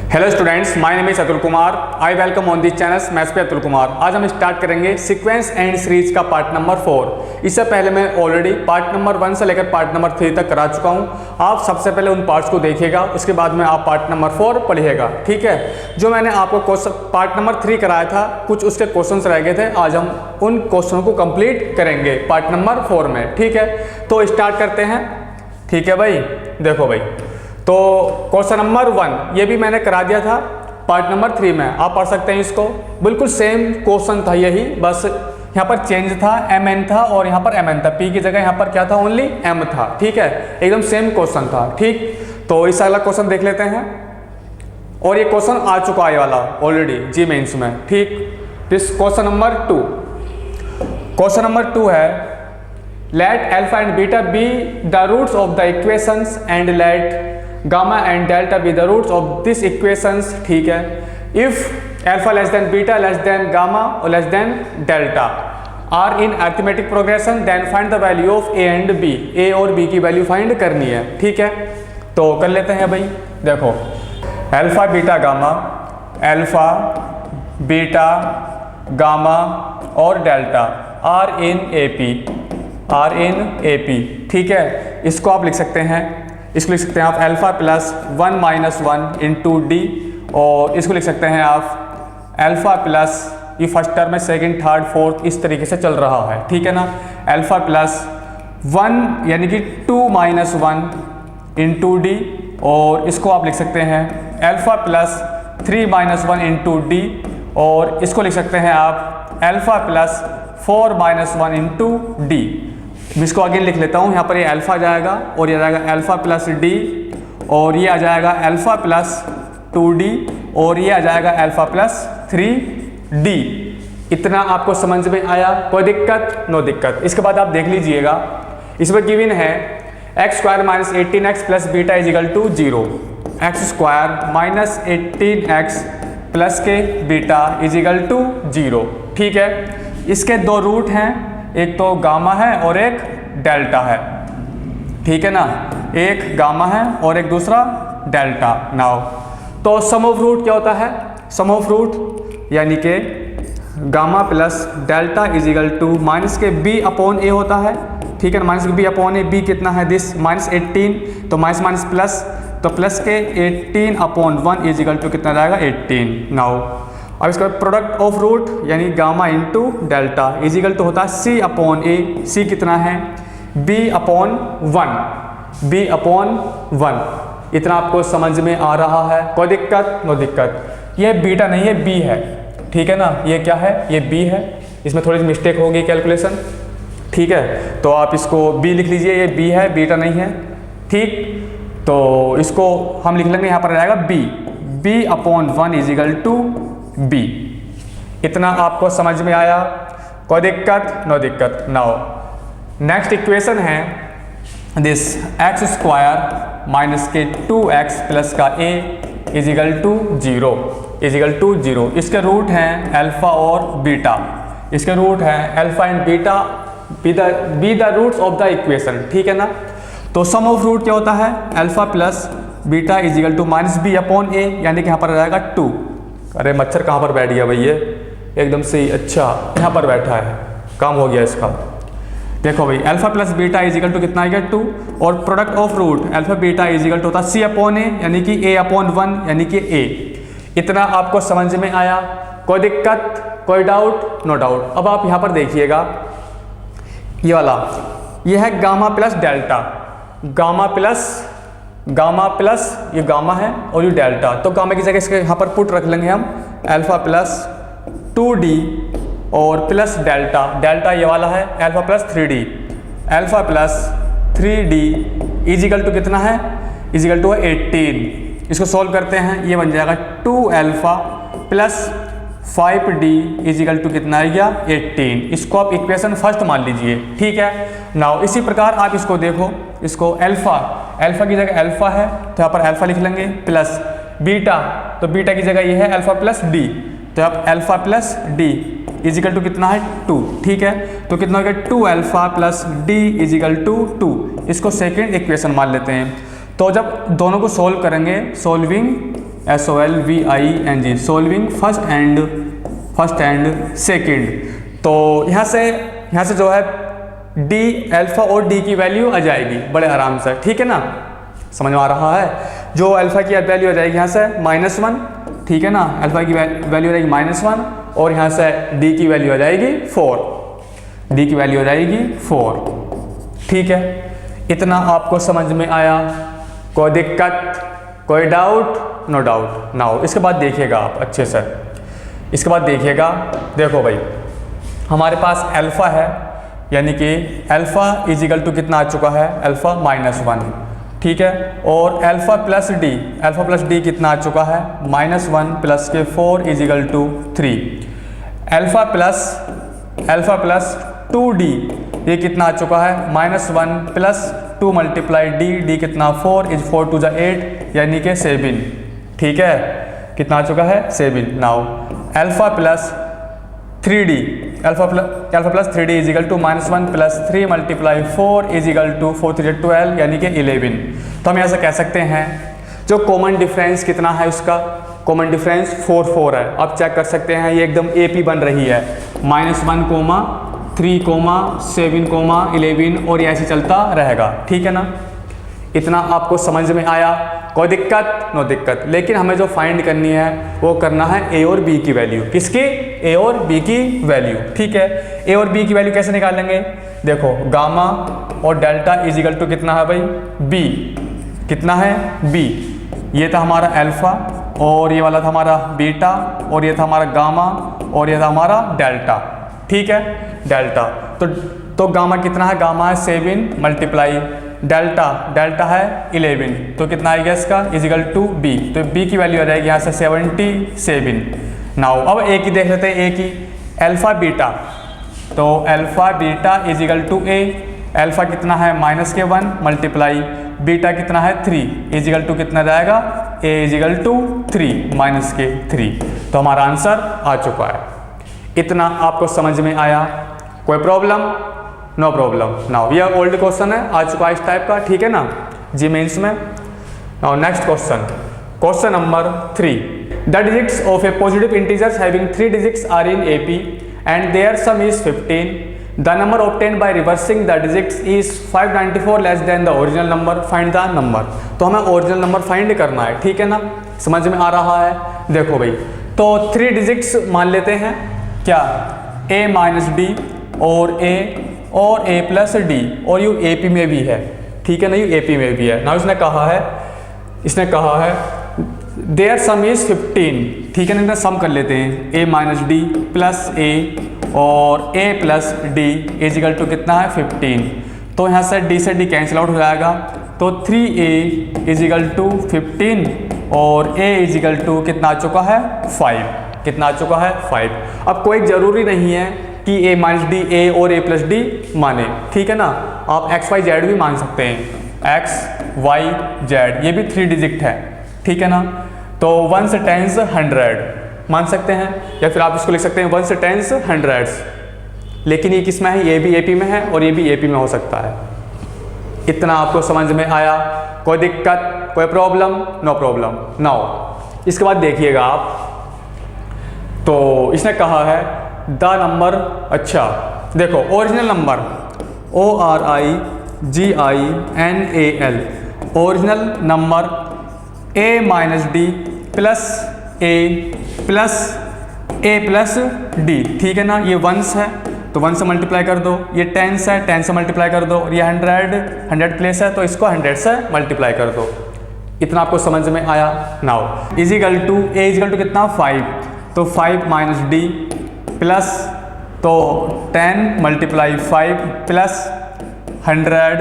Hello students, my name is Atul Kumar. I welcome on this channel maths पे अतुल कुमार। आज हम start करेंगे सीक्वेंस एंड सीरीज का पार्ट नंबर 4। इससे पहले मैं ऑलरेडी पार्ट नंबर 1 से लेकर पार्ट नंबर 3 तक करा चुका हूं। आप सबसे पहले उन पार्ट्स को देखिएगा, उसके बाद में आप पार्ट नंबर 4 पढ़िएगा, ठीक है। जो मैंने आपको क्वेश्चन पार्ट नंबर 3 कराया था, कुछ उसके क्वेश्चन रह गए थे। आज हम उन क्वेश्चनों को कंप्लीट करेंगे पार्ट नंबर 4 में, ठीक है। तो स्टार्ट करते हैं, ठीक है भाई। देखो भाई, तो क्वेश्चन नंबर 1 ये भी मैंने करा दिया था पार्ट नंबर 3 में, आप पढ़ सकते हैं इसको। बिल्कुल सेम क्वेश्चन था यही, बस यहाँ पर चेंज था, mn था और यहाँ पर mn था। p की जगह यहाँ पर क्या था, ओनली m था, ठीक है। एकदम सेम क्वेश्चन था, ठीक। तो इस अगला क्वेश्चन देख लेते हैं। और ये क्वेश्चन आ चुका है वाला ऑलरेडी जी मेंस में, ठीक। This question number 2। Question number 2 है, let alpha and beta be the roots of the equations and let gamma and delta be the roots of this equations, ठीक है। If alpha less than beta less than gamma और less than delta are in arithmetic progression, then find the value of A and B. A और B की value find करनी है, ठीक है। तो कर लेते हैं भाई। देखो, alpha beta gamma, alpha beta gamma और delta are in A P, are in A P, ठीक है। इसको आप लिख सकते हैं, इसको लिख सकते हैं आप alpha plus 1 minus 1 into D, और इसको लिख सकते हैं आप अल्फा प्लस, ये फर्स्ट टर्म है, सेकंड थर्ड फोर्थ इस तरीके से चल रहा है, ठीक है ना। अल्फा प्लस 1 यानी कि 2 माइनस 1 इंटू डी, और इसको आप लिख सकते हैं alpha plus 3 minus 1 into D, और इसको लिख सकते हैं आप alpha plus 4 minus 1 into D. इसको आगे लिख लेता हूँ। यहाँ पर ये अल्फा जाएगा और ये आ जाएगा अल्फा प्लस डी, और ये आ जाएगा अल्फा प्लस 2d, और ये आ जाएगा अल्फा प्लस 3d। इतना आपको समझ में आया? कोई दिक्कत? नो दिक्कत। इसके बाद आप देख लीजिएगा, इसमें गिवन है x square minus 18x plus beta is equal to 0। X square minus 18x plus के बीटा इज इक्वल टू 0, ठीक है। इसके दो रूट हैं, एक तो गामा है और एक डेल्टा है, ठीक है ना। एक गामा है और एक दूसरा डेल्टा। नाउ तो सम ऑफ रूट क्या होता है? सम ऑफ रूट यानी कि gamma plus delta is equal to minus के b अपॉन a होता है, ठीक है ना। माइनस के b अपॉन a, b कितना है दिस माइनस 18, तो माइनस माइनस प्लस, तो प्लस के 18 अपॉन 1 इज इक्वल टू कितना जाएगा 18। नाउ अब इसका प्रोडक्ट ऑफ रूट यानी gamma into delta is equal to होता है c अपॉन a। c कितना है? b upon 1, b upon 1। इतना आपको समझ में आ रहा है? कोई दिक्कत? नो दिक्कत। ये बीटा नहीं है, b है, ठीक है ना। ये क्या है? ये b है। इसमें थोड़ी सी मिस्टेक होगी कैलकुलेशन, ठीक है। तो आप इसको b लिख लीजिए, ये b है, बीटा नहीं है, ठीक। तो इसको हम लिख लेंगे, यहाँ पर आ जाएगा b upon 1 is equal to b। इतना आपको समझ में आया? कोई दिक्कत? नो दिक्कत। नाउ नेक्स्ट इक्वेशन है दिस एक्स स्क्वायर माइनस के 2x प्लस का a is equal to 0, is equal to 0। इसके रूट हैं अल्फा और बीटा, इसके रूट हैं alpha and beta, be the roots of the equation, ठीक है ना। तो सम ऑफ रूट क्या होता है? Alpha plus beta is equal to minus b upon a, यानी कि यहाँ पर आ जाएगा 2। अरे मच्छर कहाँ पर बैठ गया भाई? ये एकदम से ही, अच्छा यहाँ पर बैठा है, काम हो गया इसका। देखो भाई, alpha plus beta is equal to कितना आएगा 2, और product of root alpha beta is equal to होता है c अपॉन a, यानी कि a अपॉन 1 यानी कि a। इतना आपको समझ में आया? कोई दिक्कत? कोई डाउट? No doubt. अब आप यहाँ पर देखिएगा, ये वाला ये है gamma plus delta, gamma plus ये गामा है और ये डेल्टा। तो गामा की जगह इसके यहाँ पर पुट रख लेंगे हम अल्फा प्लस 2d और प्लस डेल्टा, डेल्टा ये वाला है alpha plus 3d, alpha plus 3d is equal to कितना है? Is equal to 18। इसको सॉल्व करते हैं, ये बन जाएगा 2 alpha plus 5d is equal to कितना आ गया 18। इसको आप इक्वेशन फर्स्ट मान लीजिए, ठीक है। नाउ इसी प्रकार आप इसको देखो, इसको अल्फा की जगह अल्फा है तो यहाँ पर अल्फा लिख लेंगे, प्लस बीटा, तो बीटा की जगह ये है अल्फा प्लस डी, तो आप alpha plus D is equal to कितना है 2, ठीक है। तो कितना हो गया 2 alpha plus D is equal to 2। इसको सेकेंड इक्वेशन मान लेते हैं। तो जब दोनों को सोल्व करेंगे, solving SOLVING, solving first and second. तो यहाँ से जो है डी अल्फा और डी की वैल्यू आ जाएगी बड़े आराम से, ठीक है ना, समझ में आ रहा है। जो अल्फा की वैल्यू आ जाएगी यहाँ से -1, ठीक है ना, अल्फा की वैल्यू आ जाएगी -1 और यहाँ से डी की वैल्यू आ जाएगी 4, डी की वैल्यू आ जाएगी 4, ठीक है। इतना आपको समझ में आया? कोई दिक्कत, कोई डाउट? No doubt. नाउ इसके बाद देखिएगा आप अच्छे से, इसके बाद देखिएगा, देखो भाई हमारे पास अल्फा है, यानी कि अल्फा इजिकल टू कितना आ चुका है, अल्फा -1, ठीक है, और अल्फा प्लस डी कितना आ चुका है, -1 प्लस के 4 equal to 3। Alpha plus 2d ये कितना आ चुका है, -1 प्लस 2 मल्टीप्लाई डी कितना 4 इज 4 टू 8 यानी कि 7, ठीक है, कितना आ चुका है 7। Now alpha plus 3d equal to -1 plus 3 multiply 4 equal to 4 3 12 यानी कि 11। तो हम ऐसा कह सकते हैं जो कॉमन डिफरेंस कितना है, उसका कॉमन डिफरेंस 4 है। आप चेक कर सकते हैं, ये एकदम AP बन रही है, -1, 3, 7, 11 और ये ऐसे चलता रहेगा, ठीक है ना। इतना आपको समझ में आया? कोई दिक्कत? नो दिक्कत। लेकिन हमें जो फाइंड करनी है वो करना है A और B की वैल्यू। किसकी? A और B की वैल्यू, ठीक है। A और B की वैल्यू कैसे निकालेंगे? देखो गामा और डेल्टा इजिकल टू कितना है भाई, B, कितना है B, ये था हमारा अल्फा और ये वाला था हमारा बीटा और ये था हमारा गामा और ये था हमारा डेल्टा, ठीक है, डेल्टा। तो गामा कितना है, गामा है 7 मल्टीप्लाई डेल्टा है 11, तो कितना आएगा इसका, इजिकल टू B, तो B की वैल्यू आ जाएगी यहाँ से 77। नाउ अब A की देख लेते हैं, A की अल्फा बीटा, तो alpha beta equal to A, alpha कितना है -1 मल्टीप्लाई बीटा कितना है 3 इजिकल टू कितना जाएगा, A इजिकल टू 3 -3, तो हमारा आंसर आ चुका है। इतना आपको समझ में आया? कोई प्रॉब्लम? No problem. नाउ यह ओल्ड क्वेश्चन है, आ चुका है इस टाइप का, ठीक है ना, जी मेंस में। Now next question number 3, the digits of a positive integers having 3 digits are in AP and their sum is 15, the number obtained by reversing the digits is 594 less than the original number, find the number. तो हमें original number find करना है, ठीक है ना, समझ में आ रहा है? देखो भाई, तो 3 डिजिट्स मान लेते हैं, क्या, A -D और A प्लस D, और यू AP में भी है, ठीक है ना, ये AP में भी है ना। इसने कहा है देयर सम इज 15, ठीक है ना, सम कर लेते हैं, A -D प्लस A और A plus D is equal to कितना है 15, तो यहाँ से D कैंसिल आउट हो जाएगा, तो 3A इजिकल टू 15 और A इजिकल टू कितना आ चुका है 5, कितना आ चुका है 5। अब कोई ज़रूरी नहीं है कि A -D A और A प्लस D माने, ठीक है ना, आप X Y Z भी मान सकते हैं, X Y Z ये भी 3 डिजिट है, ठीक है ना, तो 1 से 10 100 मान सकते हैं, या फिर आप इसको लिख सकते हैं 1 से 10 100s, लेकिन ये किस में है, ये भी AP में है और ये भी AP में हो सकता है। इतना आपको समझ में आया? कोई दिक्कत, कोई प्रॉब्लम? No problem. नाउ इसके बाद देखिएगा आप, तो इसने कहा है द नंबर, अच्छा देखो original number ORIGINAL, original number A -D plus A plus D, ठीक है ना, ये 1s है तो 1 से मल्टीप्लाई कर दो, ये 10s है 10 से मल्टीप्लाई कर दो, और ये 100 प्लेस है तो इसको 100 से मल्टीप्लाई कर दो। इतना आपको समझ में आया? Now equal to A equal to कितना 5, तो 5 -D प्लस तो 10 मल्टीप्लाई 5 प्लस 100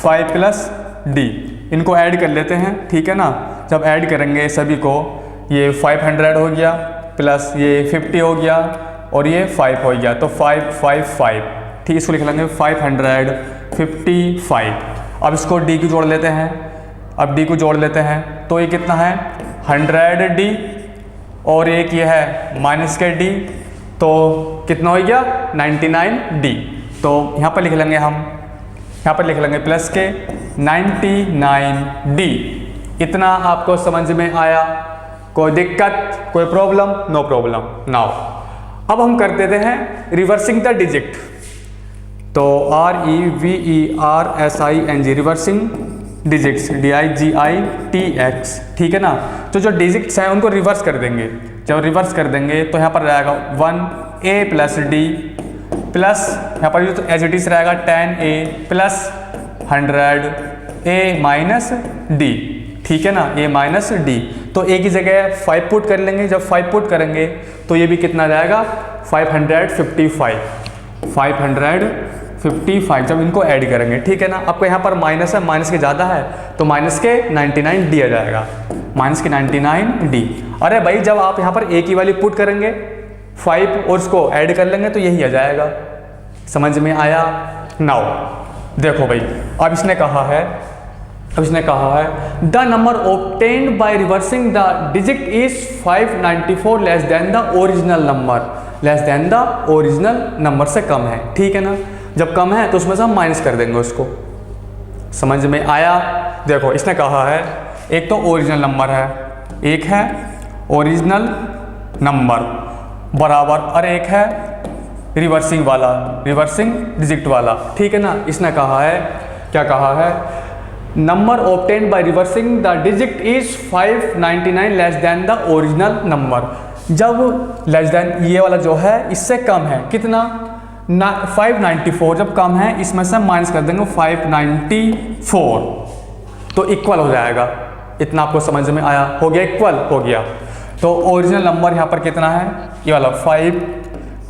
5 प्लस D, इनको ऐड कर लेते हैं, ठीक है ना। जब ऐड करेंगे सभी को, ये 500 हो गया प्लस ये 50 हो गया और ये 5 हो गया, तो 555, ठीक, इसको लिख लेंगे 555। अब इसको D को जोड़ लेते हैं, अब D को जोड़ लेते हैं, तो ये कितना है 100D और एक ये है माइनस के D, तो कितना हो गया 99D। तो यहाँ पर लिख लेंगे हम, यहाँ पर लिख लेंगे प्लस के 99D। इतना आपको समझ में आया? कोई दिक्कत, कोई प्रॉब्लम? No problem. नाउ अब हम कर देते हैं रिवर्सिंग द डिजिट। तो REVERSING रिवर्सिंग डिजिट्स, DIGITX, ठीक है ना। तो जो डिजिट्स हैं उनको रिवर्स कर देंगे। जब रिवर्स कर देंगे तो यहाँ पर रहेगा 1A प्लस D प्लस यहाँ पर जो एज इट इज रहेगा 10A plus 100A minus D, ठीक है ना, A माइनस D। तो A की जगह 5 पुट कर लेंगे। जब 5 पुट करेंगे तो ये भी कितना जाएगा 555 जब इनको ऐड करेंगे, ठीक है ना। आपको यहाँ पर माइनस है, माइनस के ज़्यादा है तो माइनस के 99 D आ जाएगा, माइनस के 99 D। अरे भाई जब आप यहाँ पर A की वैल्यू पुट करेंगे 5 और उसको ऐड कर लेंगे तो यही आ जाएगा। समझ में आया? नाउ देखो भाई, अब इसने कहा है the number obtained by reversing the digit is 594 less than the original number से कम है, ठीक है ना। जब कम है तो उसमें से हम माइनस कर देंगे उसको। समझ में आया? देखो इसने कहा है एक तो ओरिजिनल नंबर है, एक है ओरिजिनल नंबर बराबर, और एक है रिवर्सिंग डिजिट वाला, ठीक है ना। इसने कहा है, क्या कहा है, number obtained by reversing the digit is 599 less than the original number. जब लेस देन ये वाला जो है इससे कम है, कितना 594, जब कम है इसमें से माइनस कर देंगे 594 तो इक्वल हो जाएगा। इतना आपको समझ में आया? हो गया, इक्वल हो गया। तो ओरिजिनल नंबर यहाँ पर कितना है, ये वाला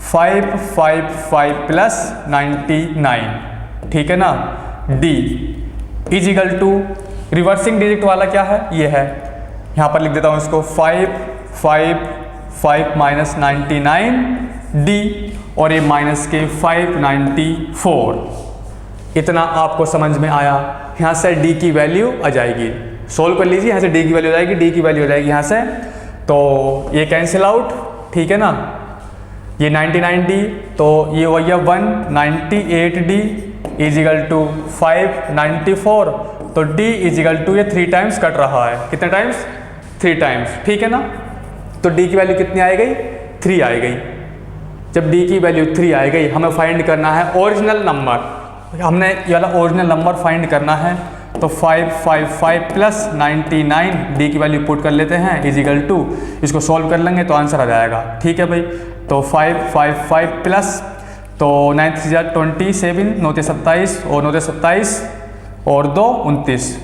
555 प्लस 99, ठीक है ना। D is equal to reversing digit वाला क्या है, ये है, यहाँ पर लिख देता हूँ इसको 555 माइनस 99 D और ये माइनस के 594। इतना आपको समझ में आया? यहाँ से D की वैल्यू आ जाएगी, सोल्व कर लीजिए, यहाँ से D की वैल्यू आ जाएगी, D की वैल्यू आ जाएगी यहाँ से, तो ये कैंसिल आउट, ठीक है ना। ये 99D तो ये हो गया 198D इजिकल टू 594, तो D इजिकल टू ये 3 टाइम्स कट रहा है, कितने टाइम्स, 3 टाइम्स, ठीक है ना। तो D की वैल्यू कितनी आ गई, 3 आ गई। जब D की वैल्यू 3 आ गई, हमें फाइंड करना है ओरिजिनल नंबर। हमने ये वाला ओरिजिनल नंबर फाइंड करना है, तो 555 प्लस 99 D की वैल्यू पुट कर लेते हैं इजिकल टू, इसको सॉल्व कर लेंगे तो आंसर आ जाएगा, ठीक है भाई। तो 555 प्लस, तो 9 27, 9 27 और 9 27 और 2 29,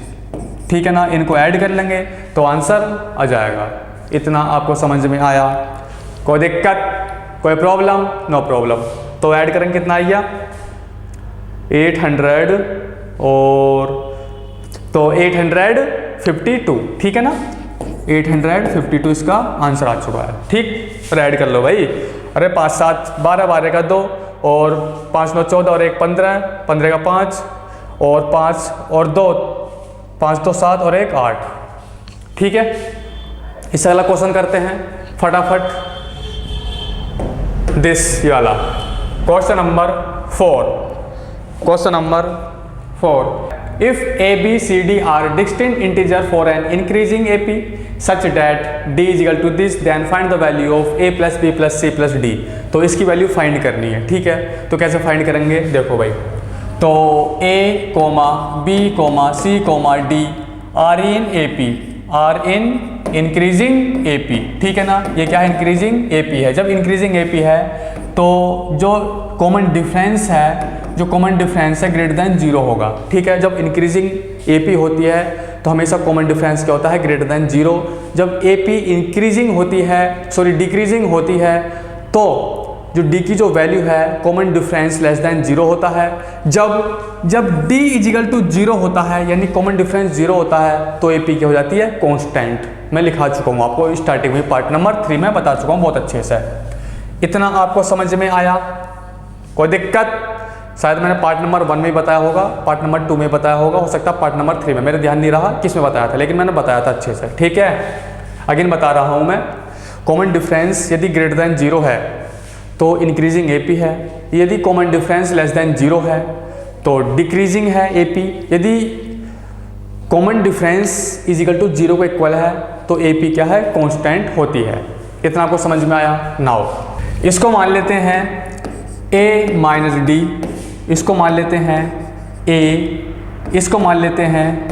ठीक है ना। इनको ऐड कर लेंगे तो आंसर आ जाएगा। इतना आपको समझ में आया? कोई दिक्कत, कोई प्रॉब्लम? No problem. तो ऐड करेंगे कितना आइया 800 और तो 852, ठीक है ना। 852 इसका आंसर आ चुका है, ठीक। फिर ऐड कर लो भाई। अरे 5 7 12, 12 का 2 और 5 9 14 और 1 15, 15 का 5 और 5 और 2 5 2 7 और 1 8, ठीक है। इससे अगला क्वेश्चन करते हैं फटाफट। दिस वाला question number 4। If A, B, C, D are distinct integer for an increasing AP such that D is equal to this, then find the value of A plus B plus C plus D। तो इसकी वैल्यू find करनी है, ठीक है। तो कैसे find करेंगे, देखो भाई। तो A, B, C, D are in increasing AP, ठीक है ना। ये क्या है, इंक्रीजिंग AP है। जब इंक्रीजिंग AP है तो जो कॉमन डिफरेंस है ग्रेटर देन 0 होगा, ठीक है। जब इंक्रीजिंग AP होती है तो हमेशा कॉमन डिफरेंस क्या होता है, ग्रेटर देन 0। जब AP डिक्रीजिंग होती है तो जो D की जो वैल्यू है कॉमन डिफरेंस लेस देन 0 होता है। जब D इजिकल टू 0 होता है यानी कॉमन डिफरेंस 0 होता है तो AP क्या हो जाती है, कांस्टेंट। मैं लिखा चुका हूँ आपको स्टार्टिंग में, पार्ट नंबर 3 में बता चुका हूँ बहुत अच्छे से। इतना आपको समझ में आया? कोई दिक्कत? शायद मैंने पार्ट नंबर 1 में बताया होगा, पार्ट नंबर 2 में बताया होगा, हो सकता है पार्ट नंबर 3 में, मेरे ध्यान नहीं रहा किस में बताया था, लेकिन मैंने बताया था अच्छे से, ठीक है। अगेन बता रहा हूँ मैं, कॉमन डिफरेंस यदि ग्रेटर देन 0 है तो इंक्रीजिंग AP है, यदि कॉमन डिफरेंस लेस देन 0 है तो डिक्रीजिंग है AP, यदि कॉमन डिफरेंस इजिकल टू 0 को इक्वल है तो ए पी क्या है, कांस्टेंट होती है। इतना आपको समझ में आया। नाउ इसको मान लेते हैं a माइनस डी, इसको मान लेते हैं a, इसको मान लेते हैं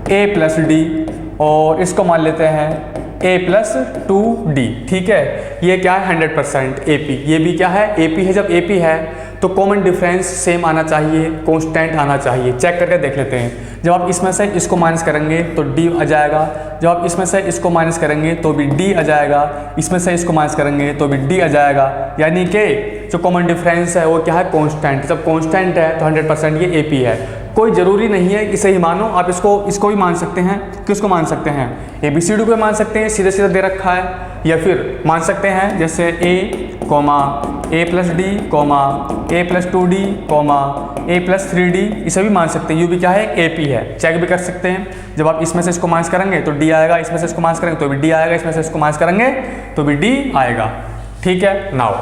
a प्लस डी, और इसको मान लेते हैं a प्लस 2d। ठीक है, ये क्या है 100% AP। ये भी क्या है AP है। जब AP है तो कॉमन डिफरेंस सेम आना चाहिए, कांस्टेंट आना चाहिए। चेक करके देख लेते हैं। जब आप इसमें से इसको माइनस करेंगे तो D आ जाएगा, जब आप इसमें से इसको माइनस करेंगे तो भी D आ जाएगा, इसमें से इसको माइनस करेंगे तो भी D आ जाएगा। यानी कि जो कॉमन डिफरेंस है वो क्या है, कांस्टेंट। जब कांस्टेंट है तो 100% ये AP है। कोई ज़रूरी नहीं है इसे ही मानो, आप इसको भी मान सकते हैं। किसको मान सकते हैं, ABCD को मान सकते हैं, सीधे सीधे दे रखा है, या फिर मान सकते हैं जैसे a plus D, a plus 2d, a plus 3d, इसे भी मान सकते हैं। यू भी क्या है, AP है। चेक भी कर सकते हैं। जब आप इसमें से इसको माइनस करेंगे तो D आएगा, इसमें से इसको माइनस करेंगे तो भी D आएगा, इसमें से इसको माइनस करेंगे तो भी D आएगा। ठीक है। नाउ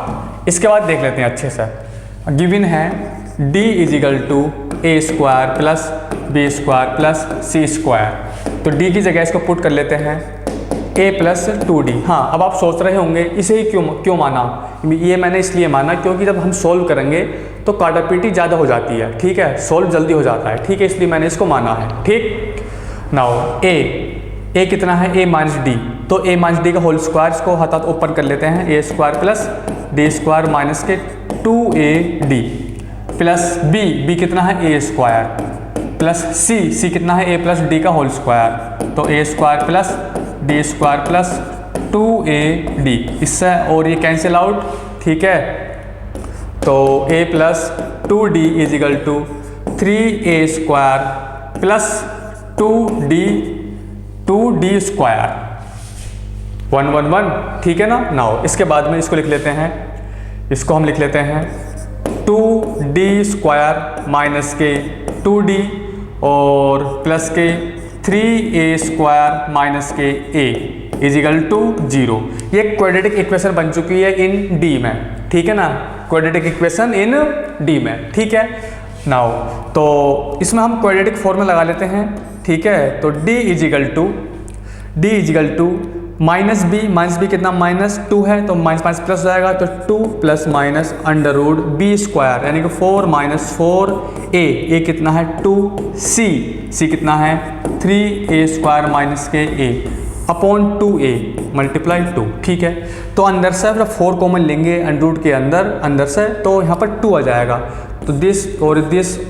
इसके बाद देख लेते हैं अच्छे से। गिवन है D is equal to A square plus B square plus C square. तो D की जगह इसको पुट कर लेते हैं a प्लस 2d। हाँ, अब आप सोच रहे होंगे इसे ही क्यों माना। ये मैंने इसलिए माना क्योंकि जब हम सोल्व करेंगे तो काटापीटी ज़्यादा हो जाती है। ठीक है, सोल्व जल्दी हो जाता है। ठीक है, इसलिए मैंने इसको माना है। ठीक। नाउ a कितना है, a माइनस डी, तो a माइनस डी का होल स्क्वायर, इसको हाथ ओपन कर लेते हैं, a square plus D square minus के 2ad प्लस b कितना है, a स्क्वायर प्लस c कितना है, a प्लस डी का होल स्क्वायर, तो a square plus D square plus 2ad। इससे और ये कैंसिल आउट। ठीक है, तो a plus 2d equal to 3a square plus 2d square 111। ठीक है ना। नाउ इसके बाद में इसको लिख लेते हैं, इसको हम लिख लेते हैं 2d स्क्वायर माइनस के 2d और प्लस के 3a स्क्वायर माइनस के a इजिकल टू 0। ये क्वाड्रेटिक इक्वेशन बन चुकी है इन D में। ठीक है ना, क्वाड्रेटिक इक्वेशन इन D में। ठीक है। नाउ तो इसमें हम क्वाड्रेटिक फॉर्मूला लगा लेते हैं। ठीक है, तो D is equal to minus B कितना, -2 है, तो माइनस प्लस हो जाएगा, तो 2 plus minus under root B square यानी कि 4 माइनस 4a कितना है 2c कितना है 3a स्क्वायर माइनस के a अपॉन 2a मल्टीप्लाई 2। ठीक है, तो अंदर से अगर 4 कॉमन लेंगे अंडर रूट के अंदर से, तो यहाँ पर 2 आ जाएगा, तो दिस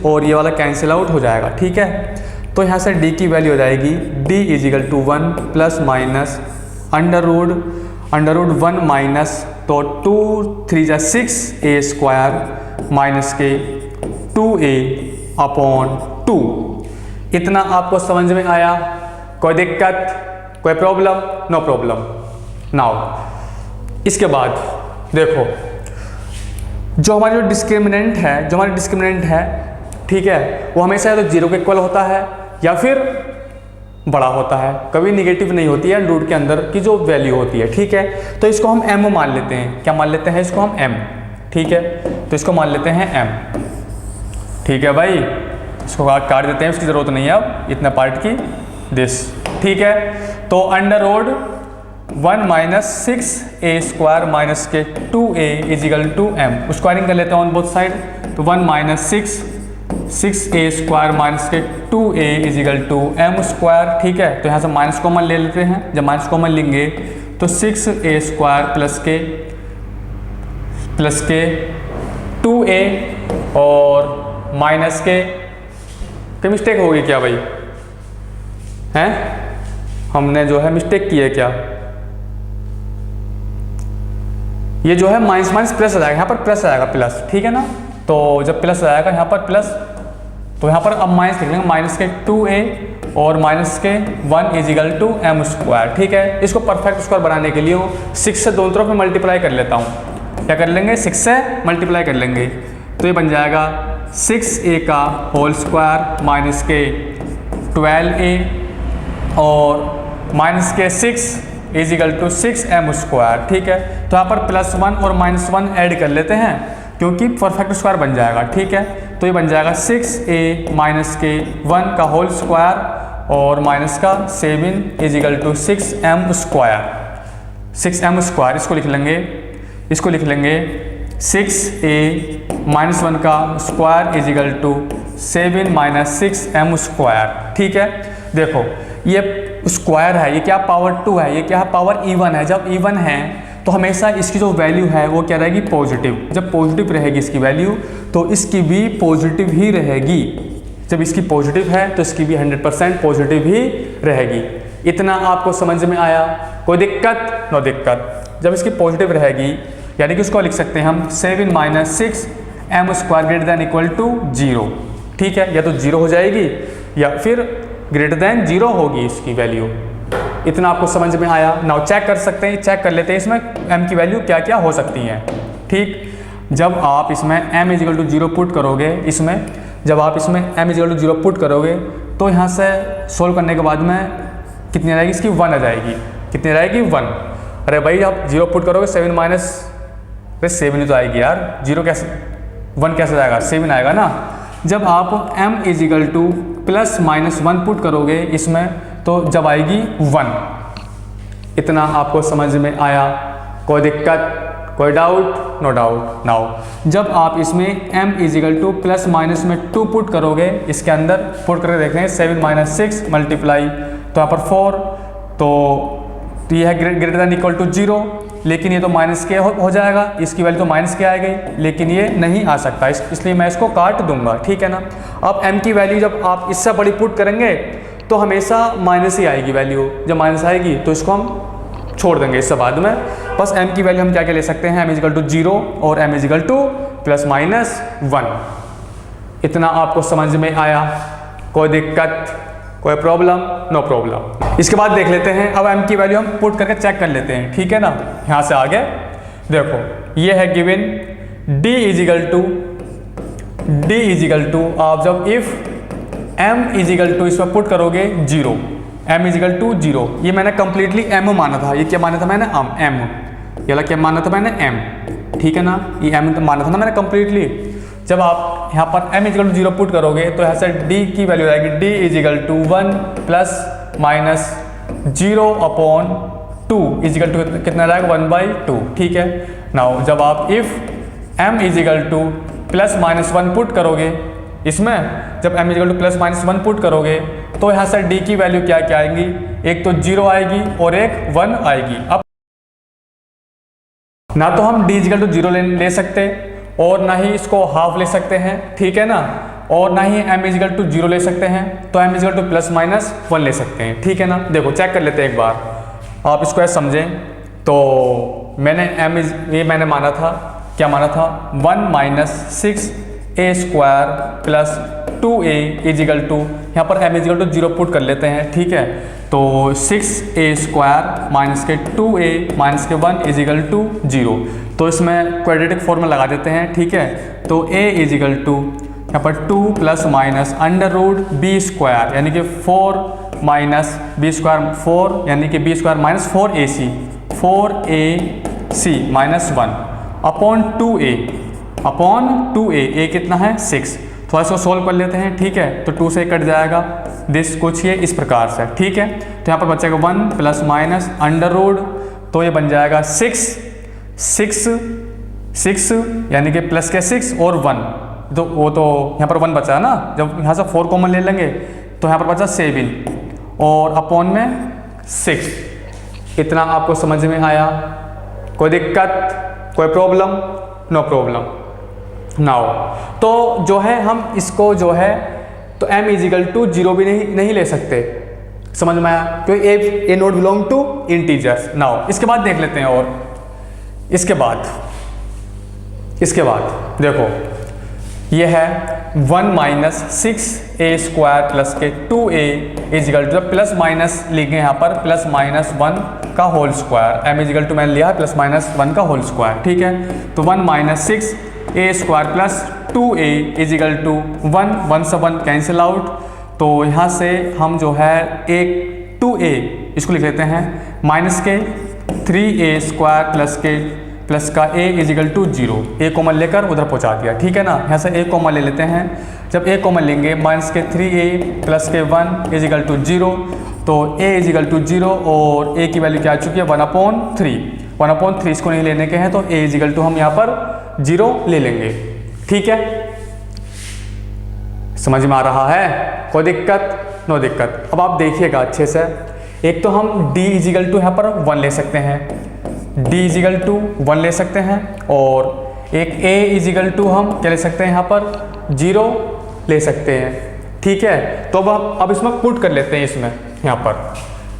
और ये वाला कैंसिल आउट हो जाएगा। ठीक है, तो यहाँ से d की वैल्यू हो जाएगी d is equal to 1 plus minus under root 1 minus, तो 2 3 जा 6a स्क्वायर माइनस के 2a अपॉन 2। इतना आपको समझ में आया? कोई दिक्कत, कोई प्रॉब्लम? No problem. नाउ इसके बाद देखो, जो हमारी डिस्क्रिमिनेंट है, ठीक है, वो हमेशा या तो 0 के इक्वल होता है या फिर बड़ा होता है, कभी निगेटिव नहीं होती है रूट के अंदर की जो वैल्यू होती है। ठीक है, तो इसको हम m मान लेते हैं। क्या मान लेते हैं इसको हम m। ठीक है, तो इसको मान लेते हैं m। ठीक है भाई, इसको काट देते हैं, उसकी ज़रूरत नहीं है अब इतना पार्ट की दिस। ठीक है, तो under root 1 minus 6a square minus के 2a is equal to m। Squaring कर लेते हैं ऑन बोथ साइड, तो 1 माइनस 6a स्क्वायर माइनस के 2a is equal to m square. ठीक है, तो यहाँ से माइनस कॉमन ले लेते हैं। जब माइनस कॉमन लेंगे तो 6a स्क्वायर प्लस के 2a और माइनस के मिस्टेक हो गई क्या भाई, हैं? हमने जो है मिस्टेक की है क्या? ये जो है माइनस प्लस आ जाएगा, यहाँ पर प्लस आ जाएगा प्लस। ठीक है ना, तो जब प्लस आ जाएगा यहाँ पर प्लस, तो यहाँ पर अब माइनस लिख लेंगे, माइनस के 2a और माइनस के 1 इजिकल टू m स्क्वायर। ठीक है, इसको परफेक्ट स्क्वायर बनाने के लिए 6 से दोनों तरफ में मल्टीप्लाई कर लेता हूँ। क्या कर लेंगे, 6 से मल्टीप्लाई कर लेंगे, तो ये बन जाएगा 6a का होल स्क्वायर माइनस के 12a और माइनस के 6 इजिकल टू 6m स्क्वायर। ठीक है, तो यहाँ पर +1 और -1 ऐड कर लेते हैं क्योंकि परफेक्ट स्क्वायर बन जाएगा। ठीक है, तो ये बन जाएगा 6a माइनस के 1 का होल स्क्वायर और माइनस का 7 is equal to 6m square, 6m square इसको लिख लेंगे, इसको लिख लेंगे 6a माइनस 1 का square is equal to 7 minus 6m square. ठीक है, देखो ये स्क्वायर है, ये क्या पावर 2 है, ये क्या पावर इवन है। जब इवन है तो हमेशा इसकी जो वैल्यू है वो क्या रहेगी, पॉजिटिव। जब पॉजिटिव रहेगी इसकी वैल्यू तो इसकी भी पॉजिटिव ही रहेगी। जब इसकी पॉजिटिव है तो इसकी भी 100% पॉजिटिव ही रहेगी। इतना आपको समझ में आया, कोई दिक्कत? नो दिक्कत। जब इसकी पॉजिटिव रहेगी यानी कि उसको लिख सकते हैं हम 7 minus 6m square greater than equal to 0। ठीक है, या तो 0 हो जाएगी या फिर ग्रेटर दैन 0 होगी इसकी वैल्यू। इतना आपको समझ में आया। नाउ चेक कर सकते हैं, चेक कर लेते हैं इसमें m की वैल्यू क्या क्या हो सकती हैं। ठीक, जब आप इसमें m is equal to 0 put करोगे, इसमें जब आप इसमें m is equal to 0 put करोगे तो यहाँ से सोल्व करने के बाद में कितनी आ जाएगी, इसकी 1 आ जाएगी। कितनी आ जाएगी, 1। अरे भाई आप 0 पुट करोगे 7 माइनस, अरे 7 ही तो आएगी यार, 0 कैसे, 1 कैसे आएगा, 7 आएगा ना। जब आप m is equal to plus minus 1 put करोगे इसमें तो जब आएगी 1। इतना आपको समझ में आया, कोई दिक्कत, कोई डाउट? No doubt. नाउ जब आप इसमें m is equal to plus minus में 2 पुट करोगे, इसके अंदर पुट करके देखते हैं 7 माइनस 6 मल्टीप्लाई तो यहाँ पर 4, तो ये है ग्रेटर दैन इक्वल टू 0, लेकिन ये तो माइनस के हो जाएगा, इसकी वैल्यू तो माइनस के आ गई, लेकिन ये नहीं आ सकता, इसलिए मैं इसको काट दूंगा। ठीक है ना। अब m की वैल्यू जब आप इससे बड़ी पुट करेंगे तो हमेशा माइनस ही आएगी वैल्यू। जब माइनस आएगी तो इसको हम छोड़ देंगे इससे बाद में। बस m की वैल्यू हम क्या क्या ले सकते हैं, m इज इक्वल टू 0 और m is equal to plus minus 1। इतना आपको समझ में आया, कोई दिक्कत, कोई प्रॉब्लम? No problem. इसके बाद देख लेते हैं, अब m की वैल्यू हम पुट करके चेक कर लेते हैं। ठीक है ना, यहाँ से आगे देखो ये है given d is equal to आप जब if m is equal to इसमें पुट करोगे 0, m इज इक्वल टू 0, ये मैंने कंप्लीटली m माना था। ये क्या माना था मैंने, m, ये वाला क्या माना था मैंने, m। ठीक है ना, ये m तो माना था ना मैंने कंप्लीटली। जब आप यहाँ पर m is equal to 0 put करोगे तो यहाँ से d की वैल्यू आएगी d is equal to 1 plus minus 0 upon 2 is equal to कितना रहेगा, 1/2। ठीक है। नाउ जब आप if m is equal to plus minus 1 put करोगे इसमें, जब m is equal to plus minus 1 put करोगे तो यहाँ से d की वैल्यू क्या क्या आएंगी, एक तो 0 आएगी और एक 1 आएगी। अब ना तो हम d इज इक्वल टू 0 ले सकते और ना ही इसको हाफ ले सकते हैं। ठीक है ना, और ना ही m इज इक्वल टू 0 ले सकते हैं, तो m is equal to plus minus 1 ले सकते हैं। ठीक है ना, देखो चेक कर लेते हैं एक बार, आप इसको ऐसे समझें। तो मैंने ये मैंने माना था, क्या माना था, 1 minus 6a square plus 2a is equal to, यहाँ पर m is equal to 0 put कर लेते हैं। ठीक है, तो 6a स्क्वायर माइनस के 2a माइनस के 1 इज इक्वल टू 0। तो इसमें क्वाड्रेटिक फॉर्मूला लगा देते हैं। ठीक है, तो a इज इक्वल टू यहाँ पर 2 plus minus under root b square यानी कि 4 माइनस b स्क्वायर 4 यानी कि b square minus 4ac minus 1 upon 2a a कितना है 6। थोड़ा सा सोल्व कर लेते हैं। ठीक है, तो 2 से कट जाएगा, दिस कुछ ये इस प्रकार से। ठीक है, तो यहाँ पर बचेगा 1 प्लस माइनस अंडर रूट, तो ये बन जाएगा 6 यानी कि प्लस के 6 और 1, तो वो तो यहाँ पर 1 बचा ना। जब यहाँ से 4 कॉमन ले लेंगे तो यहाँ पर बचा 7 और अपॉन में 6। इतना आपको समझ में आया, कोई दिक्कत, कोई प्रॉब्लम? No problem. नाउ तो जो है हम इसको जो है तो m इज इक्वल टू 0 भी नहीं ले सकते, समझ में आया, क्योंकि a not belong to integers. Now इसके बाद देख लेते हैं, और इसके बाद देखो ये है 1 माइनस 6a स्क्वायर प्लस के 2a is equal to, plus minus लिखे यहाँ पर प्लस माइनस 1 का whole square, m is equal to मैंने लिया है प्लस माइनस 1 का होल स्क्वायर। ठीक है, तो 1 minus 6a square plus 2a is equal to 1 से 1 कैंसिल आउट। तो यहाँ से हम जो है एक 2a इसको लिख लेते हैं माइनस के 3a स्क्वायर प्लस का a is equal to 0, a common लेकर उधर पहुँचा दिया। ठीक है ना, यहाँ से a कॉमन ले लेते हैं। जब a कॉमन लेंगे माइनस के 3a प्लस के 1 इजिकल टू 0, तो a इजिकल टू 0 और a की वैल्यू क्या आ चुकी है 1/3। 1/3 इसको नहीं लेने के हैं तो a इजिकल टू हम यहाँ पर 0 ले लेंगे। ठीक है, समझ में आ रहा है? कोई दिक्कत? नो दिक्कत। अब आप देखिएगा अच्छे से, एक तो हम d इजिकल टू यहाँ पर 1 ले सकते हैं, d इजिकल टू 1 ले सकते हैं, और एक a इजिकल टू हम क्या ले सकते हैं यहाँ पर 0 ले सकते हैं। ठीक है, तो अब इसमें पुट कर लेते हैं। इसमें यहाँ पर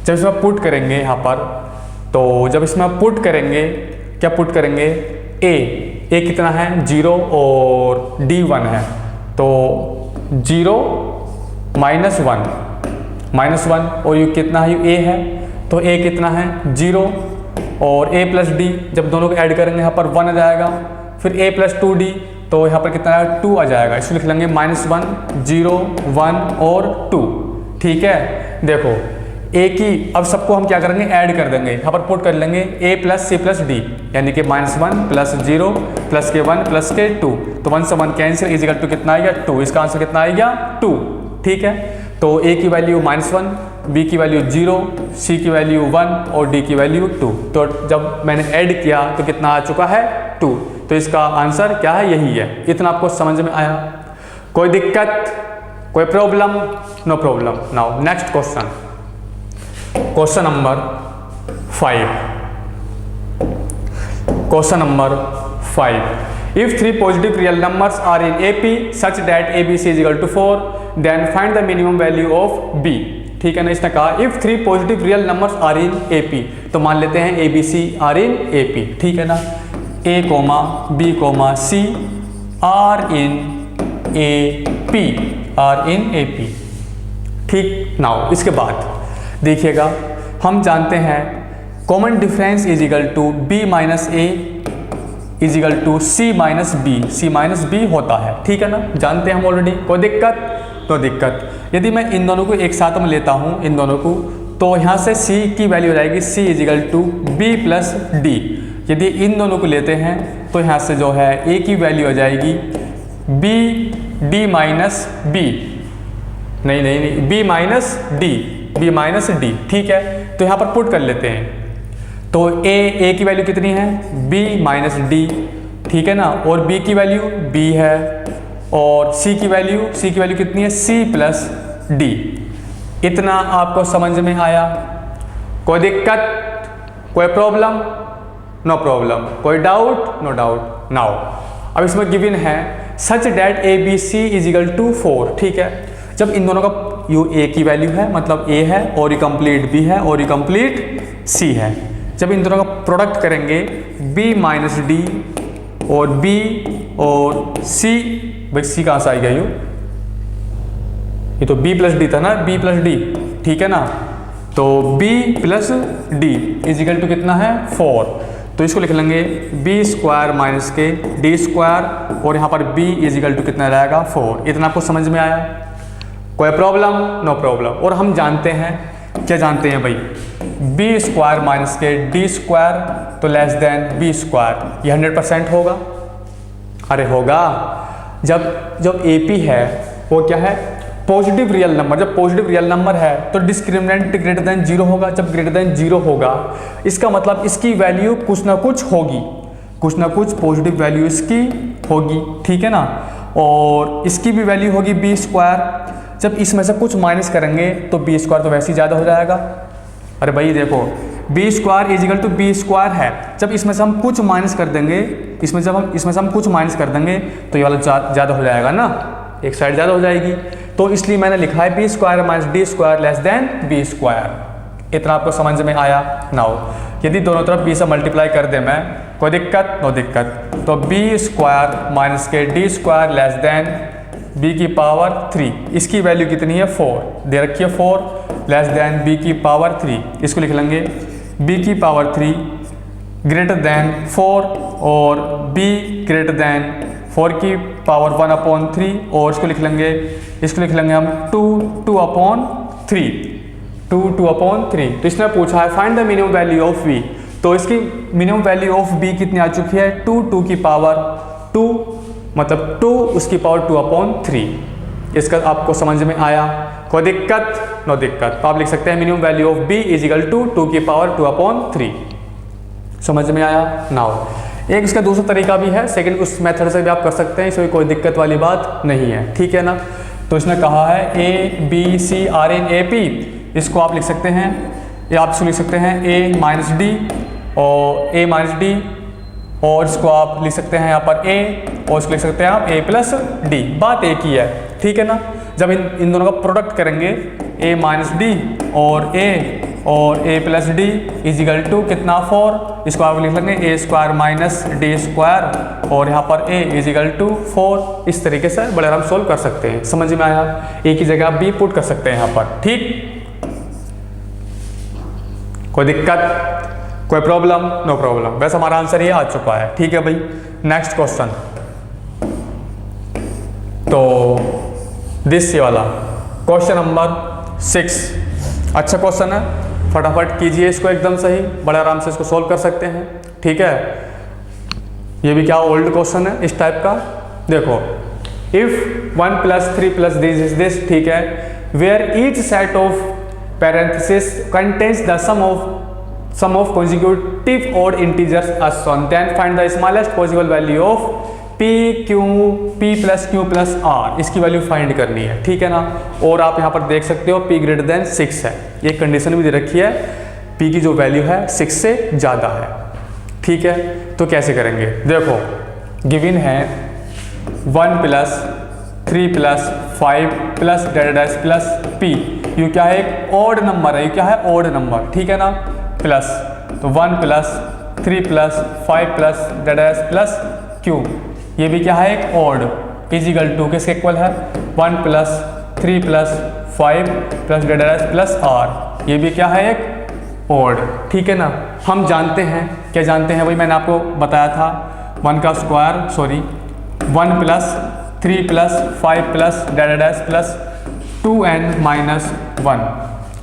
जब इसमें पुट करेंगे यहाँ पर, तो जब इसमें पुट करेंगे, क्या पुट करेंगे, a कितना है 0 और d 1 है, तो 0 -1 और ये कितना है, a है, तो a कितना है 0 और a प्लस d, जब दोनों को ऐड करेंगे यहाँ पर 1 आ जाएगा, फिर a प्लस 2d, तो यहाँ पर कितना है 2 आ जाएगा। इसको लिख लेंगे -1 0 1 और 2। ठीक है, देखो a की अब सबको हम क्या करेंगे ऐड कर देंगे, यहाँ पर पुट कर लेंगे a plus c plus d, यानी कि -1 प्लस 0 प्लस के 1 प्लस के 2, तो 1 से 1 कैंसिल, इजिकल टू कितना आएगा 2। इसका आंसर कितना आएगा 2। ठीक है, तो a की वैल्यू -1, b की वैल्यू 0, c की वैल्यू 1 और d की वैल्यू 2। तो जब मैंने ऐड किया तो कितना आ चुका है 2। तो इसका आंसर क्या है, यही है। इतना आपको समझ में आया? कोई दिक्कत, कोई problem? No problem. Now next question, question number 5। Question number 5, if 3 positive real numbers are in AP such that ABC is equal to 4, then find the minimum value of B। ठीक है ना, इसने कहा if 3 positive real numbers are in AP, तो मान लेते हैं ABC are in AP। ठीक है ना, A, B, C are in AP। ठीक, नाउ इसके बाद देखिएगा, हम जानते हैं common difference is equal to B minus A is equal to C minus B होता है। ठीक है ना, जानते हैं हम ऑलरेडी। कोई दिक्कत? तो दिक्कत, यदि मैं इन दोनों को एक साथ में लेता हूँ, इन दोनों को, तो यहाँ से C की वैल्यू हो जाएगी C is equal to B plus D। यदि इन दोनों को लेते हैं तो यहाँ से जो है A की वैल्यू हो जाएगी B माइनस B, नहीं B माइनस D। ठीक है, तो यहाँ पर पुट कर लेते हैं, तो A की वैल्यू कितनी है B माइनस D। ठीक है ना, और B की वैल्यू B है, और C की वैल्यू कितनी है C प्लस D। इतना आपको समझ में आया? कोई दिक्कत, कोई प्रॉब्लम? No problem. कोई डाउट? No doubt. नाउ अब इसमें गिवन है such that ABC is equal to 4। ठीक है, जब इन दोनों का A की वैल्यू है, मतलब A है, और ये कंप्लीट B है, और ये कंप्लीट C है, जब इन दोनों का प्रोडक्ट करेंगे B माइनस D और B और C, भाई C कहाँ से आएगा, ये तो B प्लस D था ना, B प्लस D। ठीक है ना, तो B plus D is equal to कितना है 4, तो इसको लिख लेंगे B स्क्वायर माइनस के D स्क्वायर, और यहाँ पर B इज इक्वल टू कितना रहेगा 4। इतना आपको समझ में आया? कोई प्रॉब्लम? No problem. और हम जानते हैं, क्या जानते हैं भाई, B स्क्वायर माइनस के D स्क्वायर तो लेस देन B स्क्वायर, ये 100% होगा। अरे होगा, जब AP है वो क्या है पॉजिटिव रियल नंबर। जब पॉजिटिव रियल नंबर है तो डिस्क्रिमिनेंट ग्रेटर देन 0 होगा। जब ग्रेटर देन 0 होगा, इसका मतलब इसकी वैल्यू कुछ ना कुछ होगी, कुछ ना कुछ पॉजिटिव वैल्यू इसकी होगी। ठीक है ना, और इसकी भी वैल्यू होगी B स्क्वायर। जब इसमें से कुछ माइनस करेंगे तो B स्क्वायर तो वैसे ही ज़्यादा हो जाएगा। अरे भाई देखो, B square is equal to B square है, जब इसमें से हम कुछ माइनस कर देंगे, इसमें से हम कुछ माइनस कर देंगे तो ये वाला ज़्यादा हो जाएगा ना, एक साइड ज़्यादा हो जाएगी। तो इसलिए मैंने लिखा है B square minus D square less than B square. इतना आपको समझ में आया? नाउ यदि दोनों तरफ B से मल्टीप्लाई कर दे मैं, कोई दिक्कत? नो दिक्कत। तो B स्क्वायर माइनस के D square less than B की पावर 3, इसकी वैल्यू कितनी है 4 दे रखी है, 4 लेस देन B की पावर 3। इसको लिख लेंगे B की पावर 3 ग्रेटर देन 4 और B ग्रेटर देन 4 की पावर 1/3, और इसको लिख लेंगे हम 2/3। तो इसने पूछा है find the minimum value of B, तो इसकी मिनिमम वैल्यू ऑफ B कितनी आ चुकी है 2 की पावर 2, मतलब 2 उसकी पावर 2/3। इसका आपको समझ में आया? कोई दिक्कत? नो दिक्कत। तो आप लिख सकते हैं minimum value of b is equal to 2 की पावर 2/3। समझ में आया? नाउ एक इसका दूसरा तरीका भी है, सेकंड उस मेथड से भी आप कर सकते हैं, इसमें कोई दिक्कत वाली बात नहीं है, ठीक है ना। तो इसने कहा है a b c r n a p, इसको आप लिख सकते हैं, या आप इसको लिख सकते हैं a माइनस डी और a माइनस डी, और इसको आप लिख सकते हैं यहाँ पर a, और इसको लिख सकते हैं आप a प्लस डी। बात एक ही है, ठीक है ना। जब इन दोनों का प्रोडक्ट करेंगे a माइनस डी और a plus D is equal to कितना 4, इसको आप लिख लेंगे a square minus D square, और यहाँ पर a इज इक्वल टू 4। इस तरीके से बड़े आराम सोल्व कर सकते हैं। समझ में आया? a की जगह आप b पुट कर सकते हैं यहाँ पर, ठीक। कोई दिक्कत? कोई प्रॉब्लम? No problem. वैसे हमारा आंसर ये आ चुका है, ठीक है भाई। नेक्स्ट क्वेश्चन, तो दिस वाला क्वेश्चन नंबर 6 अच्छा क्वेश्चन है, फटाफट कीजिए इसको एकदम सही, बड़े आराम से इसको सोल्व कर सकते हैं, ठीक है। ये भी क्या ओल्ड क्वेश्चन है इस टाइप का। देखो, इफ 1 + 3 + दिस इज दिस, ठीक है, where each set of parenthesis contains the sum of consecutive odd integers as shown, then find the smallest possible value of p plus q plus r। इसकी वैल्यू find करनी है, ठीक है ना। और आप यहाँ पर देख सकते हो p > 6 है, ये कंडीशन भी दे रखी है, p की जो वैल्यू है 6 से ज़्यादा है, ठीक है। तो कैसे करेंगे? देखो, गिवन है 1 + 3 + 5 + डैश प्लस p, ये क्या है? एक ऑड नंबर है, ये क्या है? ऑड नंबर, ठीक है ना। प्लस, तो 1 + 3 + 5 + डैश प्लस q, ये भी क्या है? एक ऑड, इज इक्वल टू किसके इक्वल है? 1 + 3 + 5 + डैश प्लस r, ये भी क्या है? एक ऑड, ठीक है ना। हम जानते हैं, क्या जानते हैं वही मैंने आपको बताया था, 1 का स्क्वायर, sorry 1 + 3 + 5 + dash plus 2n - 1,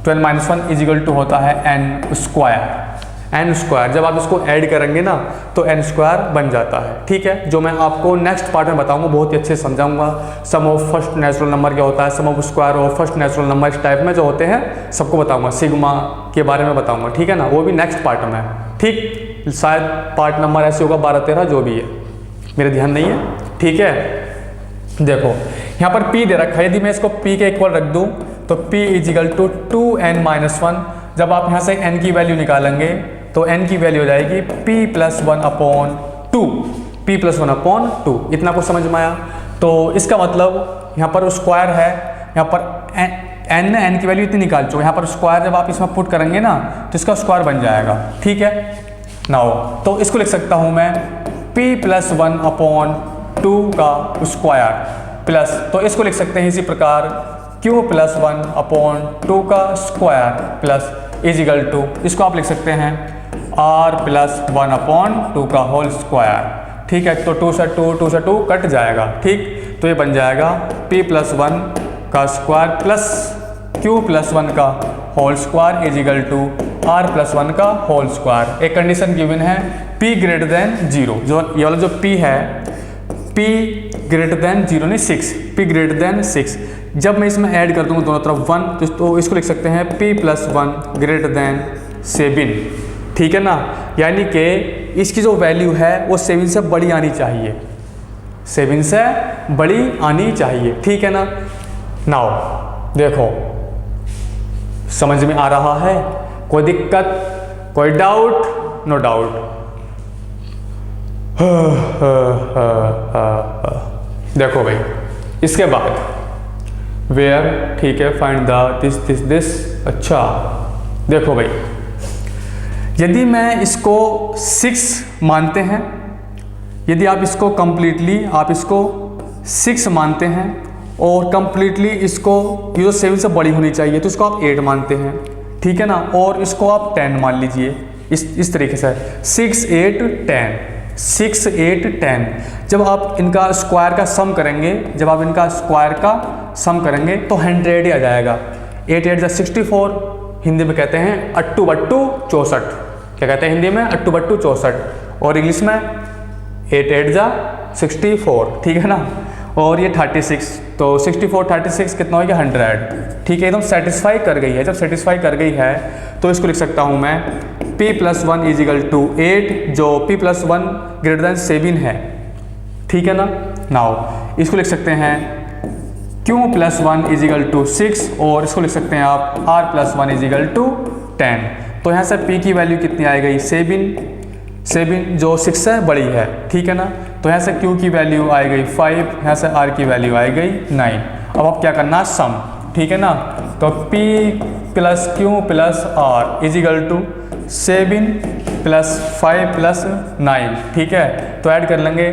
2n - 1 is equal to होता है n स्क्वायर। जब आप इसको ऐड करेंगे ना तो n स्क्वायर बन जाता है, ठीक है। जो मैं आपको नेक्स्ट पार्ट में बताऊंगा, बहुत ही अच्छे से समझाऊंगा। Sum of first natural number क्या होता है, sum of square of first natural number, इस टाइप में जो होते हैं सबको बताऊंगा, सिग्मा के बारे में बताऊंगा, ठीक है ना। वो भी नेक्स्ट पार्ट में, ठीक। शायद पार्ट नंबर ऐसे होगा 12-13 जो भी है, मेरे ध्यान नहीं है, ठीक है। देखो यहाँ पर p दे रखा है, यदि मैं इसको p के इक्वल रख दूं तो p is equal to 2n - 1। जब आप यहाँ से n की वैल्यू निकालेंगे तो n की वैल्यू हो जाएगी p + 1/2, p + 1/2। इतना कुछ समझ में आया? तो इसका मतलब यहाँ पर स्क्वायर है, यहाँ पर n की वैल्यू इतनी निकाल चुके, यहाँ पर स्क्वायर जब आप इसमें पुट करेंगे ना तो इसका स्क्वायर बन जाएगा, ठीक है। नाउ तो इसको लिख सकता हूँ मैं p + 1/2 का स्क्वायर प्लस, तो इसको लिख सकते हैं इसी प्रकार q + 1/2 का square plus is equal to, इसको आप लिख सकते हैं r + 1/2 का होल स्क्वायर, ठीक है। तो 2 से 2 कट जाएगा, ठीक। तो ये बन जाएगा p + 1 का स्क्वायर प्लस q + 1 का whole square is equal to r + 1 का होल स्क्वायर। एक कंडीशन गिवन है p > 0, जो ये वाला जो p है, p > 0 नहीं 6, p > 6। जब मैं इसमें ऐड कर दूंगा दोनों तरफ 1, तो इसको लिख सकते हैं p + 1 > 7, ठीक है ना। यानी कि इसकी जो वैल्यू है वो 7 से बड़ी आनी चाहिए, 7 से बड़ी आनी चाहिए, ठीक है ना। नाउ देखो, समझ में आ रहा है? कोई दिक्कत, कोई डाउट? No doubt. देखो भाई, इसके बाद वेयर, ठीक है, फाइंड द दिस। अच्छा देखो भाई, यदि मैं इसको 6 मानते हैं, यदि आप इसको कंप्लीटली आप इसको 6 मानते हैं और कंप्लीटली इसको ये जो 7 से बड़ी होनी चाहिए तो इसको आप 8 मानते हैं, ठीक है ना। और इसको आप 10 मान लीजिए, इस तरीके से 6, 8, 10, 6, 8, 10। जब आप इनका स्क्वायर का सम करेंगे, जब आप इनका स्क्वायर का सम करेंगे तो 100 ही आ जाएगा। 8 8 64, हिंदी में कहते हैं 8 बट्टू 64। क्या कहते हैं हिंदी में? 8 बट्टू 64। और इंग्लिश में 8 8 64, ठीक है ना। और ये 36 तो 64 36 कितना हो गया 100। ठीक है, एकदम सेटिस्फाई कर गई है। जब सेटिस्फाई कर गई है तो इसको लिख सकता हूँ मैं p+1 = 8, जो p+1 > 7 है। ठीक है ना। नाउ इसको लिख सकते हैं q+1 = 6, और इसको लिख सकते हैं आप r+1 = 10। तो यहाँ से p की वैल्यू कितनी आ गई 7, जो 6 है बड़ी है। ठीक है ना। तो यहाँ से q की वैल्यू आ गई 5, यहाँ से r की वैल्यू आ गई 9। अब आप क्या करना सम। ठीक है ना। तो p + q + r = 7 + 5 + 9। ठीक है, तो ऐड कर लेंगे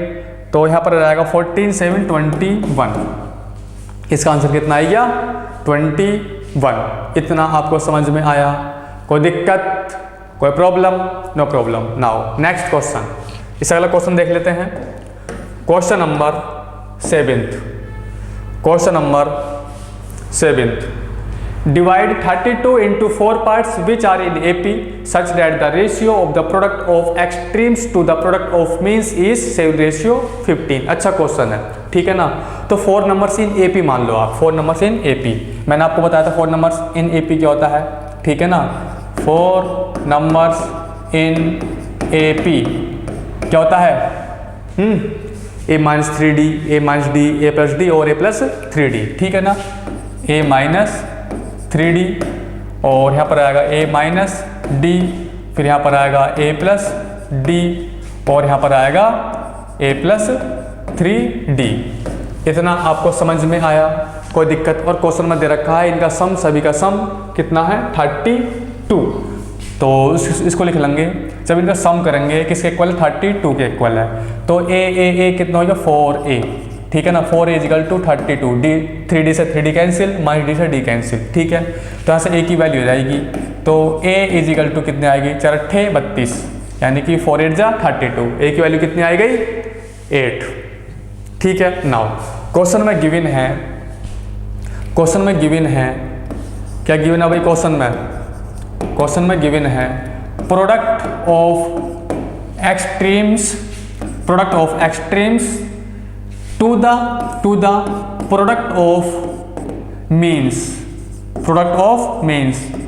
तो यहाँ पर आ जाएगा 14 7 21। इसका आंसर कितना आ गया 21। इतना आपको समझ में आया? कोई दिक्कत, कोई problem? No problem. Now next question, इससे अगला क्वेश्चन देख लेते हैं। Question number 7th, divide 32 into 4 parts which are in AP such that the ratio of the product of extremes to the product of means is 7:15। अच्छा question है। ठीक है ना। तो 4 नंबर्स इन AP मान लो आप, 4 नंबर्स इन AP। मैंने आपको बताया था 4 नंबर्स इन AP क्या होता है। ठीक है ना। 4 नंबर्स इन AP क्या होता है? a-3d, a-d, a+d और a+3d। ठीक है ना। a-3d और यहाँ पर आएगा a-d, फिर यहाँ पर आएगा a+d और यहाँ पर आएगा a+3d। इतना आपको समझ में आया? कोई दिक्कत? और क्वेश्चन में दे रखा है इनका सम, सभी का सम कितना है 32। तो इसको लिख लेंगे। जब इनका सम करेंगे किसके इक्वल है 32 के इक्वल है। तो a कितना हो गया 4a। ठीक है ना। 4a = 32, d 3d से 3d कैंसिल, -d से d कैंसिल। ठीक है, तो यहाँ से a की वैल्यू हो जाएगी। तो a = कितने आएगी 4 8 32, यानी कि 4 8 जा 32। a की वैल्यू कितनी आ गई 8। ठीक है। नाउ क्वेश्चन में गिवन है, क्या गिवन है भाई क्वेश्चन में गिवन है product of extremes to the product of means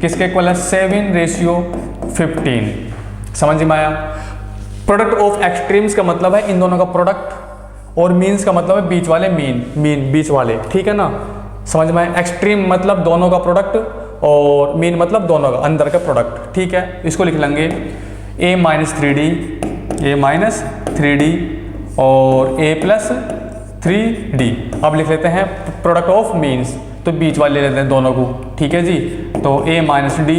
किसके इक्वल है 7:15। समझ में आया? प्रोडक्ट ऑफ एक्सट्रीम्स का मतलब है इन दोनों का प्रोडक्ट, और मीन्स का मतलब है बीच वाले बीच वाले। ठीक है ना। समझ में आया? एक्सट्रीम मतलब दोनों का प्रोडक्ट, और मीन मतलब दोनों का अंदर का प्रोडक्ट। ठीक है, इसको लिख लेंगे a-3d और a+3d। अब लिख लेते हैं प्रोडक्ट ऑफ मीन्स, तो बीच वाले लेते हैं दोनों को। ठीक है जी। तो a-d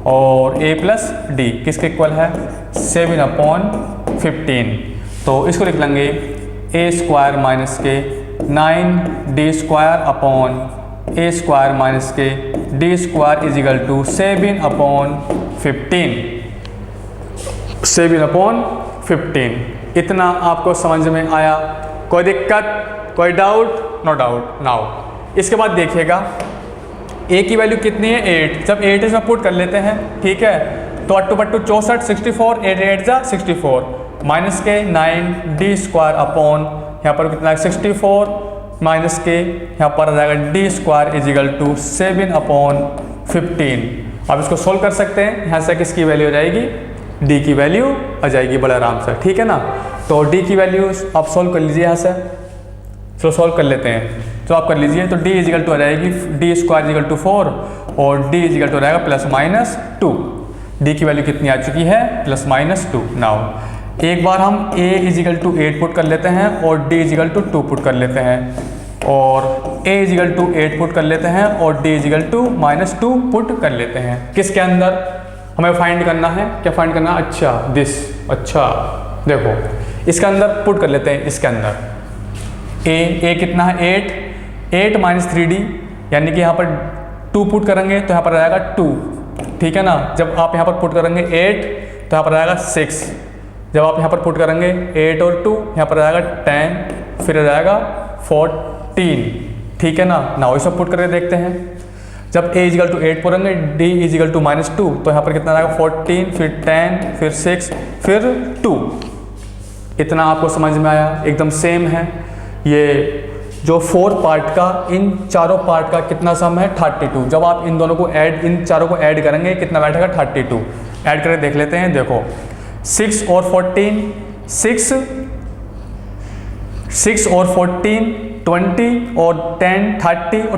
और a+d किसके इक्वल है 7/15। तो इसको लिख लेंगे a² - के 9d² a² - के d² = 7/15। इतना आपको समझ में आया? कोई दिक्कत, कोई डाउट? No doubt. नाउ इसके बाद देखिएगा a की वैल्यू कितनी है 8। जब 8 इसमें पुट कर लेते हैं। ठीक है, तो 8×2 64 64, 8 8 जा 64, माइनस के 9d² यहाँ पर कितना है 64 माइनस के यहाँ पर आ जाएगा d² = 7/15। अब इसको सोल्व कर सकते हैं। यहाँ से किसकी वैल्यू आ जाएगी d की वैल्यू आ जाएगी बड़े आराम से। ठीक है ना। तो d की वैल्यू आप सोल्व कर लीजिए। यहाँ से चलो सोल्व कर लेते हैं। तो आप कर लीजिए। तो d = आ जाएगी d² = 4 और d = आ जाएगा +-2। d की वैल्यू कितनी आ चुकी है +-2। नाउ एक बार हम a = 8 पुट कर लेते हैं और d = 2 पुट कर लेते हैं, और a = 8 पुट कर लेते हैं और d = -2 पुट कर लेते हैं। किसके अंदर हमें फाइंड करना है? क्या फाइंड करना है? अच्छा देखो इसके अंदर पुट कर लेते हैं। इसके अंदर a कितना है 8 - 3d, यानी कि यहाँ पर 2 पुट करेंगे तो यहाँ पर आएगा 2। ठीक है ना। जब आप यहाँ पर पुट करेंगे 8 तो यहाँ पर आएगा 6। जब आप यहाँ पर पुट करेंगे 8 और 2 यहाँ पर आएगा 10, फिर आ जाएगा 14। ठीक है ना। नाउ इसे पुट करके देखते हैं। जब a = 8 पुरेंगे, d = -2, तो यहाँ पर कितना आएगा 14, फिर 10, फिर 6, फिर 2। इतना आपको समझ में आया? एकदम सेम है। ये जो फोर्थ पार्ट का इन चारों पार्ट का कितना सम है 32। जब आप इन दोनों को इन चारों को ऐड करेंगे कितना बैठेगा 32। ऐड करके देख लेते हैं। देखो 6 और 14 6 और 14 20 और 10 30 और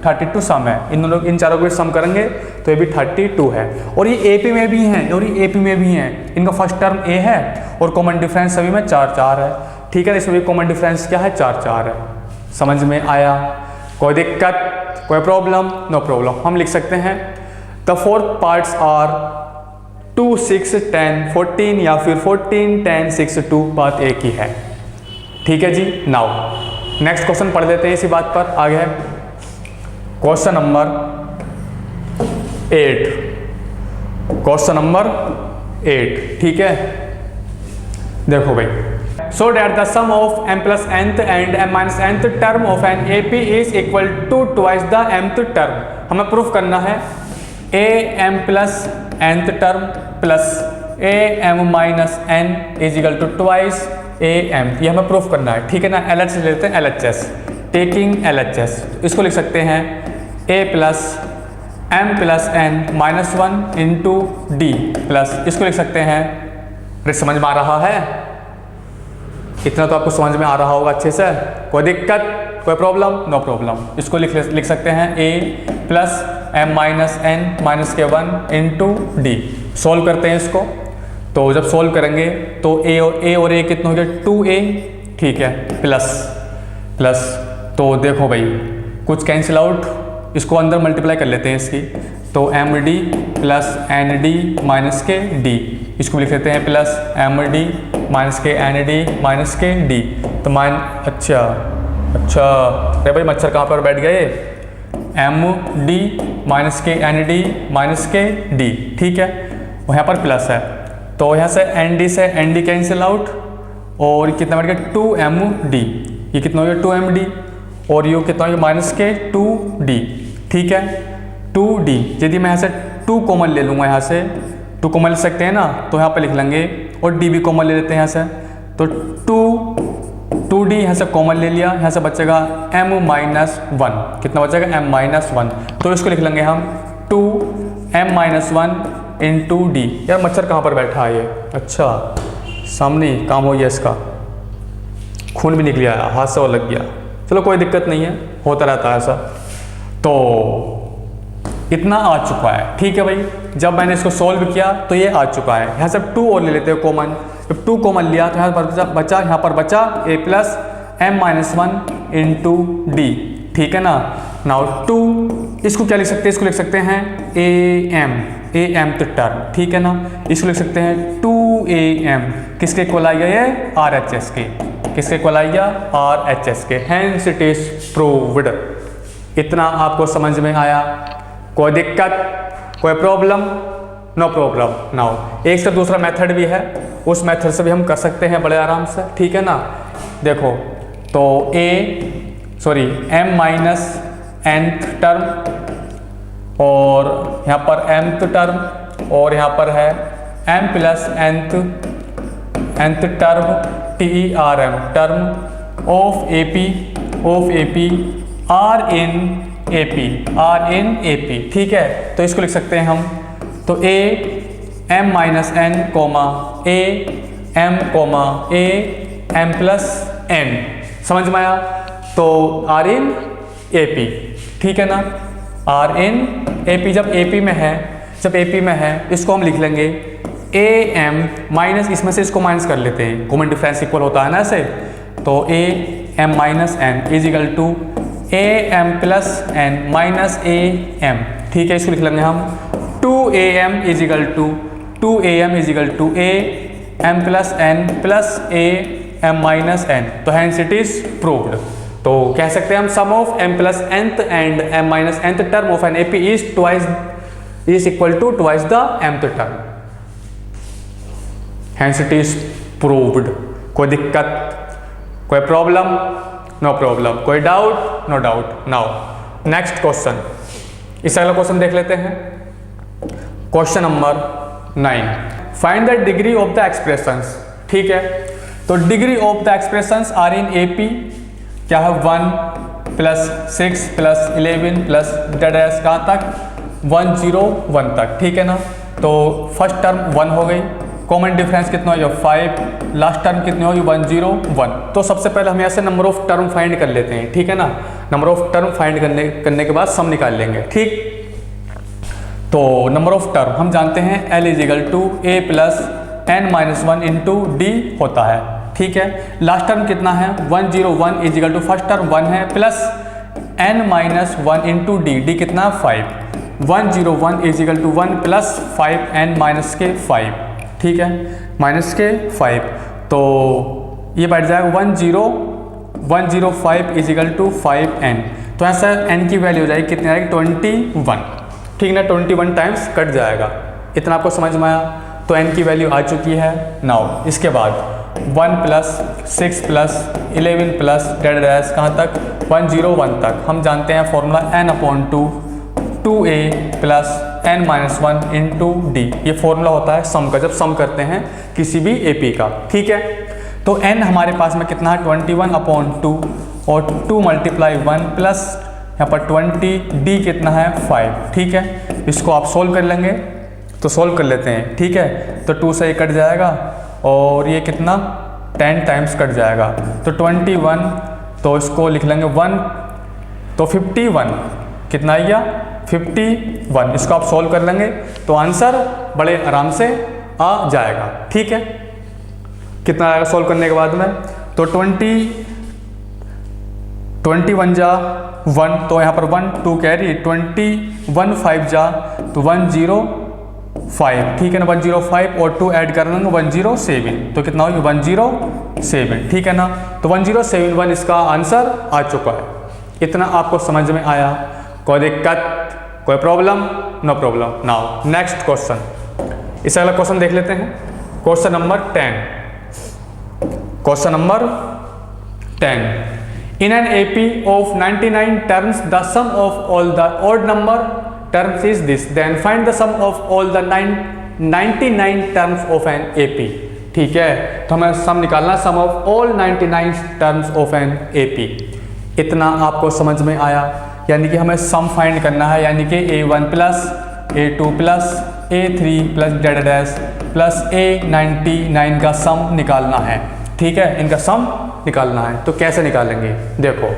32 सम है। इन चारों को सम करेंगे तो ये भी 32 है। और ये एपी में भी हैं इनका फर्स्ट टर्म ए है और कॉमन डिफरेंस सभी में 4 है। ठीक है, इसमें भी कॉमन डिफरेंस क्या है 4 है। समझ में आया? कोई दिक्कत, कोई प्रॉब्लम? No problem. हम लिख सकते हैं द फोर्थ पार्ट्स आर 2 6 10 14 या फिर 14 10 6 2 बात एक ही है। ठीक है जी। नाउ नेक्स्ट क्वेश्चन पढ़ लेते हैं इसी बात पर। आगे है क्वेश्चन नंबर 8। ठीक है, देखो भाई, so that the sum of m plus nth and m minus nth term of an AP is equal to twice the mth term। हमें प्रूफ करना है a m plus nth term plus a m minus n is equal to twice a m। ये हमें proof करना है। ठीक है ना। LHS लेते हैं, LHS टेकिंग LHS इसको लिख सकते हैं a plus m plus n minus 1 into d plus इसको लिख सकते हैं। समझ में आ रहा है? इतना तो आपको समझ में आ रहा होगा अच्छे से। कोई दिक्कत, कोई प्रॉब्लम? No problem. इसको लिख सकते हैं a plus m minus n minus के 1 इंटू डी। सोल्व करते हैं इसको। तो जब सोल्व करेंगे तो a और a कितना हो गया 2a। ठीक है, प्लस तो देखो भाई कुछ कैंसिल आउट, इसको अंदर मल्टीप्लाई कर लेते हैं इसकी। तो md प्लस nd माइनस के d, इसको लिख लेते हैं प्लस md माइनस के nd माइनस के d। तो अच्छा अरे भाई मच्छर कहाँ पर बैठ गए? md माइनस के nd माइनस के d। ठीक है, यहाँ पर प्लस है तो यहाँ से nd से nd कैंसिल आउट और कितना बैठ गया 2md। ये कितना हो गया 2md और ये कितना हो गया माइनस के 2d। ठीक है, 2d। यदि मैं यहाँ से 2 कॉमन ले लूँगा, यहाँ से 2 कॉमन ले सकते हैं ना, तो यहाँ पर लिख लेंगे और d भी कॉमन ले लेते हैं यहाँ से। तो 2d यहाँ से कॉमन ले लिया, यहाँ से बचेगा m माइनस 1। कितना बचेगा m माइनस 1। तो इसको लिख लेंगे हम 2m माइनस 1 इंटू डी। यार मच्छर कहाँ पर बैठा है ये? अच्छा सामने काम हो गया, इसका खून भी निकल गया, हाथ से और लग गया। चलो कोई दिक्कत नहीं है, होता रहता है ऐसा। तो इतना आ चुका है। ठीक है भाई, जब मैंने इसको सोल्व किया तो ये आ चुका है। यहाँ से 2 और ले लेते हैं कॉमन। जब 2 कॉमन लिया तो यहाँ पर बचा a plus m minus 1 into D. ठीक है ना। नाउ 2 इसको क्या लिख सकते हैं? इसको लिख सकते हैं a m तो टर्म। ठीक है ना। इसको लिख सकते हैं 2am। किसके इक्वल आएगा ये? RHS के। किसके इक्वल आएगा? RHS के। Hence it is proved. इतना आपको समझ में आया? कोई दिक्कत, कोई प्रॉब्लम? No problem. नाउ एक से दूसरा मेथड भी है, उस मेथड से भी हम कर सकते हैं बड़े आराम से। ठीक है ना। देखो तो m माइनस nth टर्म और यहाँ पर mth टर्म और यहाँ पर है m plus nth term TERM term of AP R in AP। ठीक है, तो इसको लिख सकते हैं हम। तो m minus n comma m plus n। समझ में आया? तो R in AP। ठीक है ना। R in AP जब AP में है इसको हम लिख लेंगे am माइनस, इसमें से इसको माइनस कर लेते हैं, कॉमन डिफरेंस इक्वल होता है ना ऐसे। तो am minus n is equal to am plus n minus am। ठीक है, इसको लिख लेंगे हम 2am is equal to am plus n plus am minus n। तो हैंस इट इज प्रूव्ड। तो कह सकते हैं हम sum of m plus nth and m minus nth term of an AP is equal to twice the mth term. Hence it is proved. कोई दिक्कत, कोई problem? No problem. कोई doubt? No doubt. Now next question, इस अगला question देख लेते हैं। Question number 9, find the degree of the expressions. ठीक है, तो degree of the expressions are in AP क्या है 1 प्लस 6 प्लस 11 प्लस डैश कहाँ तक 101 तक, ठीक है ना। तो फर्स्ट टर्म 1 हो गई, कॉमन डिफरेंस कितना हो गया 5, लास्ट टर्म कितनी होगी 101। तो सबसे पहले हम ऐसे नंबर ऑफ टर्म फाइंड कर लेते हैं, ठीक है ना। नंबर ऑफ टर्म फाइंड करने के बाद सम निकाल लेंगे, ठीक। तो नंबर ऑफ टर्म हम जानते हैं L = a plus n-1 into D होता है, ठीक है। लास्ट टर्म कितना है 101 = फर्स्ट टर्म 1 है प्लस n-1 इंटू डी कितना 5, 101 = 1 प्लस 5n-5, ठीक है, -5। तो ये बैठ जाएगा 105 = 5n। तो ऐसा n की वैल्यू हो जाएगी कितनी आएगी 21, ठीक ना। 21 टाइम्स कट जाएगा। इतना आपको समझ में आया। तो n की वैल्यू आ चुकी है। नाउ इसके बाद 1 प्लस 6 प्लस 11 प्लस डैश कहाँ तक 101 तक। हम जानते हैं formula n/2 2a plus n-1 into D. ये फॉर्मूला होता है सम का, जब सम करते हैं किसी भी एपी का, ठीक है। तो n हमारे पास में कितना है 21/2 और 2 × 1 प्लस यहाँ पर 20, डी कितना है 5, ठीक है। इसको आप सोल्व कर लेंगे, तो सोल्व कर लेते हैं, ठीक है। तो 2 से ये कट जाएगा और ये कितना 10 टाइम्स कट जाएगा। तो 21, तो इसको लिख लेंगे 1, तो 51 कितना आ गया 51। इसको आप सोल्व कर लेंगे तो आंसर बड़े आराम से आ जाएगा, ठीक है। कितना आएगा सोल्व करने के बाद में, तो 21 जा 1, तो यहाँ पर 1 2 कैरी 21 5 जा तो 105, ठीक है ना। 105 और 2 ऐड कर लेंगे 107, तो कितना होगी 107, ठीक है ना। तो 1071 इसका आंसर आ चुका है। इतना आपको समझ में आया, कोई दिक्कत कोई problem? No problem. Now next question, इस अगला क्वेश्चन देख लेते हैं। Question number 10। Question number 10, in an AP of 99 terms the sum of all the odd number terms is this, then find the sum of all the 99 terms of an AP। ठीक है, तो हमें sum निकालना, sum of all 99 terms of an AP। इतना आपको समझ में आया, यानी कि हमें सम फाइंड करना है, यानी कि A1 plus A2 plus A3 plus dash plus A99 का सम निकालना है, ठीक है। इनका सम निकालना है, तो कैसे निकालेंगे? देखो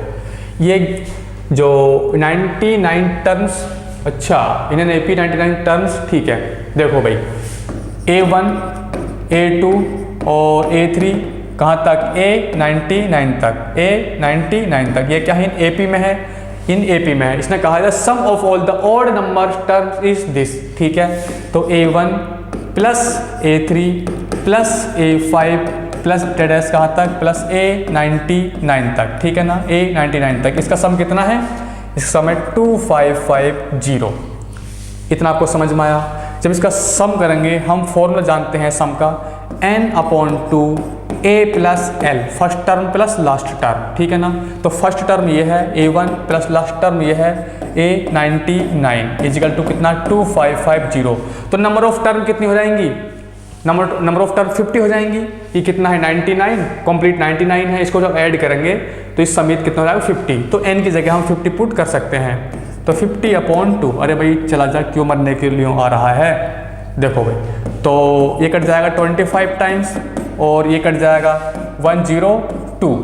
ये जो 99 टर्म्स, अच्छा इन्हें AP 99 टर्म्स, ठीक है। देखो भाई A1 A2 और A3 कहाँ तक A99 तक, A99 तक। ये क्या है इन AP में है, इन AP में है। इसने कहा है sum of all the odd number terms is this, ठीक है। तो A1 plus A3 plus A5 plus dash कहाँ तक प्लस A99 तक, ठीक है ना। A99 तक इसका सम कितना है, इसका सम है 2550। इतना आपको समझ में आया। जब इसका सम करेंगे, हम फॉर्मूला जानते हैं सम का, n/2 a plus l, first term plus last term, ठीक है ना। तो फर्स्ट टर्म ये है A1 प्लस लास्ट टर्म ये है A99 इजिकल टू कितना 2550। तो नंबर ऑफ टर्म कितनी हो जाएंगी, नंबर ऑफ टर्म 50 हो जाएंगी। ये कितना है 99, कंप्लीट 99 है। इसको जब ऐड करेंगे तो इस समेत कितना हो जाएगा 50। तो n की जगह हम 50 पुट कर सकते हैं। तो 50/2, अरे भाई चला जा, क्यों मरने के लिए आ रहा है। देखो भाई, तो ये कट जाएगा 25 टाइम्स और ये कट जाएगा 102।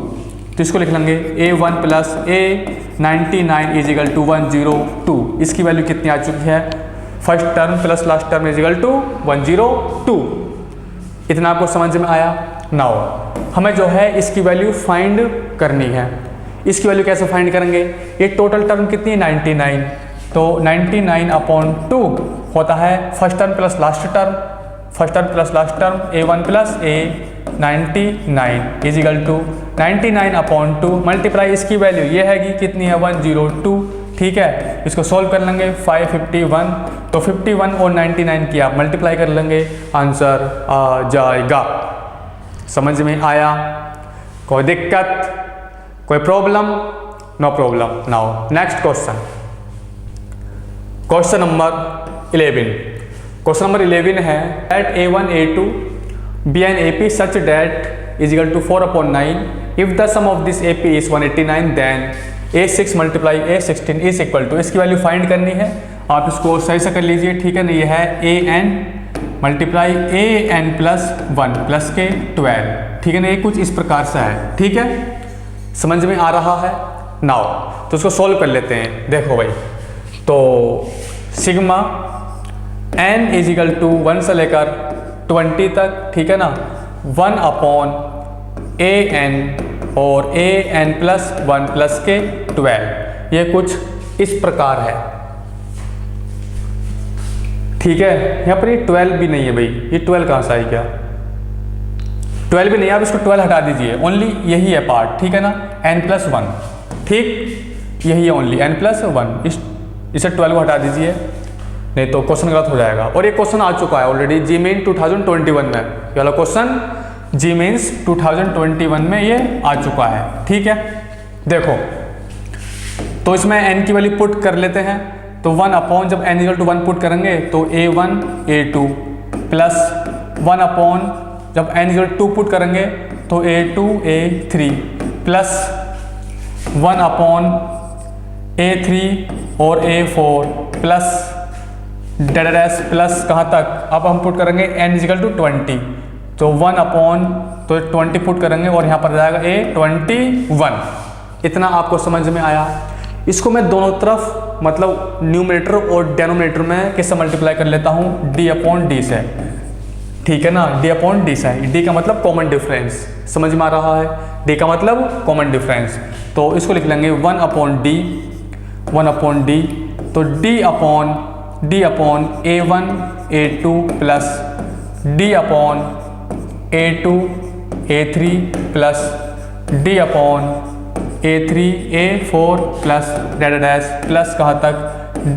तो इसको लिख लेंगे A1 plus A99 equal to 102। इसकी वैल्यू कितनी आ चुकी है, first term plus last term equal to 102। इतना आपको समझ में आया। नाउ हमें जो है इसकी वैल्यू फाइंड करनी है। इसकी वैल्यू कैसे फाइंड करेंगे, ये टोटल टर्म कितनी है 99, तो 99/2 होता है first term plus last term, first term plus last term A1 plus A99 equal to 99/2 multiply इसकी वैल्यू ये है कि कितनी है 102, ठीक है। इसको सोल्व कर लेंगे 551, तो 51 और 99 की आप मल्टीप्लाई कर लेंगे, आंसर आ जाएगा। समझ में आया, कोई दिक्कत कोई problem? No problem. Now next question, question number 11। Question number 11 है that A1 A2 be an AP such that equal to 4/9 if the sum of this AP is 189 then A6 multiply A16 is equal to, इसकी वैल्यू find करनी है। आप इसको सही से कर लीजिए, ठीक है ना। ये है AN multiply AN plus 1 plus के 12, ठीक है ना। ये कुछ इस प्रकार से है, ठीक है, समझ में आ रहा है। नाउ तो इसको सॉल्व कर लेते हैं। देखो भाई, तो sigma n is equal to 1 से लेकर 20 तक, ठीक है ना, 1 अपॉन AN और AN प्लस 1 प्लस के 12, ये कुछ इस प्रकार है, ठीक है। यहाँ पर ये 12 भी नहीं है भाई, ये 12 कहाँ से आई, क्या 12 भी नहीं है। आप इसको 12 हटा दीजिए, ओनली यही है पार्ट, ठीक है ना, n प्लस 1, ठीक, यही है ओनली n प्लस 1। इसे 12 को हटा दीजिए, नहीं तो क्वेश्चन गलत हो जाएगा। और ये क्वेश्चन आ चुका है ऑलरेडी GMAIN 2021 में, ये वाला क्वेश्चन GMAINS 2021 में ये आ चुका है, ठीक है। देखो तो इसमें n की वैल्यू पुट कर लेते हैं, तो 1 अपॉन, जब n इक्वल टू 1 पुट करेंगे तो A1 A2 प्लस 1 अपॉन, जब n इक्वल टू 2 पुट करेंगे तो A2 A3 plus 1 upon A3 और A4 प्लस डैश प्लस कहाँ तक, अब हम पुट करेंगे n इक्वल टू 20, तो 1 अपॉन, तो 20 पुट करेंगे और यहाँ पर जाएगा A21। इतना आपको समझ में आया। इसको मैं दोनों तरफ मतलब न्यूमरेटर और डेनोमिनेटर में किससे मल्टीप्लाई कर लेता हूँ, d अपॉन डी से, ठीक है ना, d अपॉन डी से। d का मतलब कॉमन डिफरेंस, समझ में आ रहा है, d का मतलब कॉमन डिफरेंस। तो इसको लिख लेंगे 1 अपॉन डी, 1 अपॉन डी, तो d upon A1 A2 plus d upon A2 A3 plus d upon A3 A4 plus dash plus कहाँ तक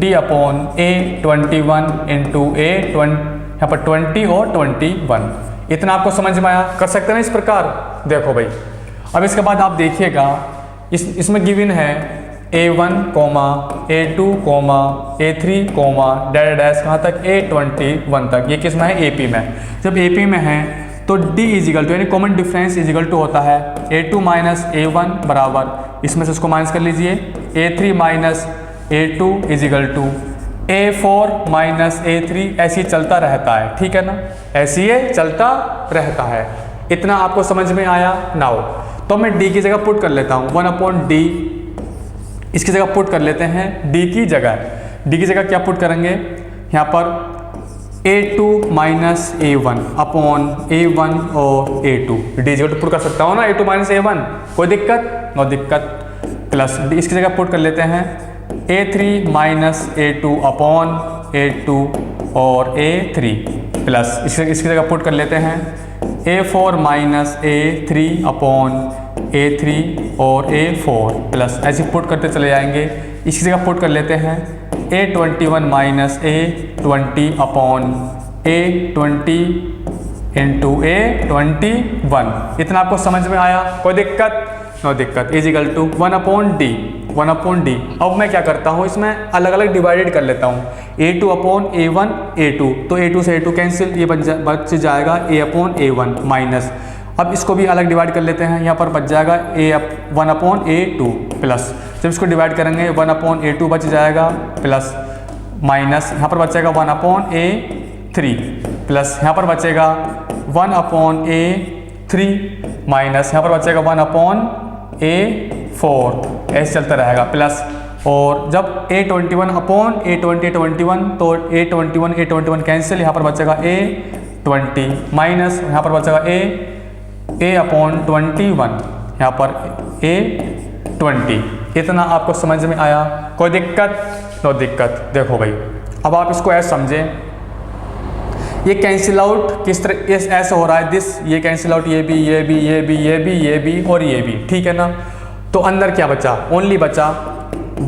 d upon A21 into A20, यहाँ पर 20 और 21। इतना आपको समझ में आया, कर सकते हैं ना इस प्रकार। देखो भाई, अब इसके बाद आप देखिएगा, इसमें गिवन है A1 A2 A3 डैश कहाँ तक, A21 तक। ये किस में है, AP में। जब AP में है तो D इज इक्वल टू, यानी common difference is equal to होता है A2 माइनस A1 बराबर, इसमें से इसको माइनस कर लीजिए, A3 minus A2 is equal to A4 minus A3, ऐसे ही चलता रहता है, ठीक है ना, ऐसे ही चलता रहता है। इतना आपको समझ में आया। नाउ तो मैं D की जगह पुट कर लेता हूँ, 1 अपॉन D, इसकी जगह पुट कर लेते हैं D की जगह क्या पुट करेंगे, यहाँ पर A2 minus A1 upon A1 और A2, D जगह पुट कर सकता हूँ ना, A2 माइनस A1, कोई दिक्कत, नो दिक्कत, प्लस D इसकी जगह पुट कर लेते हैं A3 minus A2 upon A2 और A3 प्लस इसकी जगह पुट कर लेते हैं A4 minus A3 upon A3 और A4 प्लस, ऐसे पुट करते चले जाएंगे। इसकी जगह पुट कर लेते हैं A21 minus A20 upon A20 into A21। इतना आपको समझ में आया, कोई दिक्कत, नो दिक्कत, is equal to 1 upon D. अब मैं क्या करता हूँ, इसमें अलग अलग डिवाइडेड कर लेता हूँ, A2 अपॉन A1 A2, तो A2 से A2 कैंसिल, ये बच जाएगा A अपॉन A1 माइनस, अब इसको भी अलग डिवाइड कर लेते हैं, यहाँ पर बच जाएगा 1 अपॉन A2 प्लस, जब इसको डिवाइड करेंगे 1 अपॉन A2 बच जाएगा प्लस माइनस, यहाँ पर बचेगा 1 अपॉन A3 प्लस, यहाँ पर बचेगा 1 अपॉन A3 माइनस, यहाँ पर बचेगा 1 अपॉन A4, ऐसे चलता रहेगा प्लस। और जब A21 अपॉन A21 तो A21 कैंसिल, यहाँ पर बचेगा A20 माइनस, यहाँ पर बचेगा A अपॉन 21, यहाँ पर A20। इतना आपको समझ में आया, कोई दिक्कत, नो दिक्कत। देखो भाई, अब आप इसको ऐसे समझें, ये कैंसिल आउट किस तरह ऐसे हो रहा है, ये कैंसिल आउट, ये भी और ये भी, ठीक है ना। तो अंदर क्या बचा, ओनली बचा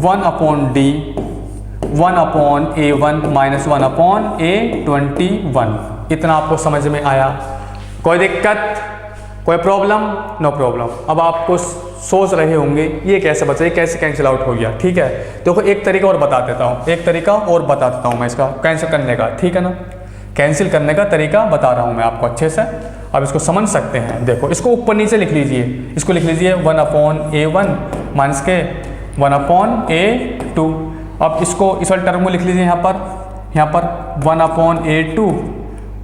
1 upon D, 1 upon A1 minus 1 upon A21। इतना आपको समझ में आया, कोई दिक्कत, कोई प्रॉब्लम, नो प्रॉब्लम। अब आपको सोच रहे होंगे ये कैसे बचा, ये कैसे कैंसिल आउट हो गया, ठीक है। देखो एक तरीका और बता देता हूँ, मैं इसका कैंसिल करने का, ठीक है ना, कैंसिल करने का तरीका बता रहा हूँ मैं आपको अच्छे से। अब इसको समझ सकते हैं, देखो इसको ऊपर नीचे लिख लीजिए, इसको लिख लीजिए 1/a1 माइनस के 1/a2। अब इसको इस वाले टर्म को लिख लीजिए यहाँ पर 1/a2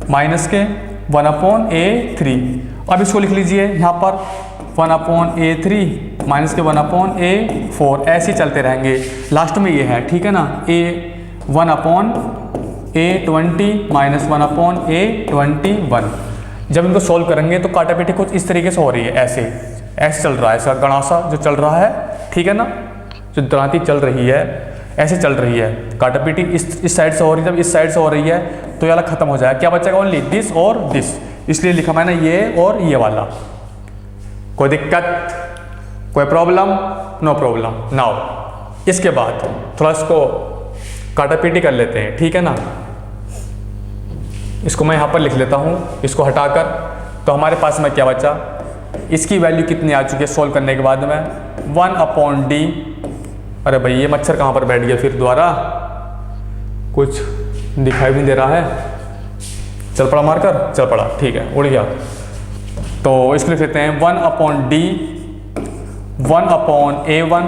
माइनस के 1/a3। अब इसको लिख लीजिए यहाँ पर 1/a3 माइनस के 1/a4। ऐसे ही चलते रहेंगे, लास्ट में ये है, ठीक है ना, a1/a20 माइनस 1/a21। जब इनको सोल्व करेंगे तो काटापीटी कुछ इस तरीके से हो रही है, ऐसे चल रहा है, ऐसा गणासा जो चल रहा है, ठीक है ना, जो दरांती चल रही है ऐसे चल रही है। काटापीटी इस साइड से हो रही है, जब इस साइड से हो रही है तो ये वाला खत्म हो जाएगा, क्या बचेगा, ओनली दिस और दिस, इसलिए लिखा मैंने ये और ये वाला। कोई दिक्कत, कोई प्रॉब्लम? No problem. नाउ इसके बाद थोड़ा इसको काटापीटी कर लेते हैं, ठीक है ना। इसको मैं यहाँ पर लिख लेता हूँ, इसको हटाकर, तो हमारे पास में क्या बचा, इसकी वैल्यू कितनी आ चुकी है सोल्व करने के बाद में 1/d। अरे भाई ये मच्छर कहाँ पर बैठ गया फिर दोबारा, कुछ दिखाई भी नहीं दे रहा है, चल पड़ा मारकर, चल पड़ा, ठीक है, उड़ गया। तो इसको लिख लेते हैं 1/d 1/a1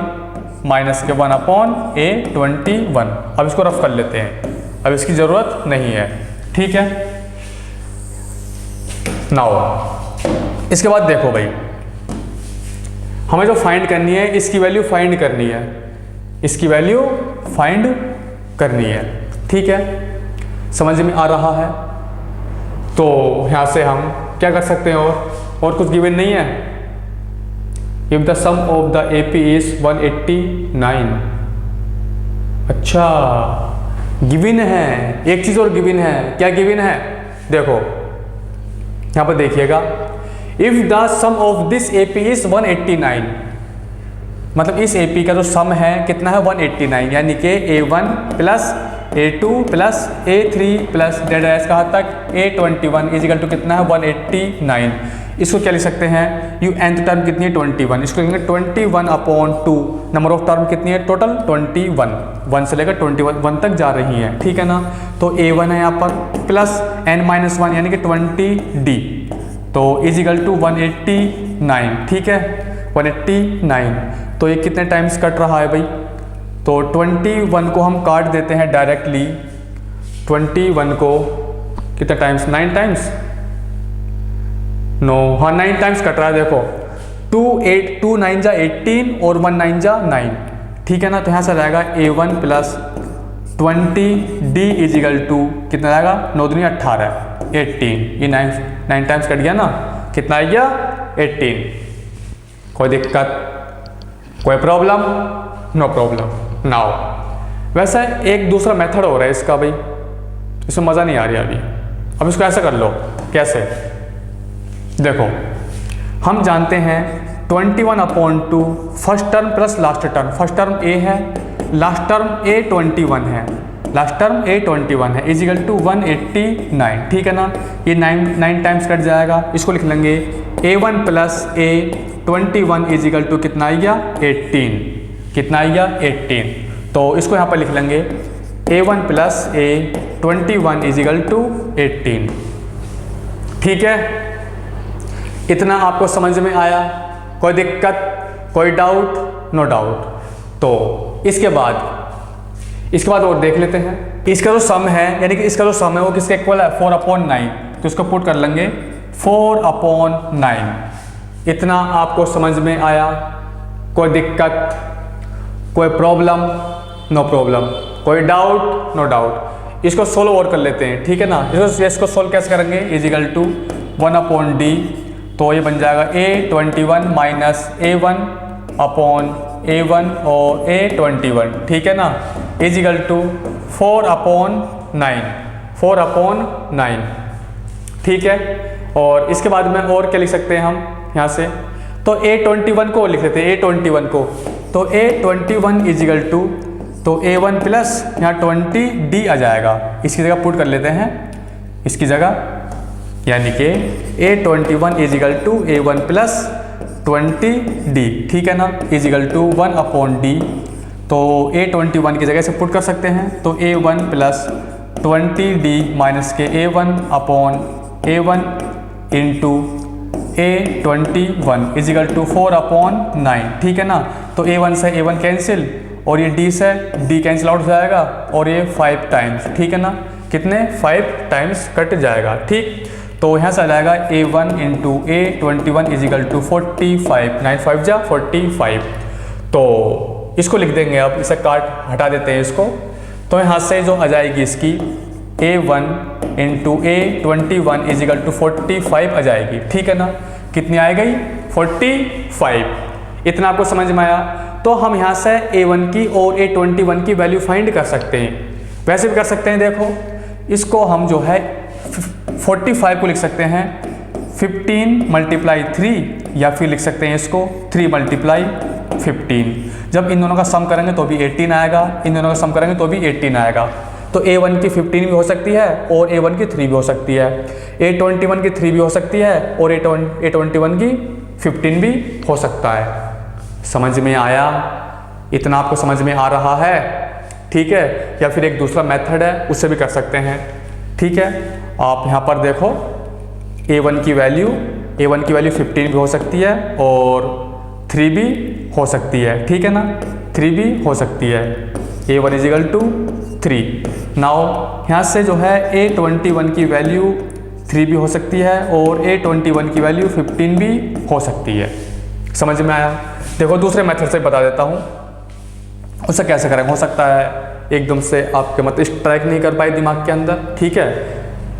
माइनस के 1/a21। अब इसको रफ कर लेते हैं, अब इसकी ज़रूरत नहीं है, ठीक है। नाउ इसके बाद देखो भाई, हमें जो फाइंड करनी है, इसकी वैल्यू फाइंड करनी है, इसकी वैल्यू फाइंड करनी है, ठीक है, समझ में आ रहा है। तो यहाँ से हम क्या कर सकते हैं, और कुछ गिवन नहीं है। If the sum of the AP is 189। अच्छा गिवन है, एक चीज और गिवन है, क्या गिवन है, देखो यहाँ पर देखिएगा, if the sum of this AP is 189, मतलब इस AP का जो सम है कितना है 189, यानी कि A1 plus A2 plus A3 plus dead कहाँ तक A21 इजिकल टू कितना है 189। इसको क्या लिख सकते हैं, यू nth टर्म कितनी है 21, इसको लिखेंगे 21/2। नंबर ऑफ टर्म कितनी है टोटल 21, 1 से लेकर 21 तक जा रही हैं, ठीक है ना। तो A1 है यहाँ पर प्लस n-1 यानी कि 20d, तो इजिकल टू 189, ठीक है, 189। तो ये कितने टाइम्स कट रहा है भाई, तो 21 को हम काट देते हैं डायरेक्टली, 21 को कितने टाइम्स, 9 टाइम्स, नो हाँ 9 टाइम्स कट रहा है, देखो 2 9 जा 18 और 1 9 जा 9, ठीक है ना। तो यहाँ से रहेगा A1 plus 20d is equal to कितना आएगा, 9 दूनी 18, 18, ये 9 टाइम्स कट गया ना, कितना आ गया 18। कोई दिक्कत, कोई प्रॉब्लम? No problem. नाउ वैसे एक दूसरा मेथड हो रहा है इसका भाई, इसमें मज़ा नहीं आ रही अभी। अब इसको ऐसा कर लो, कैसे, देखो हम जानते हैं 21/2 first term plus last term, first term A है, लास्ट टर्म A21 है, लास्ट टर्म A21 है, इजिकल टू 189, ठीक है ना। ये 9 टाइम्स कट जाएगा, इसको लिख लेंगे A1 plus A21 equal to कितना आएगा 18, कितना आएगा 18। तो इसको यहाँ पर लिख लेंगे A1 plus A21 equal to 18, ठीक है। इतना आपको समझ में आया, कोई दिक्कत, कोई डाउट? No doubt. तो इसके बाद और देख लेते हैं, इसका जो सम है, यानी कि इसका जो सम है वो किसके इक्वल है 4/9, तो इसको पुट कर लेंगे 4/9। इतना आपको समझ में आया, कोई दिक्कत, कोई प्रॉब्लम? No problem. कोई डाउट? No doubt. इसको सोल्व और कर लेते हैं, ठीक है ना। इसको सोल्व कैसे करेंगे, इजिकल टू 1/d, तो ये बन जाएगा A21 माइनस A1/A1 और A21, ठीक है ना, इजिकल टू 4/9, 4/9, ठीक है। और इसके बाद में और क्या लिख सकते हैं हम यहाँ से, तो A21 को लिख लेते हैं, A21 को, तो A21 इजिकल टू, तो A1 प्लस यहाँ 20d आ जाएगा, इसकी जगह पुट कर लेते हैं, इसकी जगह, यानी कि A21 equal to A1 plus 20d, ठीक है ना, इजिकल टू 1/d। तो A21 की जगह से पुट कर सकते हैं, तो A1 प्लस 20d माइनस के A1/A1 into A21 equal to 4/9, ठीक है ना। तो A1 से A1 कैंसिल और ये D से D कैंसिल आउट हो जाएगा और ये 5 टाइम्स, ठीक है ना। कितने 5 टाइम्स कट जाएगा, ठीक। तो यहाँ से आ जाएगा A1 into A21 equal to 45, 9 5 जा 45। तो इसको लिख देंगे, अब इसे काट हटा देते हैं इसको। तो यहाँ से जो आ जाएगी इसकी A1 into A21 equal to 45 आ जाएगी, ठीक है ना। कितनी आ गई 45। इतना आपको समझ में आया। तो हम यहाँ से A1 की और A21 की वैल्यू फाइंड कर सकते हैं, वैसे भी कर सकते हैं। देखो इसको हम जो है 45 को लिख सकते हैं 15 मल्टीप्लाई 3, या फिर लिख सकते हैं इसको 3 मल्टीप्लाई 15। जब इन दोनों का सम करेंगे तो भी 18 आएगा, इन दोनों का सम करेंगे तो भी 18 आएगा। तो A1 की 15 भी हो सकती है और A1 की 3 भी हो सकती है, A21 की 3 भी हो सकती है और A21 की 15 भी हो सकता है। समझ में आया? इतना आपको समझ में आ रहा है, ठीक है। या फिर एक दूसरा मेथड है, उससे भी कर सकते हैं, ठीक है। आप यहाँ पर देखो A1 की वैल्यू 15 भी हो सकती है और 3 भी हो सकती है, ठीक है ना। 3 भी हो सकती है, A1 इजिकल टू 3। नाउ यहाँ से जो है A21 की वैल्यू 3 भी हो सकती है और A21 की वैल्यू 15 भी हो सकती है। समझ में आया? देखो दूसरे मेथड से बता देता हूँ, उससे कैसे करेंगे। हो सकता है एकदम से आपके मतलब स्ट्राइक नहीं कर पाए दिमाग के अंदर, ठीक है।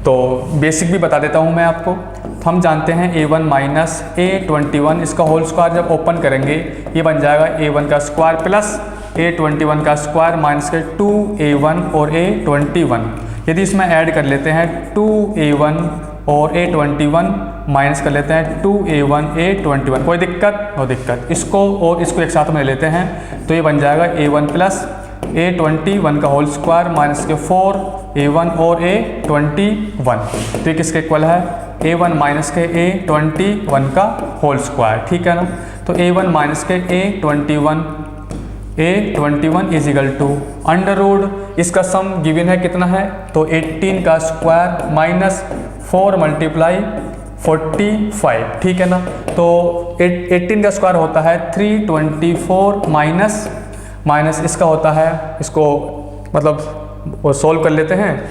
तो बेसिक भी बता देता हूँ मैं आपको। तो हम जानते हैं A1 माइनस A21 इसका होल स्क्वायर जब ओपन करेंगे ये बन जाएगा A1 का स्क्वायर प्लस A21 का स्क्वायर माइनस के 2A1 और A21। यदि इसमें ऐड कर लेते हैं 2A1 और A21 माइनस कर लेते हैं 2A1 A21, कोई दिक्कत? नो दिक्कत। इसको और इसको एक साथ में ले लेते हैं तो ये बन जाएगा A1 प्लस A21 का होल स्क्वायर माइनस के 4A1 और A21। तो ये किसके इक्वल है? A1 माइनस के A21 का होल स्क्वायर, ठीक है ना। तो A1 माइनस के A21 equal to under root, इसका सम गिवन है कितना है तो 18 का स्क्वायर माइनस 4 मल्टीप्लाई 45, ठीक है ना। तो 18 का स्क्वायर होता है 324 माइनस इसका होता है, इसको मतलब वो सोल्व कर लेते हैं।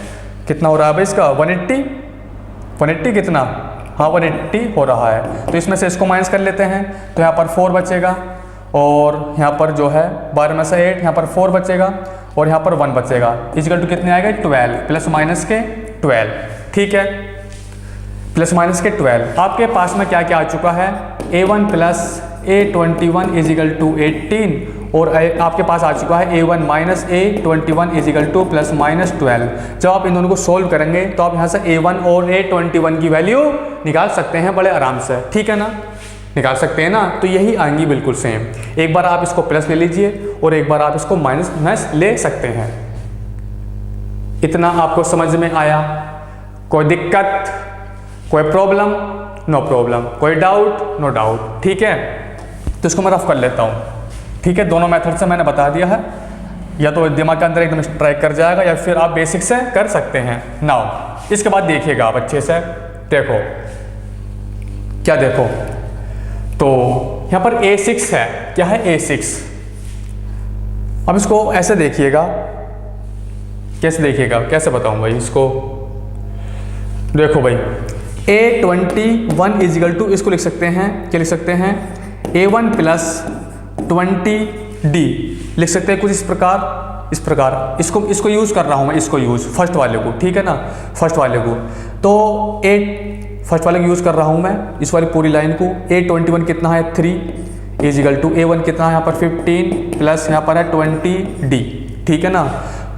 कितना हो रहा है भाई इसका 180 कितना? हाँ 180 हो रहा है। तो इसमें से इसको माइनस कर लेते हैं तो यहाँ पर 4 बचेगा और यहाँ पर जो है 12 में से 8, यहाँ पर 4 बचेगा और यहाँ पर 1 बचेगा। इजिकल टू कितने आएगा 12 प्लस माइनस के 12, ठीक है। प्लस माइनस के 12। आपके पास में क्या क्या आ चुका है A1 plus A21 equal to 18 और आपके पास आ चुका है A1 minus A21 equal to plus minus 12। जब आप इन दोनों को सोल्व करेंगे तो आप यहाँ से A1 और A21 की वैल्यू निकाल सकते हैं बड़े आराम से, ठीक है ना। निकाल सकते हैं ना। तो यही आएंगी बिल्कुल सेम। एक बार आप इसको प्लस ले लीजिए और एक बार आप इसको माइनस ले सकते हैं। इतना आपको समझ में आया? कोई दिक्कत, कोई प्रॉब्लम? No problem. कोई डाउट? नो डाउट, ठीक है। तो इसको मैं रफ कर लेता हूँ, ठीक है। दोनों मेथड से मैंने बता दिया है, या तो दिमाग के अंदर एकदम स्ट्राइक कर जाएगा या फिर आप बेसिक से कर सकते हैं। नाउ इसके बाद देखिएगा आप अच्छे से, देखो क्या देखो। तो यहाँ पर A6 है, क्या है A6। अब इसको ऐसे देखिएगा, कैसे देखिएगा, कैसे बताऊं भाई इसको। देखो भाई A21 इजिकल टू इसको लिख सकते हैं, क्या लिख सकते हैं A1 प्लस 20D लिख सकते हैं कुछ इस प्रकार। इसको यूज कर रहा हूं मैं, इसको यूज फर्स्ट वाले को, ठीक है ना, फर्स्ट वाले को। तो फर्स्ट वाले को यूज कर रहा हूं मैं, इस वाली पूरी लाइन को। A21 कितना है 3 इजिकल टू A1 कितना है यहाँ पर 15 प्लस यहाँ पर है 20D, ठीक है ना।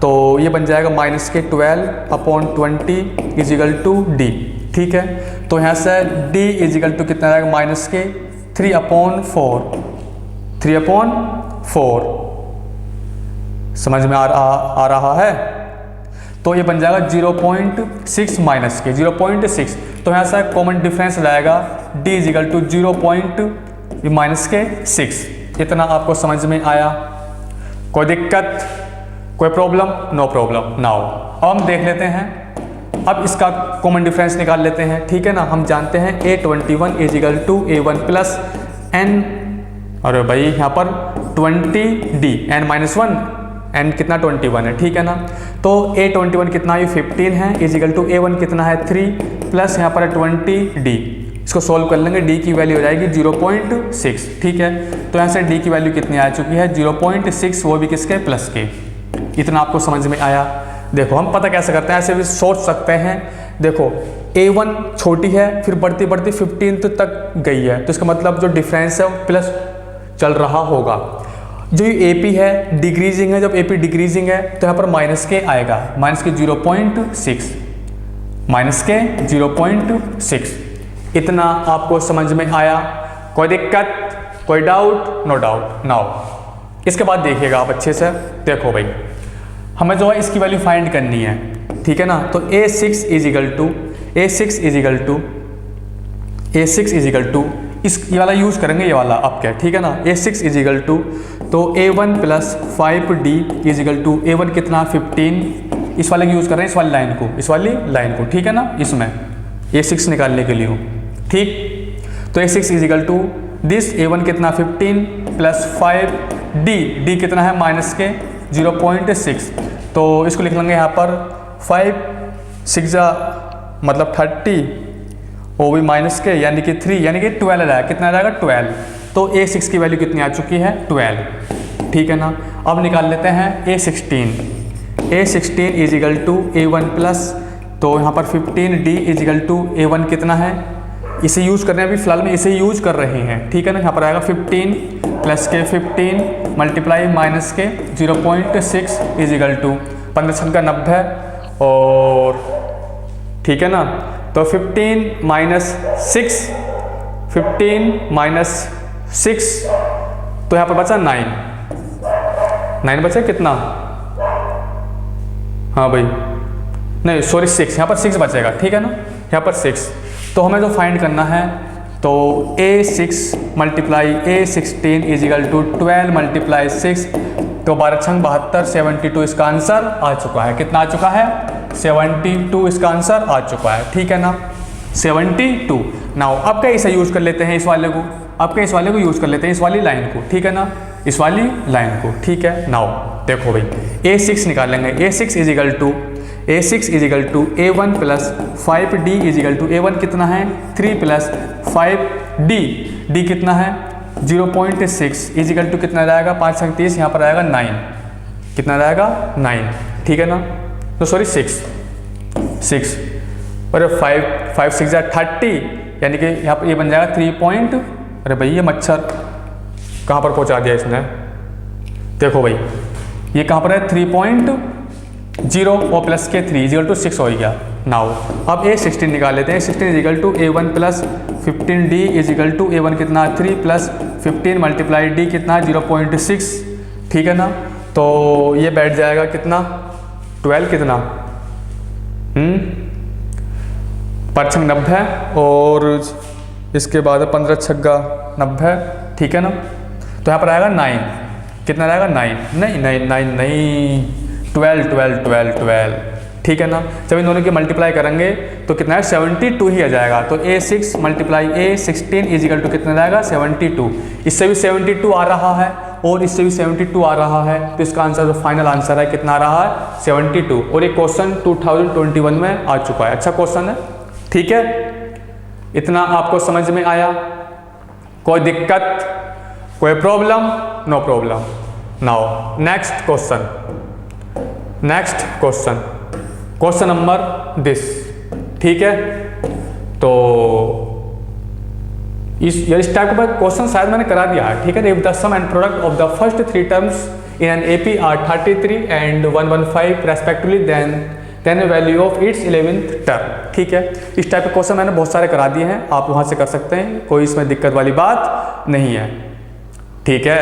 तो ये बन जाएगा माइनस के 12/20 इजिकल टू D, ठीक है। तो यहाँ से D इजिकल टू कितना आएगा माइनस के 3/4 समझ में आ रहा है। तो ये बन जाएगा 0.6 माइनस के 0.6। तो यहाँ से कॉमन डिफरेंस लाएगा D इजिकल टू 0.6। इतना आपको समझ में आया? कोई दिक्कत, कोई प्रॉब्लम? No problem. नाउ अब हम देख लेते हैं अब इसका कॉमन डिफरेंस निकाल लेते हैं, ठीक है ना। हम जानते हैं A21 equal to A1 plus n, अरे भाई यहाँ पर 20D n-1, n कितना 21 है, ठीक है ना। तो A21 कितना है 15 है, इजिकल टू A1 कितना है 3 प्लस यहाँ पर है 20D। इसको सोल्व कर लेंगे, D की वैल्यू हो जाएगी 0.6, ठीक है। तो यहाँ से D की वैल्यू कितनी आ चुकी है 0.6, वो भी किसके प्लस के। इतना आपको समझ में आया। देखो हम पता कैसे करते हैं, ऐसे भी सोच सकते हैं। देखो A1 छोटी है, फिर बढ़ती बढ़ती 15 तक गई है, तो इसका मतलब जो डिफरेंस है वो प्लस चल रहा होगा। जो ये AP है डिक्रीजिंग है, जब AP डिक्रीजिंग है तो यहाँ पर माइनस के आएगा, माइनस के 0.6, माइनस के 0.6। इतना आपको समझ में आया? कोई दिक्कत, कोई डाउट? No doubt. नाउ इसके बाद देखिएगा आप अच्छे से। देखो भाई हमें जो है इसकी वैल्यू फाइंड करनी है, ठीक है ना। तो A6 इजिकल टू इस ये वाला यूज करेंगे, ये वाला अब क्या, ठीक है ना। A6 इजिकल टू तो A1 plus 5D equal to A1 कितना 15, इस वाले की यूज कर रहे हैं, इस वाली लाइन को, ठीक है ना। इसमें A6 निकालने के लिए, ठीक। तो A6 equal to this A1 कितना 15 प्लस 5D कितना है माइनस के 0.6, तो इसको लिख लेंगे यहाँ पर 5 6 मतलब 30, वो भी माइनस के यानी कि 3 यानी कि 12 आएगा। कितना आएगा 12। तो A6 की वैल्यू कितनी आ चुकी है 12, ठीक है ना। अब निकाल लेते हैं A16 equal to A1 plus, तो यहाँ पर 15D इजिकल टू A1 कितना है, इसे यूज करने अभी फिलहाल में इसे यूज कर रहे हैं, ठीक है ना। यहाँ पर आएगा 15 प्लस के 15 मल्टीप्लाई माइनस के 0.6 इजिकल टू 15 का 90, और ठीक है ना। तो 15 माइनस 6, तो यहाँ पर बचा 9 बचा कितना, हाँ भाई नहीं सॉरी 6, यहाँ पर 6 बचेगा, ठीक है ना। यहाँ पर 6, तो हमें जो फाइंड करना है तो A6 multiply A16 equal to 12 multiply 6, तो 12 छंग 72, 72 इसका आंसर आ चुका है। कितना आ चुका है 72 इसका आंसर आ चुका है, ठीक है ना 72। नाउ अब क्या इसे यूज कर लेते हैं, इस वाले को, अब क्या इस वाले को यूज कर लेते हैं, इस वाली लाइन को, ठीक है ना, इस वाली लाइन को, ठीक है। नाउ देखो भाई A6 निकालेंगे, A6 equal to A1 plus 5D equal to A1 कितना है 3 प्लस 5D कितना है 0.6 इजिकल टू कितना रहेगा 5 संग 30, यहाँ पर आएगा 9, कितना रहेगा 9, ठीक है ना। तो सॉरी 6 और 5 6 30, यानी कि यहाँ पर ये बन जाएगा 3 अरे भाई ये मच्छर कहाँ पर पहुँचा दिया इसने, देखो भाई ये कहाँ पर है 3.0 और प्लस के 3 इजिकल टू 6 हो गया। नाउ अब A16 निकाल लेते हैं, A16 equal to A1 plus 15D equal to A1 कितना 3 प्लस 15 मल्टीप्लाई D कितना 0.6, ठीक है ना। तो ये बैठ जाएगा कितना 12 कितना 5 छंग 90 और इसके बाद 15 छक्का 90, ठीक है ना। तो यहाँ पर आएगा 9, कितना रहेगा 9 12, ठीक है ना। जब इन दोनों की मल्टीप्लाई करेंगे तो कितना है 72 ही आ जाएगा। तो A6 multiply A16 equal to कितना रहेगा 72, इससे भी 72 आ रहा है और इससे भी 72 आ रहा है, तो इसका आंसर जो फाइनल आंसर है कितना आ रहा है 72। और ये क्वेश्चन 2021 में आ चुका है, अच्छा क्वेश्चन है, ठीक है। इतना आपको समझ में आया? कोई दिक्कत, कोई problem? No problem. Now next question number this, ठीक है। तो इस टाइप का क्वेश्चन शायद मैंने करा दिया है, ठीक है। If the sum and product of the first 3 terms in an AP are 33 and 115 respectively then value of its 11th term, ठीक है। इस टाइप के क्वेश्चन मैंने बहुत सारे करा दिए हैं, आप वहाँ से कर सकते हैं, कोई इसमें दिक्कत वाली बात नहीं है, ठीक है।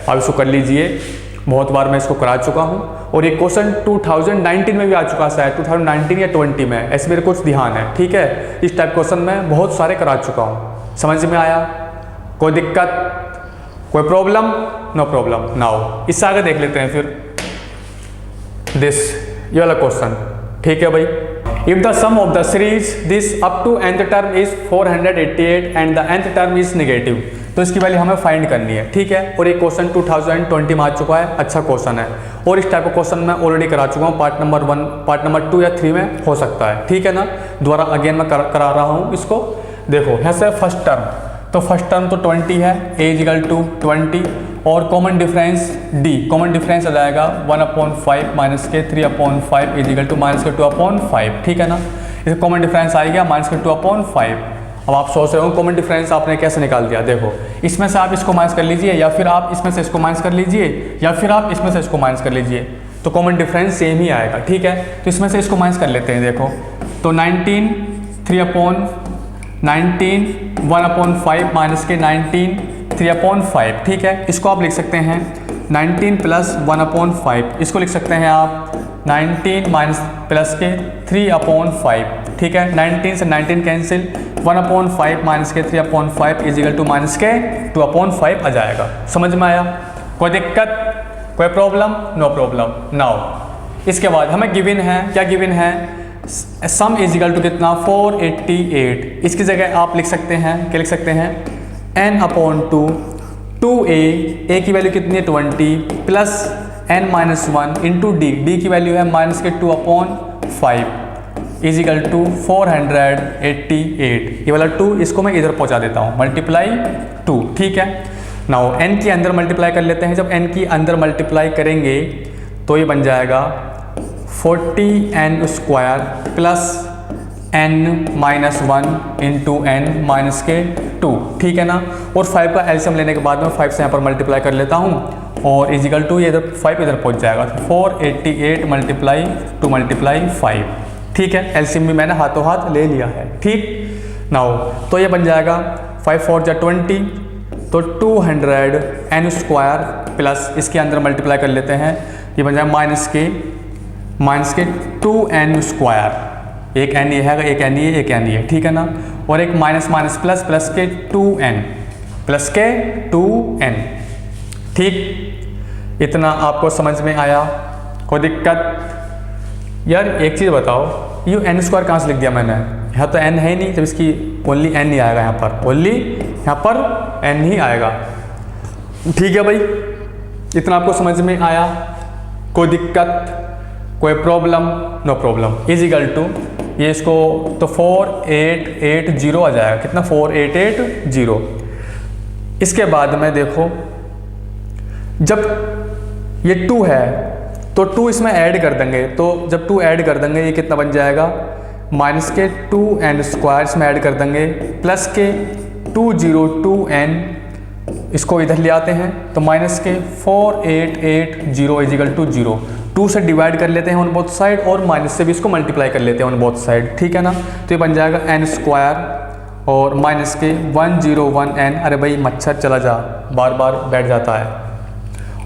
आप इसको कर लीजिए, बहुत बार मैं इसको करा चुका हूँ। और ये क्वेश्चन 2019 में भी आ चुका है, शायद 2019 या 20 में, ऐसे मेरे कुछ ध्यान है, ठीक है। इस टाइप क्वेश्चन मैं बहुत सारे करा चुका हूँ, समझ में आया? कोई दिक्कत, कोई प्रॉब्लम? No problem. नाउ इससे आगे देख लेते हैं फिर ये वाला क्वेश्चन, ठीक है भाई। If the sum of the series this up to nth term is 488 and the nth term is negative, तो इसकी वैल्यू हमें फाइंड करनी है, ठीक है। और ये क्वेश्चन 2020 में आ चुका है, अच्छा क्वेश्चन है। और इस टाइप का क्वेश्चन मैं ऑलरेडी करा चुका हूँ, पार्ट नंबर 1, पार्ट नंबर 2 या 3 में हो सकता है, ठीक है ना। दोबारा अगेन मैं करा रहा हूँ इसको। देखो यहाँ से फर्स्ट टर्म, तो फर्स्ट टर्म तो 20 है, a इजिकल टू 20, और common difference d, common difference आ जाएगा 1/5 माइनस के 3/5 इजिकल टू माइनस के 2/5, ठीक है ना। इसका कॉमन डिफरेंस आ गया माइनस के 2/5। अब आप सोच रहे हो कॉमन डिफरेंस आपने कैसे निकाल दिया, देखो इसमें से आप इसको माइनस कर लीजिए, या फिर आप इसमें से इसको माइनस कर लीजिए, या फिर आप इसमें से इसको माइनस कर लीजिए, तो कॉमन डिफरेंस सेम ही आएगा, ठीक है। तो इसमें से इसको माइनस कर लेते हैं, देखो तो 19 1/5 माइनस के 19 3/5, ठीक है। इसको आप लिख सकते हैं 19 प्लस 1/5, इसको लिख सकते हैं आप 19 माइनस प्लस के 3/5, ठीक है। 19 से 19 कैंसिल, 1/5 माइनस के 3/5 इजिकल टू माइनस के 2/5 आ जाएगा। समझ में आया? कोई दिक्कत, कोई प्रॉब्लम? No problem. नाउ इसके बाद हमें गिवन है, क्या गिवन है, सम इजिकल टू कितना 488। इसकी जगह आप लिख सकते हैं, क्या लिख सकते हैं, n/2 2a की वैल्यू कितनी है 20 प्लस n-1 इंटू डी की वैल्यू है माइनस के 2/5 इजिकल टू 488। ये वाला 2 इसको मैं इधर पहुंचा देता हूँ, मल्टीप्लाई 2, ठीक है। नाउ n के अंदर मल्टीप्लाई कर लेते हैं। जब n की अंदर मल्टीप्लाई करेंगे तो ये बन जाएगा 40n square plus n-1 into n-2, ठीक है ना। और 5 का एलसीएम लेने के बाद में 5 से यहाँ पर मल्टीप्लाई कर लेता हूँ, और इजिकल टू ये इधर 5 इधर पहुँच जाएगा, 488 मल्टीप्लाई 2 मल्टीप्लाई 5, ठीक है। एलसीएम भी मैंने हाथों हाथ ले लिया है, ठीक। नाउ तो ये बन जाएगा 5 4 जा 20, तो 200n स्क्वायर प्लस इसके अंदर मल्टीप्लाई कर लेते हैं, ये बन जाएगा माइनस के 2n स्क्वायर, एक n ये है, एक n ये, एक n ये, ठीक है ना। और एक माइनस माइनस प्लस, प्लस के 2n, प्लस के 2n, ठीक। इतना आपको समझ में आया? कोई दिक्कत? यार एक चीज़ बताओ, ये n स्क्वायर कहाँ से लिख दिया मैंने? यहाँ तो n है ही नहीं, जब इसकी ओनली n ही आएगा, यहाँ पर ओनली यहाँ पर n ही आएगा, ठीक है भाई। इतना आपको समझ में आया? कोई दिक्कत, कोई problem? No problem. Is equal to ये इसको तो 4880 आ जाएगा, कितना 4880। इसके बाद में देखो जब ये 2 है तो 2 इसमें ऐड कर देंगे, तो जब 2 ऐड कर देंगे ये कितना बन जाएगा, माइनस के 2n स्क्वायर इसमें ऐड कर देंगे, प्लस के 202n इसको इधर ले आते हैं, तो माइनस के 4880 इजिकल टू 0, 2 से डिवाइड कर लेते हैं ऑन बोथ साइड, और माइनस से भी इसको मल्टीप्लाई कर लेते हैं ऑन बोथ साइड, ठीक है ना। तो ये बन जाएगा n स्क्वायर और माइनस के 101n, अरे भाई मच्छर चला जा, बार बार बैठ जाता है,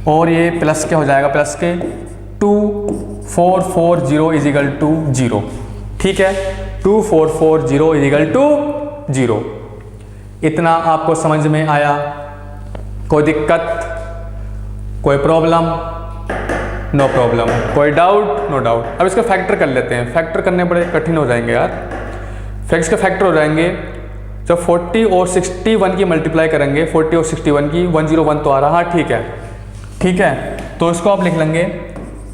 और ये प्लस के हो जाएगा, प्लस के 2440 इजिकल टू 0, ठीक है। 2440 इजिकल टू 0। इतना आपको समझ में आया? कोई दिक्कत, कोई प्रॉब्लम? No problem. कोई डाउट? No doubt. अब इसका फैक्टर कर लेते हैं। फैक्टर करने बड़े कठिन हो जाएंगे यार। फैक्ट्स के फैक्टर हो जाएंगे जब 40 और 61 की मल्टीप्लाई करेंगे, 40 और 61 की 101 तो आ रहा, हाँ ठीक है, ठीक है। तो इसको आप लिख लेंगे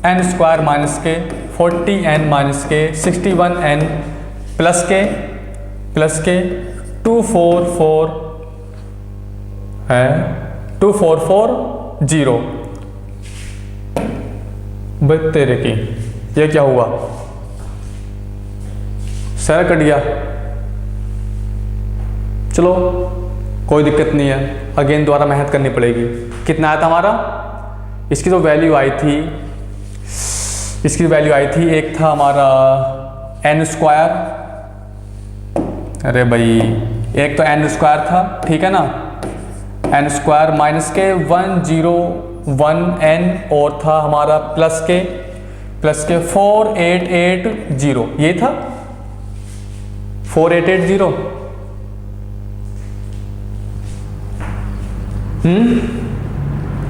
n स्क्वायर माइनस के 40n माइनस के 61n प्लस के 2440 तेरे की, ये क्या हुआ, सर कट गया। चलो कोई दिक्कत नहीं है, अगेन दोबारा मेहनत करनी पड़ेगी। कितना आया था हमारा? इसकी जो वैल्यू आई थी, एक था हमारा n स्क्वायर, अरे भाई एक तो n स्क्वायर था, ठीक है ना, n स्क्वायर माइनस के 101n, और था हमारा प्लस के 4880, ये था 4880।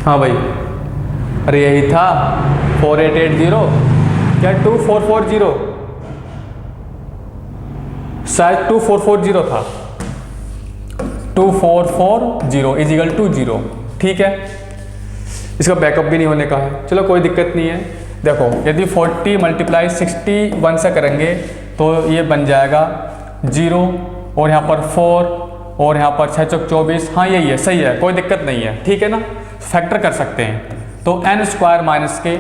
हाँ भाई, अरे यही था 4880, क्या 2440, शायद 2440 था, 2440 इजिकल टू 0। ठीक है, इसका बैकअप भी नहीं होने का है, चलो कोई दिक्कत नहीं है। देखो यदि 40 मल्टीप्लाई 61 से करेंगे तो ये बन जाएगा 0 और यहाँ पर 4 और यहाँ पर 6 चौक 24। हाँ यही है, सही है, कोई दिक्कत नहीं है। ठीक है ना, फैक्टर कर सकते हैं। तो n स्क्वायर माइनस के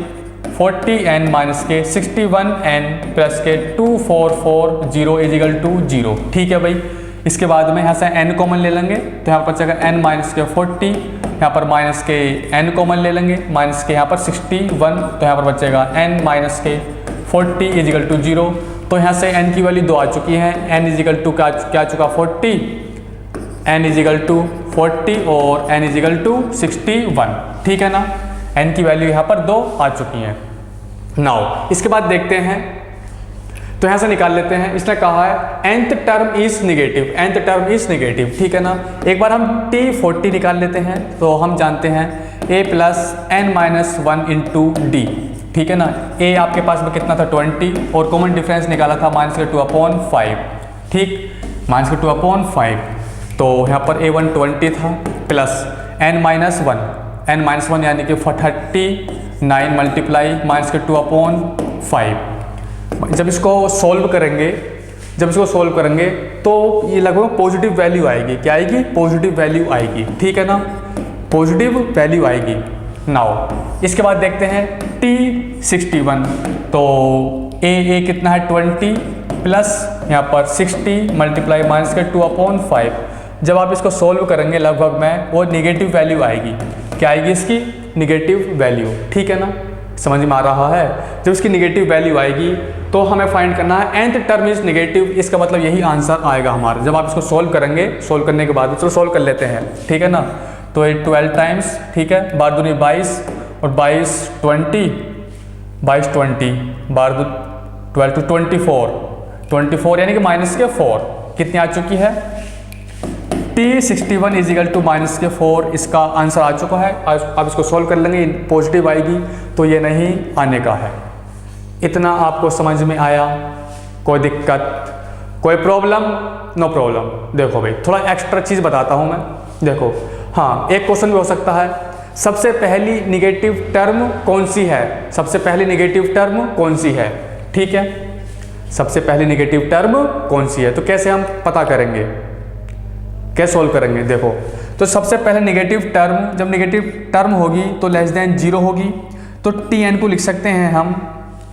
40n माइनस के 61n प्लस के 2440 इजिकल टू 0। ठीक है भाई, इसके बाद में यहाँ से n कॉमन ले लेंगे तो यहाँ पर बचेगा n माइनस के 40, यहाँ पर माइनस के n कॉमन ले लेंगे, माइनस के यहाँ पर 61 तो यहाँ पर बचेगा n माइनस के 40 इजिकल टू 0। तो यहाँ से n की वैल्यू 2 आ चुकी है, n इजिकल टू क्या आ चुका 40, n इजिकल टू 40 और n इजिकल टू 61। ठीक है ना, n की वैल्यू यहाँ पर 2 आ चुकी है। नाउ इसके बाद देखते हैं, तो यहाँ से निकाल लेते हैं। इसने कहा है nth term is negative, nth term is negative. ठीक है ना, एक बार हम t40 निकाल लेते हैं। तो हम जानते हैं a plus n minus 1 into D. ठीक है ना, a आपके पास में कितना था 20 और कॉमन डिफरेंस निकाला था माइनस के 2/5। ठीक, माइनस के 2/5 तो यहाँ पर a1 20 था प्लस n माइनस 1 यानी कि 39 मल्टीप्लाई माइनस के 2/5। जब इसको सॉल्व करेंगे तो ये लगभग पॉजिटिव वैल्यू आएगी। क्या आएगी? पॉजिटिव वैल्यू आएगी। ठीक है ना, पॉजिटिव वैल्यू आएगी। नाउ इसके बाद देखते हैं t61। तो a कितना है 20 प्लस यहाँ पर 60 मल्टीप्लाई माइनस के 2/5। जब आप इसको सॉल्व करेंगे लगभग में वो निगेटिव वैल्यू आएगी। क्या आएगी इसकी? Negative value. ठीक है ना, समझ में आ रहा है? जब इसकी निगेटिव वैल्यू आएगी तो हमें फाइंड करना है nth टर्म इज निगेटिव। इसका मतलब यही आंसर आएगा हमारा जब आप इसको सोल्व करेंगे। सोल्व करने के बाद चलो सोल्व कर लेते हैं। ठीक है ना, तो ये 12 टाइम्स, ठीक है, 12 दूनी 22 और 22 20 12 12 टू 24 यानी कि माइनस के 4 कितनी आ चुकी है? t61 इजिकल टू माइनस के 4 इसका आंसर आ चुका है। आप इसको सॉल्व कर लेंगे, पॉजिटिव आएगी तो ये नहीं आने का है। इतना आपको समझ में आया? कोई दिक्कत, कोई प्रॉब्लम? No problem. देखो भाई थोड़ा एक्स्ट्रा चीज़ बताता हूँ मैं। देखो हाँ, एक क्वेश्चन भी हो सकता है, सबसे पहली निगेटिव टर्म कौन सी है? सबसे पहली निगेटिव टर्म कौन सी है? ठीक है, सबसे पहली निगेटिव टर्म कौन सी है? तो कैसे हम पता करेंगे, कैसे सोल्व करेंगे? देखो तो सबसे पहले निगेटिव टर्म, जब निगेटिव टर्म होगी तो लेस देन 0 होगी। तो tn को लिख सकते हैं हम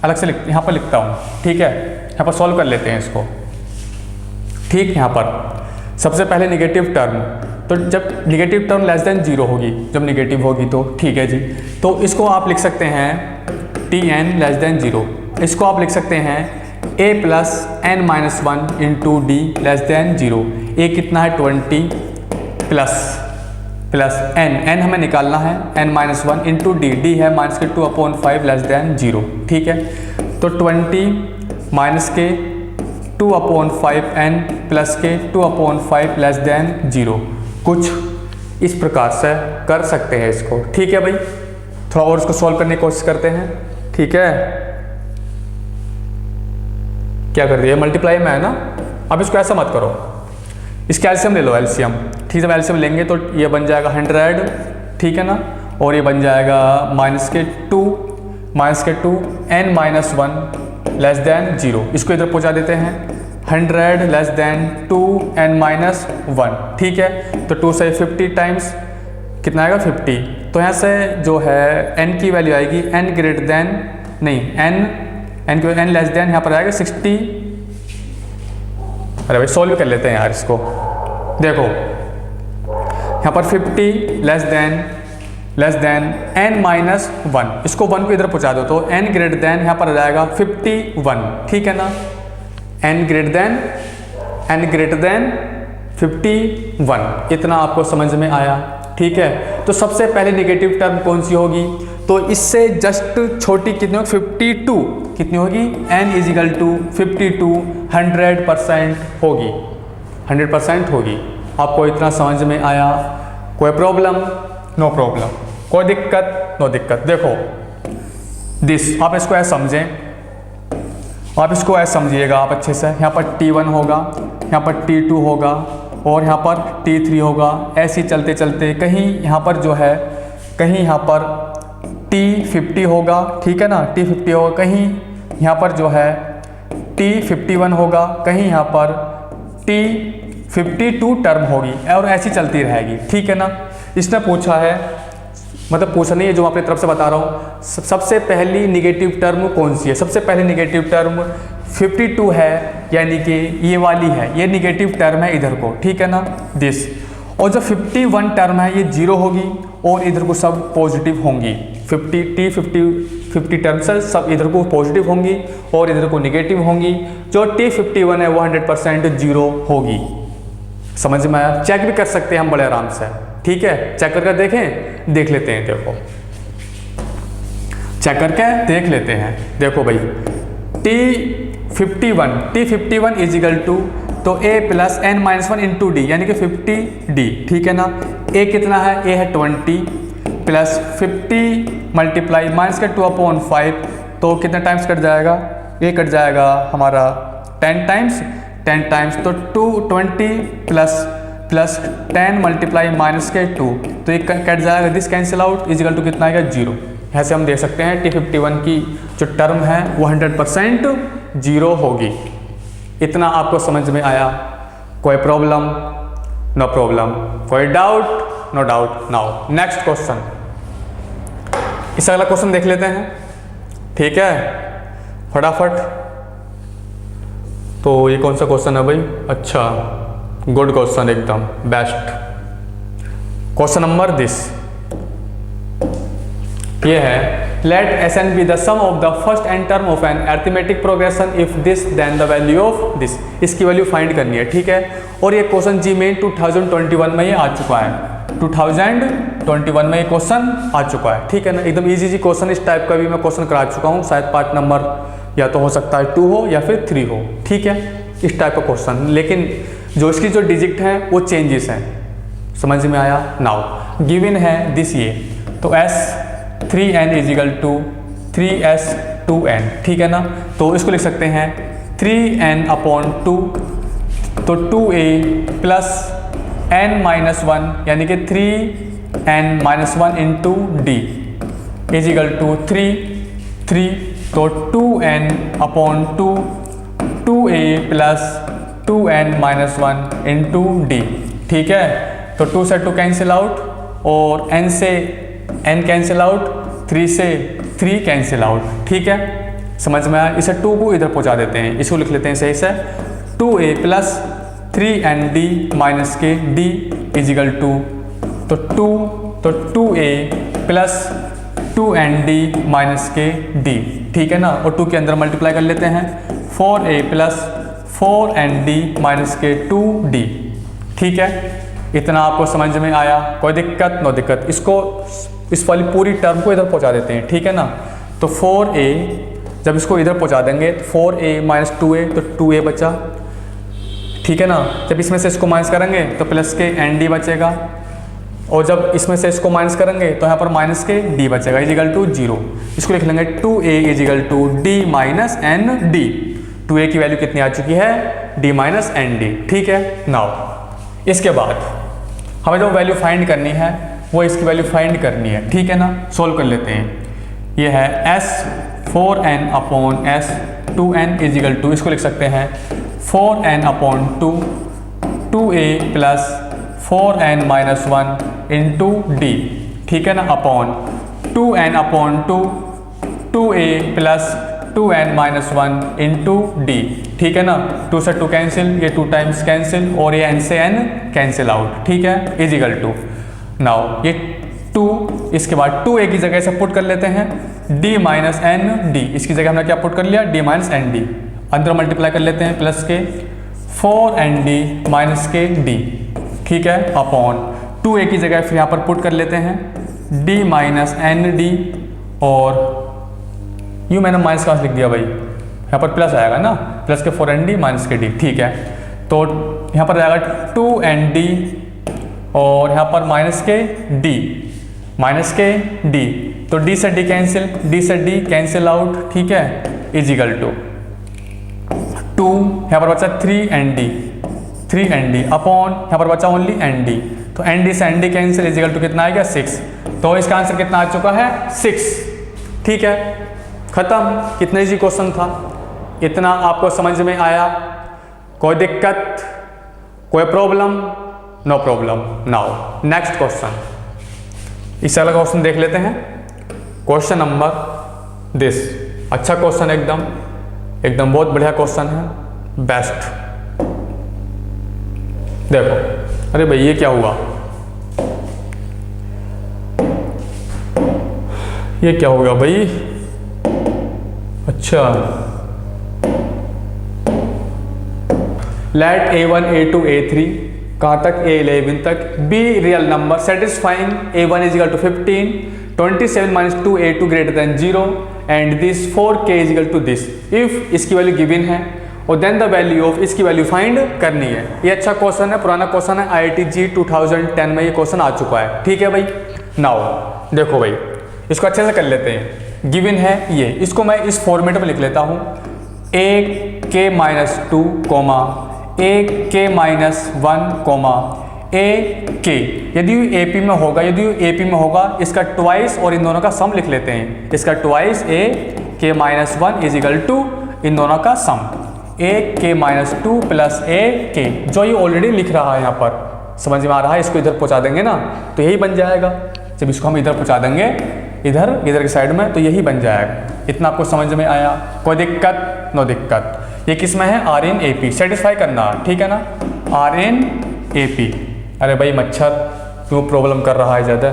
अलग से, यहाँ पर लिखता हूँ। ठीक है, यहाँ पर सॉल्व कर लेते हैं इसको। ठीक, यहाँ पर सबसे पहले निगेटिव टर्म, तो जब निगेटिव टर्म लेस देन 0 होगी, जब निगेटिव होगी तो ठीक है जी, तो इसको आप लिख सकते हैं tn लेस देन 0। इसको आप लिख सकते हैं a plus n minus 1 into D less than 0। a कितना है 20 प्लस n हमें निकालना है n माइनस 1 इंटू डी है माइनस के 2/5 लेस देन 0। ठीक है, तो 20 माइनस के 2/5 n प्लस के 2/5 लेस देन 0। कुछ इस प्रकार से कर सकते हैं इसको। ठीक है भाई, थोड़ा और इसको सॉल्व करने की कोशिश करते हैं। ठीक है, क्या कर दिया? मल्टीप्लाई में है ना। अब इसको ऐसा मत करो, इसके एलसीएम ले लो, एलसीएम। ठीक है, जब एलसीएम लेंगे तो ये बन जाएगा 100, ठीक है ना, और ये बन जाएगा माइनस के 2 n माइनस 1 लेस देन 0। इसको इधर पहुंचा देते हैं, 100 लेस देन 2 n माइनस 1। ठीक है, तो 2 से 50 टाइम्स कितना आएगा 50। तो यहाँ से जो है n की वैल्यू आएगी n ग्रेटर देन, नहीं n लेस देन यहाँ पर आएगा 60। अरे भाई सॉल्व कर लेते हैं यार इसको। देखो यहाँ पर 50 लेस देन n माइनस 1, इसको 1 को इधर पहुँचा दो तो n ग्रेटर देन यहाँ पर आ जाएगा 51। ठीक है ना, n ग्रेटर देन 51। इतना आपको समझ में आया? ठीक है, तो सबसे पहले निगेटिव टर्म कौन सी होगी? तो इससे जस्ट छोटी कितनी होगी? 52। कितनी होगी? n इजिकल टू 52 100% होगी, 100% होगी। आपको इतना समझ में आया? कोई प्रॉब्लम? No problem. कोई दिक्कत? नो दिक्कत। देखो दिस, आप इसको ऐसा समझें आप इसको ऐसे समझिएगा आप अच्छे से, यहाँ पर T1 होगा, यहाँ पर T2 होगा और यहाँ पर T3 होगा। ऐसे ही चलते चलते कहीं यहाँ पर जो है, कहीं यहाँ पर T50 होगा, ठीक है ना, T50 होगा, कहीं यहाँ पर जो है T51 होगा, कहीं यहाँ पर T52 टर्म होगी और ऐसी चलती रहेगी, ठीक है ना। इसने पूछा है, मतलब पूछा नहीं है, जो अपनी तरफ से बता रहा हूँ, सबसे पहली निगेटिव टर्म कौन सी है। सबसे पहली निगेटिव टर्म 52 है, यानी कि ये वाली है, ये निगेटिव टर्म है इधर को, ठीक है ना, दिस। और जो 51 टर्म है ये 0 होगी और इधर को सब पॉजिटिव होंगी। 50 टर्म से सब इधर को पॉजिटिव होंगी और इधर को निगेटिव होंगी। जो T51 है वो 100% 0 होगी। समझ में आया? चेक भी कर सकते हैं हम बड़े आराम से, ठीक है। चेक करके देखें, देख लेते हैं, देखो चेक करके देख लेते हैं। देखो भाई T51 इज इक्वल टू, तो A plus n-1 into D, यानी कि 50D, ठीक है ना। A कितना है? A है 20 प्लस 50 मल्टीप्लाई -2/5, तो कितने टाइम्स कट जाएगा? ये कट जाएगा हमारा 10 टाइम्स, तो 220 प्लस 10 मल्टीप्लाई -2, तो ये कट जाएगा, this cancel out, is equal to कितना आएगा? 0। ऐसे हम देख सकते हैं T51 की जो टर्म है वो 100% 0 होगी। इतना आपको समझ में आया? कोई प्रॉब्लम? No problem. कोई doubt? No doubt. Now next question, इस अगला क्वेश्चन देख लेते हैं, ठीक है, फटाफट। तो ये कौन सा क्वेश्चन है भाई? अच्छा, गुड क्वेश्चन, एकदम बेस्ट क्वेश्चन नंबर दिस। ये है, late Sn be the sum of the first n term of an arithmetic progression, if this then the value of this। इसकी वैल्यू फाइंड करनी है, ठीक है। और ये क्वेश्चन जी मेन 2021 में ये आ चुका है, 2021 में ये क्वेश्चन आ चुका है, ठीक है ना। एकदम इजी क्वेश्चन, इस टाइप का भी मैं क्वेश्चन करा चुका हूँ, शायद पार्ट नंबर या तो हो सकता है 2 हो या फिर 3 हो, ठीक है, इस टाइप का क्वेश्चन। लेकिन जो इसकी जो डिजिट है वो चेंजेस हैं, समझ में आया? नाउ गिवन है दिस, ये तो S3n is equal to 3S2n, ठीक है ना। तो इसको लिख सकते हैं 3n/2, तो 2a प्लस n-1, यानी कि 3n-1 into d is equal to 3, तो 2n/2 2a plus 2n-1 into D, ठीक है। तो 2 से 2 कैंसिल आउट और n से n कैंसिल आउट, 3 से 3 कैंसिल आउट, ठीक है, समझ में आया? इसे 2 को इधर पहुंचा देते हैं, इसको लिख लेते हैं सही से, 2a प्लस 3nd माइनस के d इज इक्वल टू, तो 2a प्लस 2nd माइनस के d, ठीक है ना। और 2 के अंदर मल्टीप्लाई कर लेते हैं, 4a प्लस 4nd माइनस के 2d, ठीक है। इतना आपको समझ में आया? कोई दिक्कत? नो दिक्कत। इसको, इस वाली पूरी टर्म को इधर पहुंचा देते हैं, ठीक है ना। तो 4a, जब इसको इधर पहुंचा देंगे 4a माइनस 2a, तो 2a बचा, ठीक है ना। जब इसमें से इसको माइनस करेंगे तो प्लस के nd बचेगा, और जब इसमें से इसको माइनस करेंगे तो यहाँ पर माइनस के d बचेगा, इज इक्वल टू 0। इसको लिख लेंगे 2a is equal to d minus nd। 2a की वैल्यू कितनी आ चुकी है? d माइनस nd, ठीक है। नाउ इसके बाद हमें जो वैल्यू फाइंड करनी है वो इसकी वैल्यू फाइंड करनी है, ठीक है ना। सोल्व कर लेते हैं। ये है S4n/S2n इज इक्वल टू, इसको लिख सकते हैं 4n/2 2a plus 4n-1 into D, ठीक है ना, upon 2n/2 2a plus 2n-1 into D, ठीक है ना। 2 से 2 कैंसिल, ये 2 टाइम्स कैंसिल और ये n से n कैंसिल आउट, ठीक है, इज इक्वल टू। नाउ ये 2, इसके बाद 2a की जगह से पुट कर लेते हैं d माइनस एन डी, इसकी जगह हमने क्या पुट कर लिया? d minus n d. अंदर मल्टीप्लाई कर लेते हैं, प्लस के 4nd माइनस के d, ठीक है, अपॉन 2a की जगह फिर यहाँ पर पुट कर लेते हैं d माइनस एन डी, और यूँ मैंने माइनस कहाँ लिख दिया भाई? यहाँ पर प्लस आएगा ना, प्लस के 4nd माइनस के d, ठीक है। तो यहाँ पर आएगा 2nd और यहाँ पर माइनस के d, तो d से d कैंसिल, d से d कैंसिल आउट, ठीक है, इज इक्वल टू 2, यहाँ पर बचा 3nd, 3nd अपॉन यहाँ पर बचा ओनली nd, तो nd से nd कैंसिल इजिकल टू कितना आएगा 6। तो इसका आंसर कितना आ चुका है 6। ठीक है, खत्म। कितना इजी क्वेश्चन था, इतना आपको समझ में आया? कोई दिक्कत, कोई problem? No problem. Now next question, इससे अलग क्वेश्चन देख लेते हैं। क्वेश्चन नंबर दिस, अच्छा क्वेश्चन, एकदम बहुत बढ़िया क्वेश्चन है, बेस्ट। देखो, अरे भाई ये क्या हुआ, ये क्या हो गया भाई? अच्छा, लेट A1 A2 A3 कहाँ तक A11 तक be real number satisfying A1 is equal to 15, 27 minus 2 A2 greater than 0 and this 4K is equal to this if इसकी वैल्यू गिवन है और देन द वैल्यू ऑफ इसकी वैल्यू फाइंड करनी है। ये अच्छा क्वेश्चन है, पुराना क्वेश्चन है, IIT JEE 2010 में ये क्वेश्चन आ चुका है। ठीक है भाई। नाउ देखो भाई, इसको अच्छे से कर लेते हैं। गिवन है ये, इसको मैं इस फॉर्मेट में लिख लेता हूँ, AK-2 comma AK-1 comma AK। यदि AP में होगा, इसका ट्वाइस और इन दोनों का सम लिख लेते हैं। इसका twice AK-1 is equal to इन दोनों का सम AK-2 प्लस AK, जो ये ऑलरेडी लिख रहा है यहाँ पर, समझ में आ रहा है? इसको इधर पहुँचा देंगे ना तो यही बन जाएगा। जब इसको हम इधर पहुँचा देंगे इधर की साइड में, तो यही बन जाएगा। इतना आपको समझ में आया? कोई दिक्कत? नो दिक्कत। ये किस में है? RN AP, सेटिस्फाई करना, ठीक है ना? RN AP। अरे भाई मच्छर क्यों प्रॉब्लम कर रहा है ज़्यादा?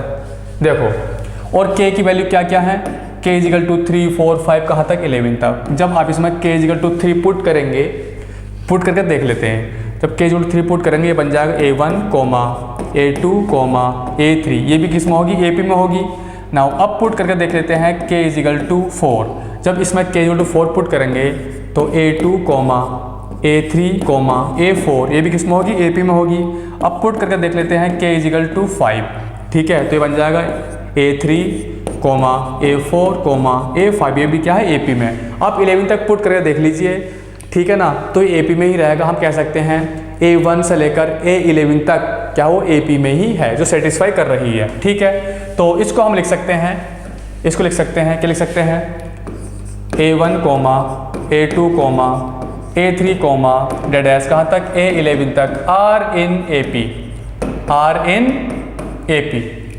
देखो, और K की वैल्यू क्या क्या है? K इजिकल टू 3, 4, 5 कहाँ तक? 11 तक। जब आप इसमें K इजिकल टू 3 पुट करेंगे, पुट करके देख लेते हैं। जब K इजिकल टू 3 पुट करेंगे, ये बन जाएगा A1 coma A2 coma A3। ये भी किस में होगी? AP में होगी। नाउ अब पुट करके देख लेते हैं K इजिकल टू 4। जब इसमें K इजिकल टू 4 पुट करेंगे तो A2 coma A3 coma A4, ये भी किस में होगी? AP में होगी। अब पुट करके देख लेते हैं K इजिकल टू 5। ठीक है, तो ये बन जाएगा A3 coma A4 coma A5, ये भी क्या है? AP में। आप 11 तक पुट करके देख लीजिए, ठीक है ना? तो ये AP में ही रहेगा। हम कह सकते हैं A1 से लेकर A11 तक क्या वो AP में ही है, जो सेटिस्फाई कर रही है। ठीक है, तो इसको हम लिख सकते हैं, इसको लिख सकते हैं, क्या लिख सकते हैं? A1 coma A2 coma A3 coma dash कहाँ तक? A11 तक RN AP, RN AP।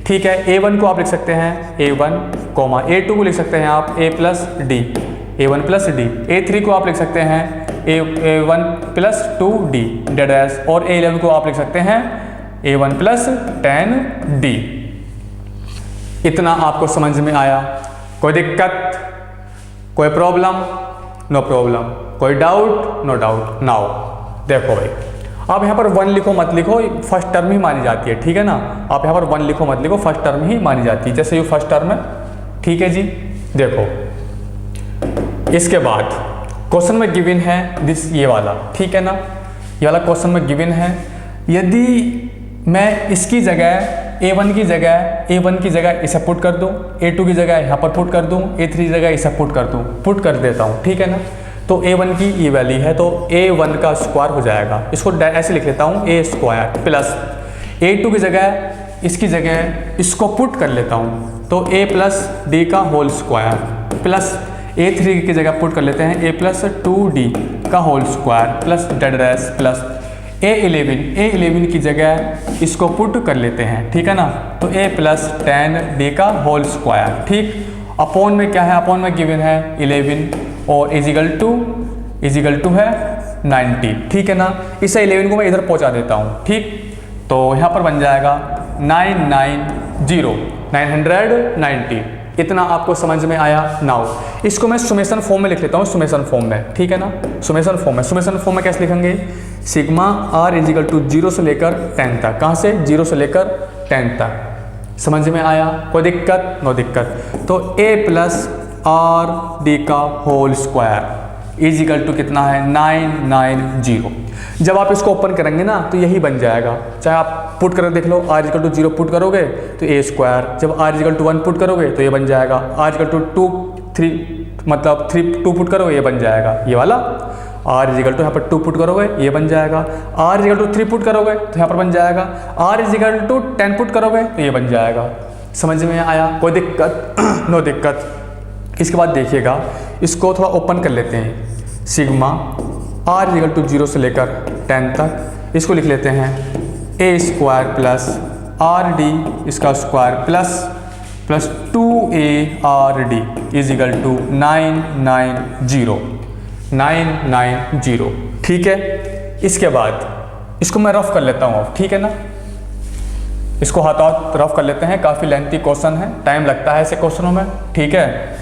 ठीक है, A1 को आप लिख सकते हैं A1 कोमा A2 को लिख सकते हैं आप A plus D, A1 plus D। A3 को आप लिख सकते हैं A1 प्लस 2D डैश, और A11 को आप लिख सकते हैं A1 प्लस 10D। इतना आपको समझ में आया? कोई दिक्कत, कोई प्रॉब्लम? No problem. कोई डाउट? No doubt. नाउ देखो भाई, आप यहाँ पर 1 लिखो मत लिखो, फर्स्ट टर्म ही मानी जाती है। ठीक है ना? आप यहाँ पर 1 लिखो मत लिखो, फर्स्ट टर्म ही मानी जाती है, जैसे ये फर्स्ट टर्म है। ठीक है जी। देखो, इसके बाद क्वेश्चन में गिवन है दिस, ये वाला, ठीक है ना? ये वाला क्वेश्चन में गिवन है, यदि मैं इसकी जगह A1 की जगह इसे पुट कर दूं, A2 की जगह यहाँ पर पुट कर दूं, A3 की जगह इसे पुट कर दूं, पुट कर देता हूँ, ठीक है ना? तो A1 की ये वैल्यू है, तो A1 का स्क्वायर हो जाएगा। इसको ऐसे लिख लेता हूँ A स्क्वायर प्लस A2 की जगह इसको पुट कर लेता हूँ, तो A प्लस D का होल स्क्वायर प्लस A3 की जगह पुट कर लेते हैं A प्लस 2D का whole square plus dash plus A11 की जगह इसको पुट कर लेते हैं, ठीक है ना? तो A प्लस 10D का होल स्क्वायर। ठीक, अपॉन में क्या है? अपॉन में गिवन है 11 और इजिकल टू है 90। ठीक है ना? इसे 11 को मैं इधर पहुंचा देता हूँ। ठीक, तो यहाँ पर बन जाएगा 990। इतना आपको समझ में आया? नाउ इसको मैं सुमेशन फॉर्म में लिख लेता हूँ, सुमेशन फॉर्म में, ठीक है ना? सुमेशन फॉर्म में कैसे लिखेंगे? सिग्मा R इजिकल टू 0 से लेकर 10 तक। कहाँ से? 0 से लेकर 10 तक। समझ में आया? कोई दिक्कत? नो दिक्कत। तो A प्लस RD का होल स्क्वायर इजिकल टू कितना है? 990। जब आप इसको ओपन करेंगे ना तो यही बन जाएगा। चाहे आप पुट करके देख लो, R इजिकल टू 0 पुट करोगे तो A स्क्वायर, जब R इजिकल टू 1 पुट करोगे तो ये बन जाएगा, R इजिकल टू 2 3 मतलब 2 पुट करोगे ये बन जाएगा ये वाला आर इजिकल टू यहाँ पर 2 पुट करोगे ये बन जाएगा, आर इजिकल टू 3 पुट करोगे तो यहाँ पर बन जाएगा, आर इजिकल टू 10 पुट करोगे तो ये बन जाएगा। समझ में आया? कोई दिक्कत? नो दिक्कत। इसके बाद देखिएगा, इसको थोड़ा ओपन कर लेते हैं। सिग्मा आर इजिकल टू 0 से लेकर 10 तक, इसको लिख लेते हैं a square plus r d इसका square plus 2a r d is equal to 990। ठीक है, इसके बाद इसको मैं रफ कर लेता हूँ अब, ठीक है ना। इसको हाथ रफ कर लेते हैं, काफ़ी लेंथी क्वेश्चन है, टाइम लगता है ऐसे क्वेश्चनों में, ठीक है।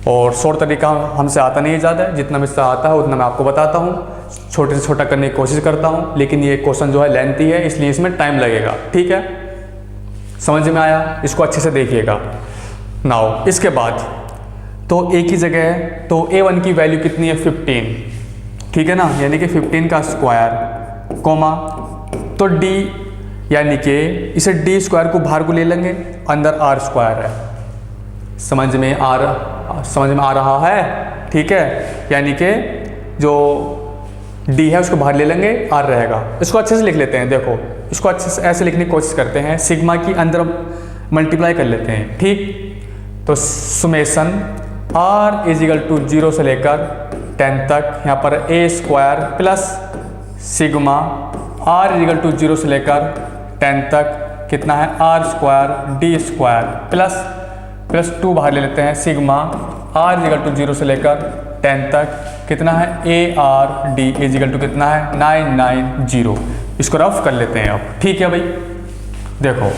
और शॉर्ट तरीका हमसे आता नहीं है ज़्यादा, जितना मुझसे आता है उतना मैं आपको बताता हूँ, छोटे से छोटा करने की कोशिश करता हूँ, लेकिन ये क्वेश्चन जो है लेंथी है इसलिए इसमें टाइम लगेगा, ठीक है। समझ में आया? इसको अच्छे से देखिएगा। नाउ इसके बाद तो एक ही जगह है, तो a1 की वैल्यू कितनी है 15, ठीक है ना, यानी कि 15 का स्क्वायर कोमा, तो d यानी कि इसे d स्क्वायर को बाहर को ले लेंगे, अंदर r स्क्वायर है। समझ में आ रहा है? ठीक है, यानी कि जो d है उसको बाहर ले लेंगे, r रहेगा। इसको अच्छे से लिख लेते हैं, देखो इसको अच्छे से ऐसे लिखने की कोशिश करते हैं, सिग्मा की अंदर मल्टीप्लाई कर लेते हैं, ठीक। तो सुमेशन r इजिकल टू 0 से लेकर 10 तक, यहाँ पर a square plus sigma r is equal to 0 से लेकर 10 तक कितना है r square d square plus 2 बाहर ले लेते हैं, सिग्मा r इजिकल टू 0 से लेकर 10 तक कितना है a r d is equal to कितना है 990। इसको रफ कर लेते हैं अब, ठीक है भाई। देखो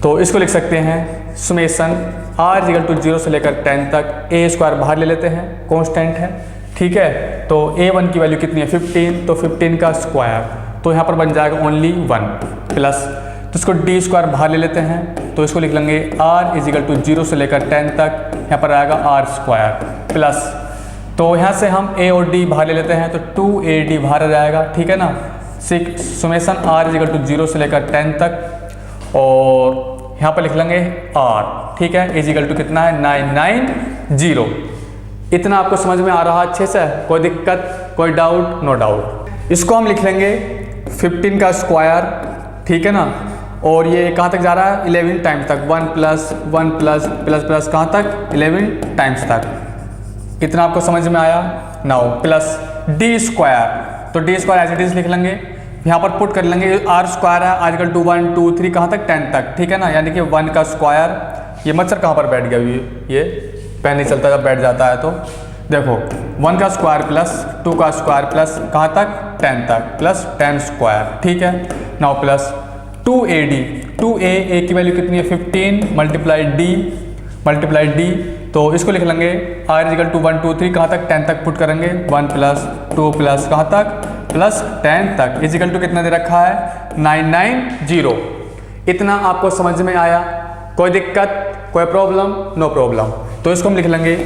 तो इसको लिख सकते हैं सुमेशन r इजिकल टू 0 से लेकर 10 तक, a स्क्वायर बाहर ले लेते हैं, कांस्टेंट है, ठीक है। तो a1 की वैल्यू कितनी है 15, तो 15 का स्क्वायर, तो यहाँ पर बन जाएगा ओनली 1 प्लस, तो इसको d स्क्वायर बाहर ले लेते हैं, तो इसको लिख लेंगे r इजिकल टू 0 से लेकर 10 तक, यहाँ पर आएगा r स्क्वायर प्लस, तो यहाँ से हम a और d बाहर ले लेते हैं, तो 2ad बाहर आ जाएगा, ठीक है ना। सुमेशन r इजिकल टू 0 से लेकर 10 तक, और यहाँ पर लिख लेंगे r, ठीक है, इजिकल टू कितना है 990। इतना आपको समझ में आ रहा अच्छे से? कोई दिक्कत, कोई डाउट? No doubt. इसको हम लिख लेंगे 15 का स्क्वायर, ठीक है ना, और ये कहाँ तक जा रहा है 11 टाइम्स तक, 1 प्लस 1 प्लस प्लस प्लस कहाँ तक 11 टाइम्स तक। इतना आपको समझ में आया? नाउ प्लस d स्क्वायर, तो d square as it is लिख लेंगे, यहाँ पर पुट कर लेंगे, r स्क्वायर है आजकल 2 1 2 3 कहाँ तक 10 तक, ठीक है ना, यानी कि 1 का स्क्वायर, ये मच्छर कहाँ पर बैठ गया, ये पैन नहीं चलता जब बैठ जाता है, तो देखो 1 का स्क्वायर प्लस 2 का स्क्वायर प्लस कहाँ तक 10 तक, प्लस 10 स्क्वायर, ठीक है। नाउ प्लस 2a की वैल्यू कितनी है 15 मल्टीप्लाई d, तो इसको लिख लेंगे r इजिकल टू 1 2 3 कहाँ तक 10 तक पुट करेंगे, 1 प्लस 2 प्लस कहाँ तक प्लस 10 तक, इजिकल टू कितना दे रखा है 990। इतना आपको समझ में आया? कोई दिक्कत, कोई प्रॉब्लम? No problem. तो इसको हम लिख लेंगे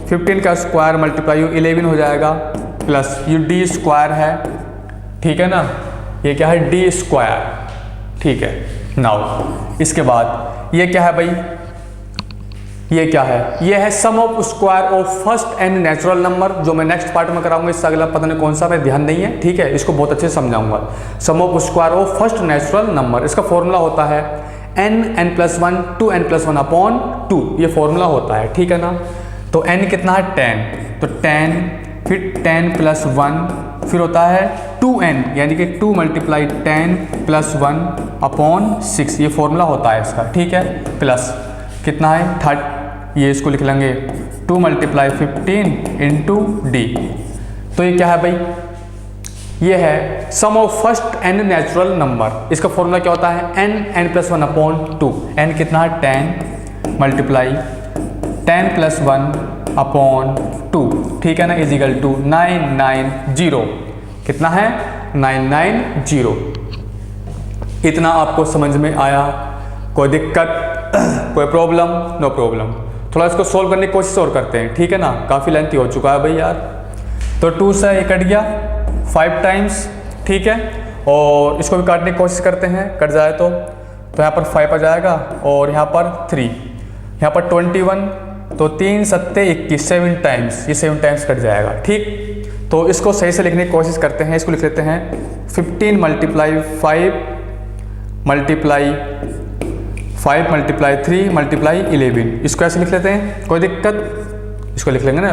15 का स्क्वायर मल्टीप्लाई 11 हो जाएगा, प्लस ये d स्क्वायर है, ठीक है ना, ये क्या है d स्क्वायर, ठीक है। नाउ इसके बाद ये क्या है भाई, ये क्या है, ये है sum of square of first and natural number, जो मैं नेक्स्ट पार्ट में कराऊंगा, इससे अगला पता नहीं कौन सा पे ध्यान नहीं है, ठीक है। इसको बहुत अच्छे से समझाऊंगा। Sum of square of first natural number, इसका फॉर्मूला होता है n+1 to n+1/2, ये फॉर्मूला होता है, ठीक है ना। तो n कितना है 10, तो 10 फिर 10+1 फिर होता है 2n, यानी कि 2 × 10+1/6, ये फॉर्मूला होता है इसका, ठीक है। प्लस कितना है ये इसको लिख लेंगे 2 × 15 × d, तो ये क्या है भाई, ये है sum of first and natural number. इसका फॉर्मूला क्या होता है n+1/2, n कितना है 10 × 10+1/2, ठीक है ना, इजिकल टू 990, कितना है 990। इतना आपको समझ में आया? कोई दिक्कत, कोई प्रॉब्लम? No problem. थोड़ा इसको सोल्व करने की कोशिश और करते हैं, ठीक है ना, काफ़ी लेंथी हो चुका है भाई यार। तो 2 से ये कट गया 5 टाइम्स, ठीक है, और इसको भी काटने की कोशिश करते हैं, कट जाए तो यहाँ पर 5 आ जाएगा, और यहाँ पर 3, यहाँ पर 21, तो 3 × 7 = 21, 7 टाइम्स, ये 7 टाइम्स कट जाएगा, ठीक। तो इसको सही से लिखने की कोशिश करते हैं। इसको लिख लेते हैं 15 मल्टीप्लाई 5 मल्टीप्लाई 5 मल्टीप्लाई 3 मल्टीप्लाई 11। इसको ऐसे लिख लेते हैं, कोई दिक्कत? इसको लिख लेंगे ना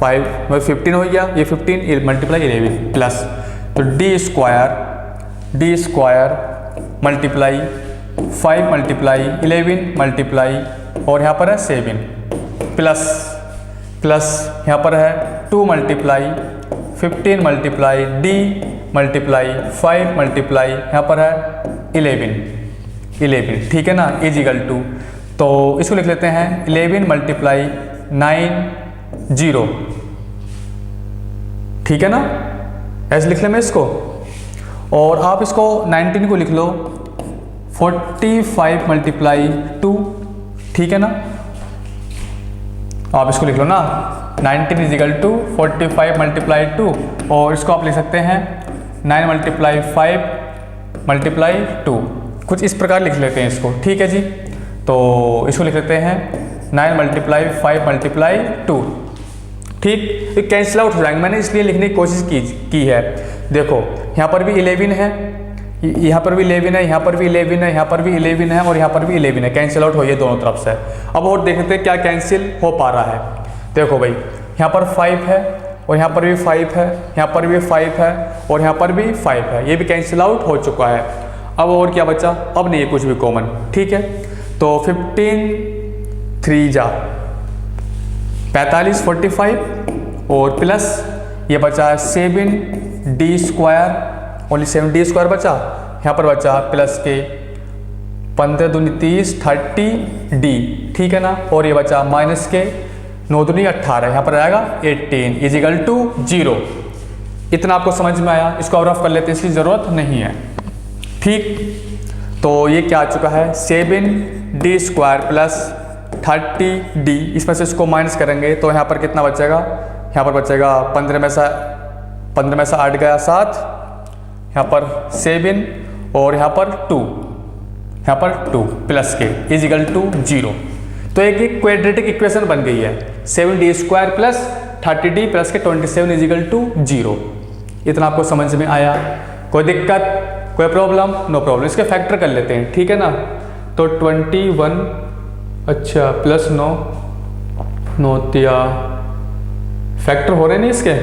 5 15 हो गया, ये 15 मल्टीप्लाई 11 प्लस तो D square multiply 5 multiply 11 multiply और यहाँ पर है 7 प्लस यहाँ पर है 2 multiply 15 multiply D multiply 5 multiply यहाँ पर है 11, ठीक है ना, इजिकल टू, तो इसको लिख लेते हैं 11 मल्टीप्लाई 9 0, ठीक है ना, ऐसे लिख लें मैं इसको। और आप इसको 19 को लिख लो 45 मल्टीप्लाई 2, ठीक है ना, आप इसको लिख लो ना 19 इजिकल टू 45 मल्टीप्लाई 2 और इसको आप लिख सकते हैं 9 मल्टीप्लाई 5 मल्टीप्लाई 2, कुछ इस प्रकार लिख लेते हैं इसको, ठीक है जी। तो इसको लिख लेते हैं 9 मल्टीप्लाई 5 मल्टीप्लाई 2, ठीक, ये कैंसिल आउट हो जाएंगे, मैंने इसलिए लिखने की कोशिश की है। देखो यहाँ पर भी 11 है, यहाँ पर भी 11 है, यहाँ पर भी 11 है, यहाँ पर भी 11 है और यहाँ पर भी 11 है, कैंसिल आउट हो ये दोनों तरफ से। अब और देखते हैं क्या कैंसिल हो पा रहा है। देखो भाई यहाँ पर 5 है और यहाँ पर भी 5 है, यहाँ पर भी 5 है और यहाँ पर भी 5 है, ये भी कैंसिल आउट हो चुका है। अब और क्या बचा? अब नहीं है कुछ भी कॉमन, ठीक है। तो 15 3 जा 45 45 और प्लस ये बचा 7d square, only 7d square बचा, यहाँ पर बचा प्लस के 15 दूनी 30 30d, ठीक है ना, और ये बचा माइनस के 9 दूनी 18, यहाँ पर आएगा 18 इजिकल टू 0। इतना आपको समझ में आया? इसको और रफ कर लेते हैं, इसकी ज़रूरत नहीं है, ठीक। तो ये क्या आ चुका है 7d स्क्वायर प्लस 30d, इसमें से इसको माइनस करेंगे तो यहाँ पर कितना बचेगा? यहाँ पर बचेगा 15 में से 8 गया 7, यहाँ पर 7 और यहाँ पर 2, यहाँ पर 2 प्लस के इजिकल टू 0। तो एक क्वाड्रेटिक इक्वेशन बन गई है 7d square plus 30d plus के 27 इजिकल टू 0। इतना आपको समझ में आया? कोई दिक्कत, कोई प्रॉब्लम? No problem. इसके फैक्टर कर लेते हैं, ठीक है ना। तो 21 अच्छा प्लस 9 तिया फैक्टर हो रहे नहीं इसके,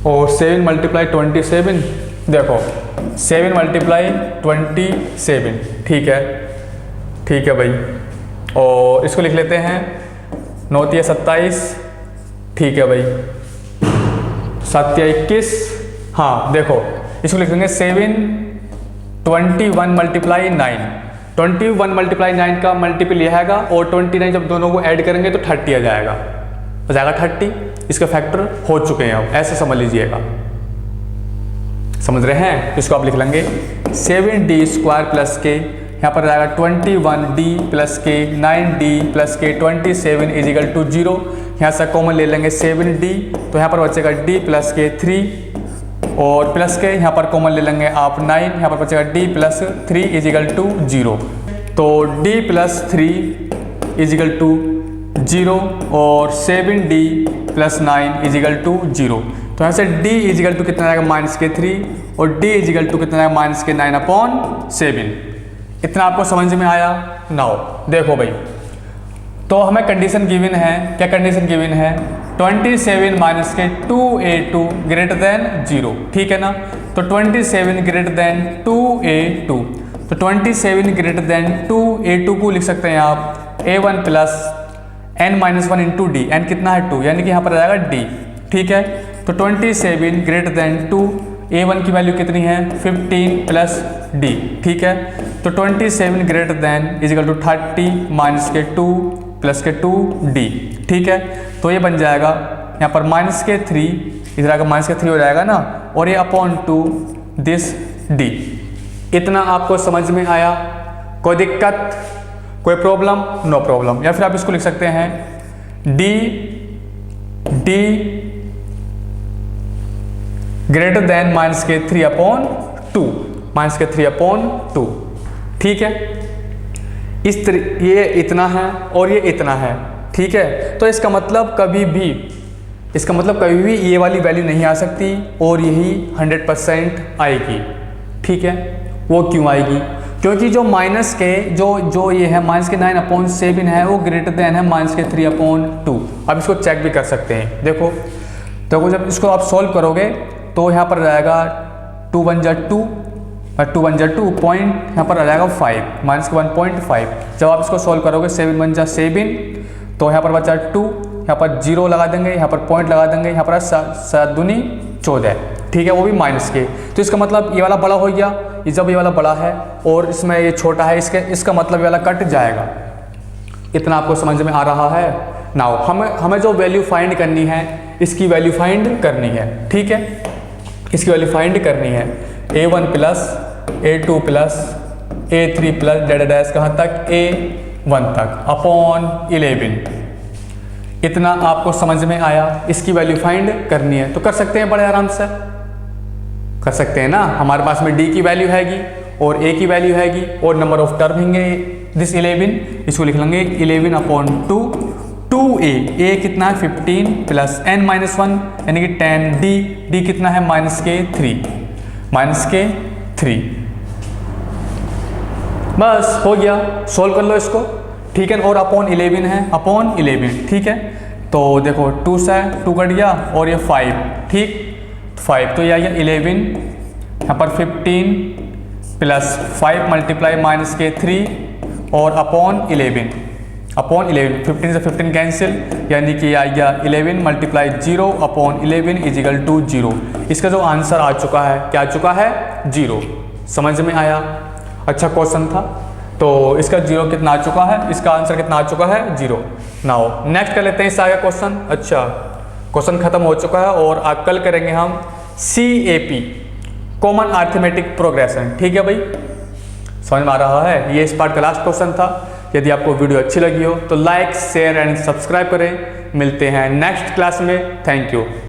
और 7 मल्टीप्लाई 27, देखो 7 मल्टीप्लाई 27, ठीक है भाई। और इसको लिख लेते हैं 9 तिया 27, ठीक है भाई, 7 तिया 21, हाँ देखो इसको लिख लेंगे 21 मल्टीप्लाई 9, 21 मल्टीप्लाई 9 का मल्टीपल यह आएगा और 29 जब दोनों को ऐड करेंगे तो 30 आ जाएगा, हो जाएगा 30। इसके फैक्टर हो चुके हैं, अब ऐसे समझ लीजिएगा, समझ रहे हैं? इसको आप लिख लेंगे 7d स्क्वायर प्लस के, यहाँ पर आएगा 21d प्लस के 9d प्लस के 27 इजिकल टू 0। यहाँ से कॉमन ले लेंगे 7d, तो यहाँ पर बचेगा d प्लस के 3 और प्लस के यहाँ पर कॉमन ले लेंगे आप 9, यहाँ पर बचेगा d प्लस 3 इजिकल टू 0। तो d प्लस 3 इजिकल टू 0 और 7d प्लस 9 इजिकल टू 0। तो यहाँ से d इजिकल टू कितना आएगा माइनस के 3 और d इजिकल टू कितना आएगा माइनस के 9/7। इतना आपको समझ में आया? नाउ देखो भाई, तो हमें कंडीशन गिवन है, क्या कंडीशन गिवन है? 27 माइनस के 2a2 ग्रेटर देन 0, ठीक है ना। तो 27 ग्रेटर देन 2a2, तो 27 ग्रेटर देन 2a2 को लिख सकते हैं आप a1 plus n-1 into D, N कितना है 2, यानी कि यहाँ पर आएगा d, ठीक है। तो 27 ग्रेटर देन 2, a1 की वैल्यू कितनी है 15 प्लस d, ठीक है। तो 27 greater than is equal to 30 minus के 2 प्लस के 2d, ठीक है। तो ये बन जाएगा यहाँ पर माइनस के 3, इधर आकर माइनस के 3 हो जाएगा ना, और ये अपॉन 2 दिस d। इतना आपको समझ में आया? कोई दिक्कत, कोई प्रॉब्लम? No problem. या फिर आप इसको लिख सकते हैं d ग्रेटर देन माइनस के 3/2, माइनस के 3/2, ठीक है। इस तरह ये इतना है और ये इतना है, ठीक है। तो इसका मतलब कभी भी इसका मतलब कभी भी ये वाली वैल्यू नहीं आ सकती और यही 100% आएगी। ठीक है, वो क्यों आएगी? क्योंकि जो माइनस के जो ये है माइनस के 9/7 है वो ग्रेटर देन है माइनस के 3/2। अब इसको चेक भी कर सकते हैं। देखो जब इसको आप सॉल्व करोगे तो यहाँ पर रहेगा 2 × 1 = 2 और 2 × 1 = 2 पॉइंट, यहाँ पर आ जाएगा 5 माइनस के 1.5। जब आप इसको सॉल्व करोगे 7 × 1 = 7, तो यहाँ पर बचा 2, यहाँ पर 0 लगा देंगे, यहाँ पर पॉइंट लगा देंगे, यहाँ पर 7 दूनी 14। ठीक है, वो भी माइनस के। तो इसका मतलब ये वाला बड़ा हो गया, ये जब ये वाला बड़ा है और इसमें ये छोटा है, इसका मतलब ये वाला कट जाएगा। इतना आपको समझ में आ रहा है? नाउ हमें जो वैल्यू फाइंड करनी है, इसकी वैल्यू फाइंड करनी है। ठीक है, इसकी वैल्यू फाइंड करनी है a1 + a2 + a3 + डैश कहाँ तक, a1 तक अपॉन 11। इतना आपको समझ में आया? इसकी वैल्यू फाइंड करनी है तो कर सकते हैं, बड़े आराम से कर सकते हैं ना। हमारे पास में d की वैल्यू हैगी और a की वैल्यू हैगी और नंबर ऑफ टर्म होंगे दिस 11। इसको लिख लेंगे 11/2 2a। a कितना है 15 + n-1 यानी कि 10। d कितना है -3 बस हो गया। सोल्व कर लो इसको। ठीक है, और अपॉन 11 है, अपॉन 11। ठीक है, तो देखो 2 से 2 कट गया और ये 5। ठीक, 5 तो ये आ गया 11, यहाँ पर 15 + 5 × -3 और अपॉन 11 15 से 15 कैंसिल, यानी कि आ गया 11 × 0 अपॉन 11 = 0। इसका जो आंसर आ चुका है, क्या आ चुका है? 0। समझ में आया? अच्छा क्वेश्चन था। तो इसका 0 कितना आ चुका है, इसका आंसर कितना आ चुका है? 0। नाउ नेक्स्ट कर लेते हैं इससे आगे क्वेश्चन। अच्छा, क्वेश्चन खत्म हो चुका है और आज कल करेंगे हम CAP कॉमन अरिथमेटिक प्रोग्रेशन। ठीक है भाई, समझ में आ रहा है? ये इस पार्ट का लास्ट क्वेश्चन था। यदि आपको वीडियो अच्छी लगी हो तो लाइक, शेयर एंड सब्सक्राइब करें। मिलते हैं नेक्स्ट क्लास में। Thank you.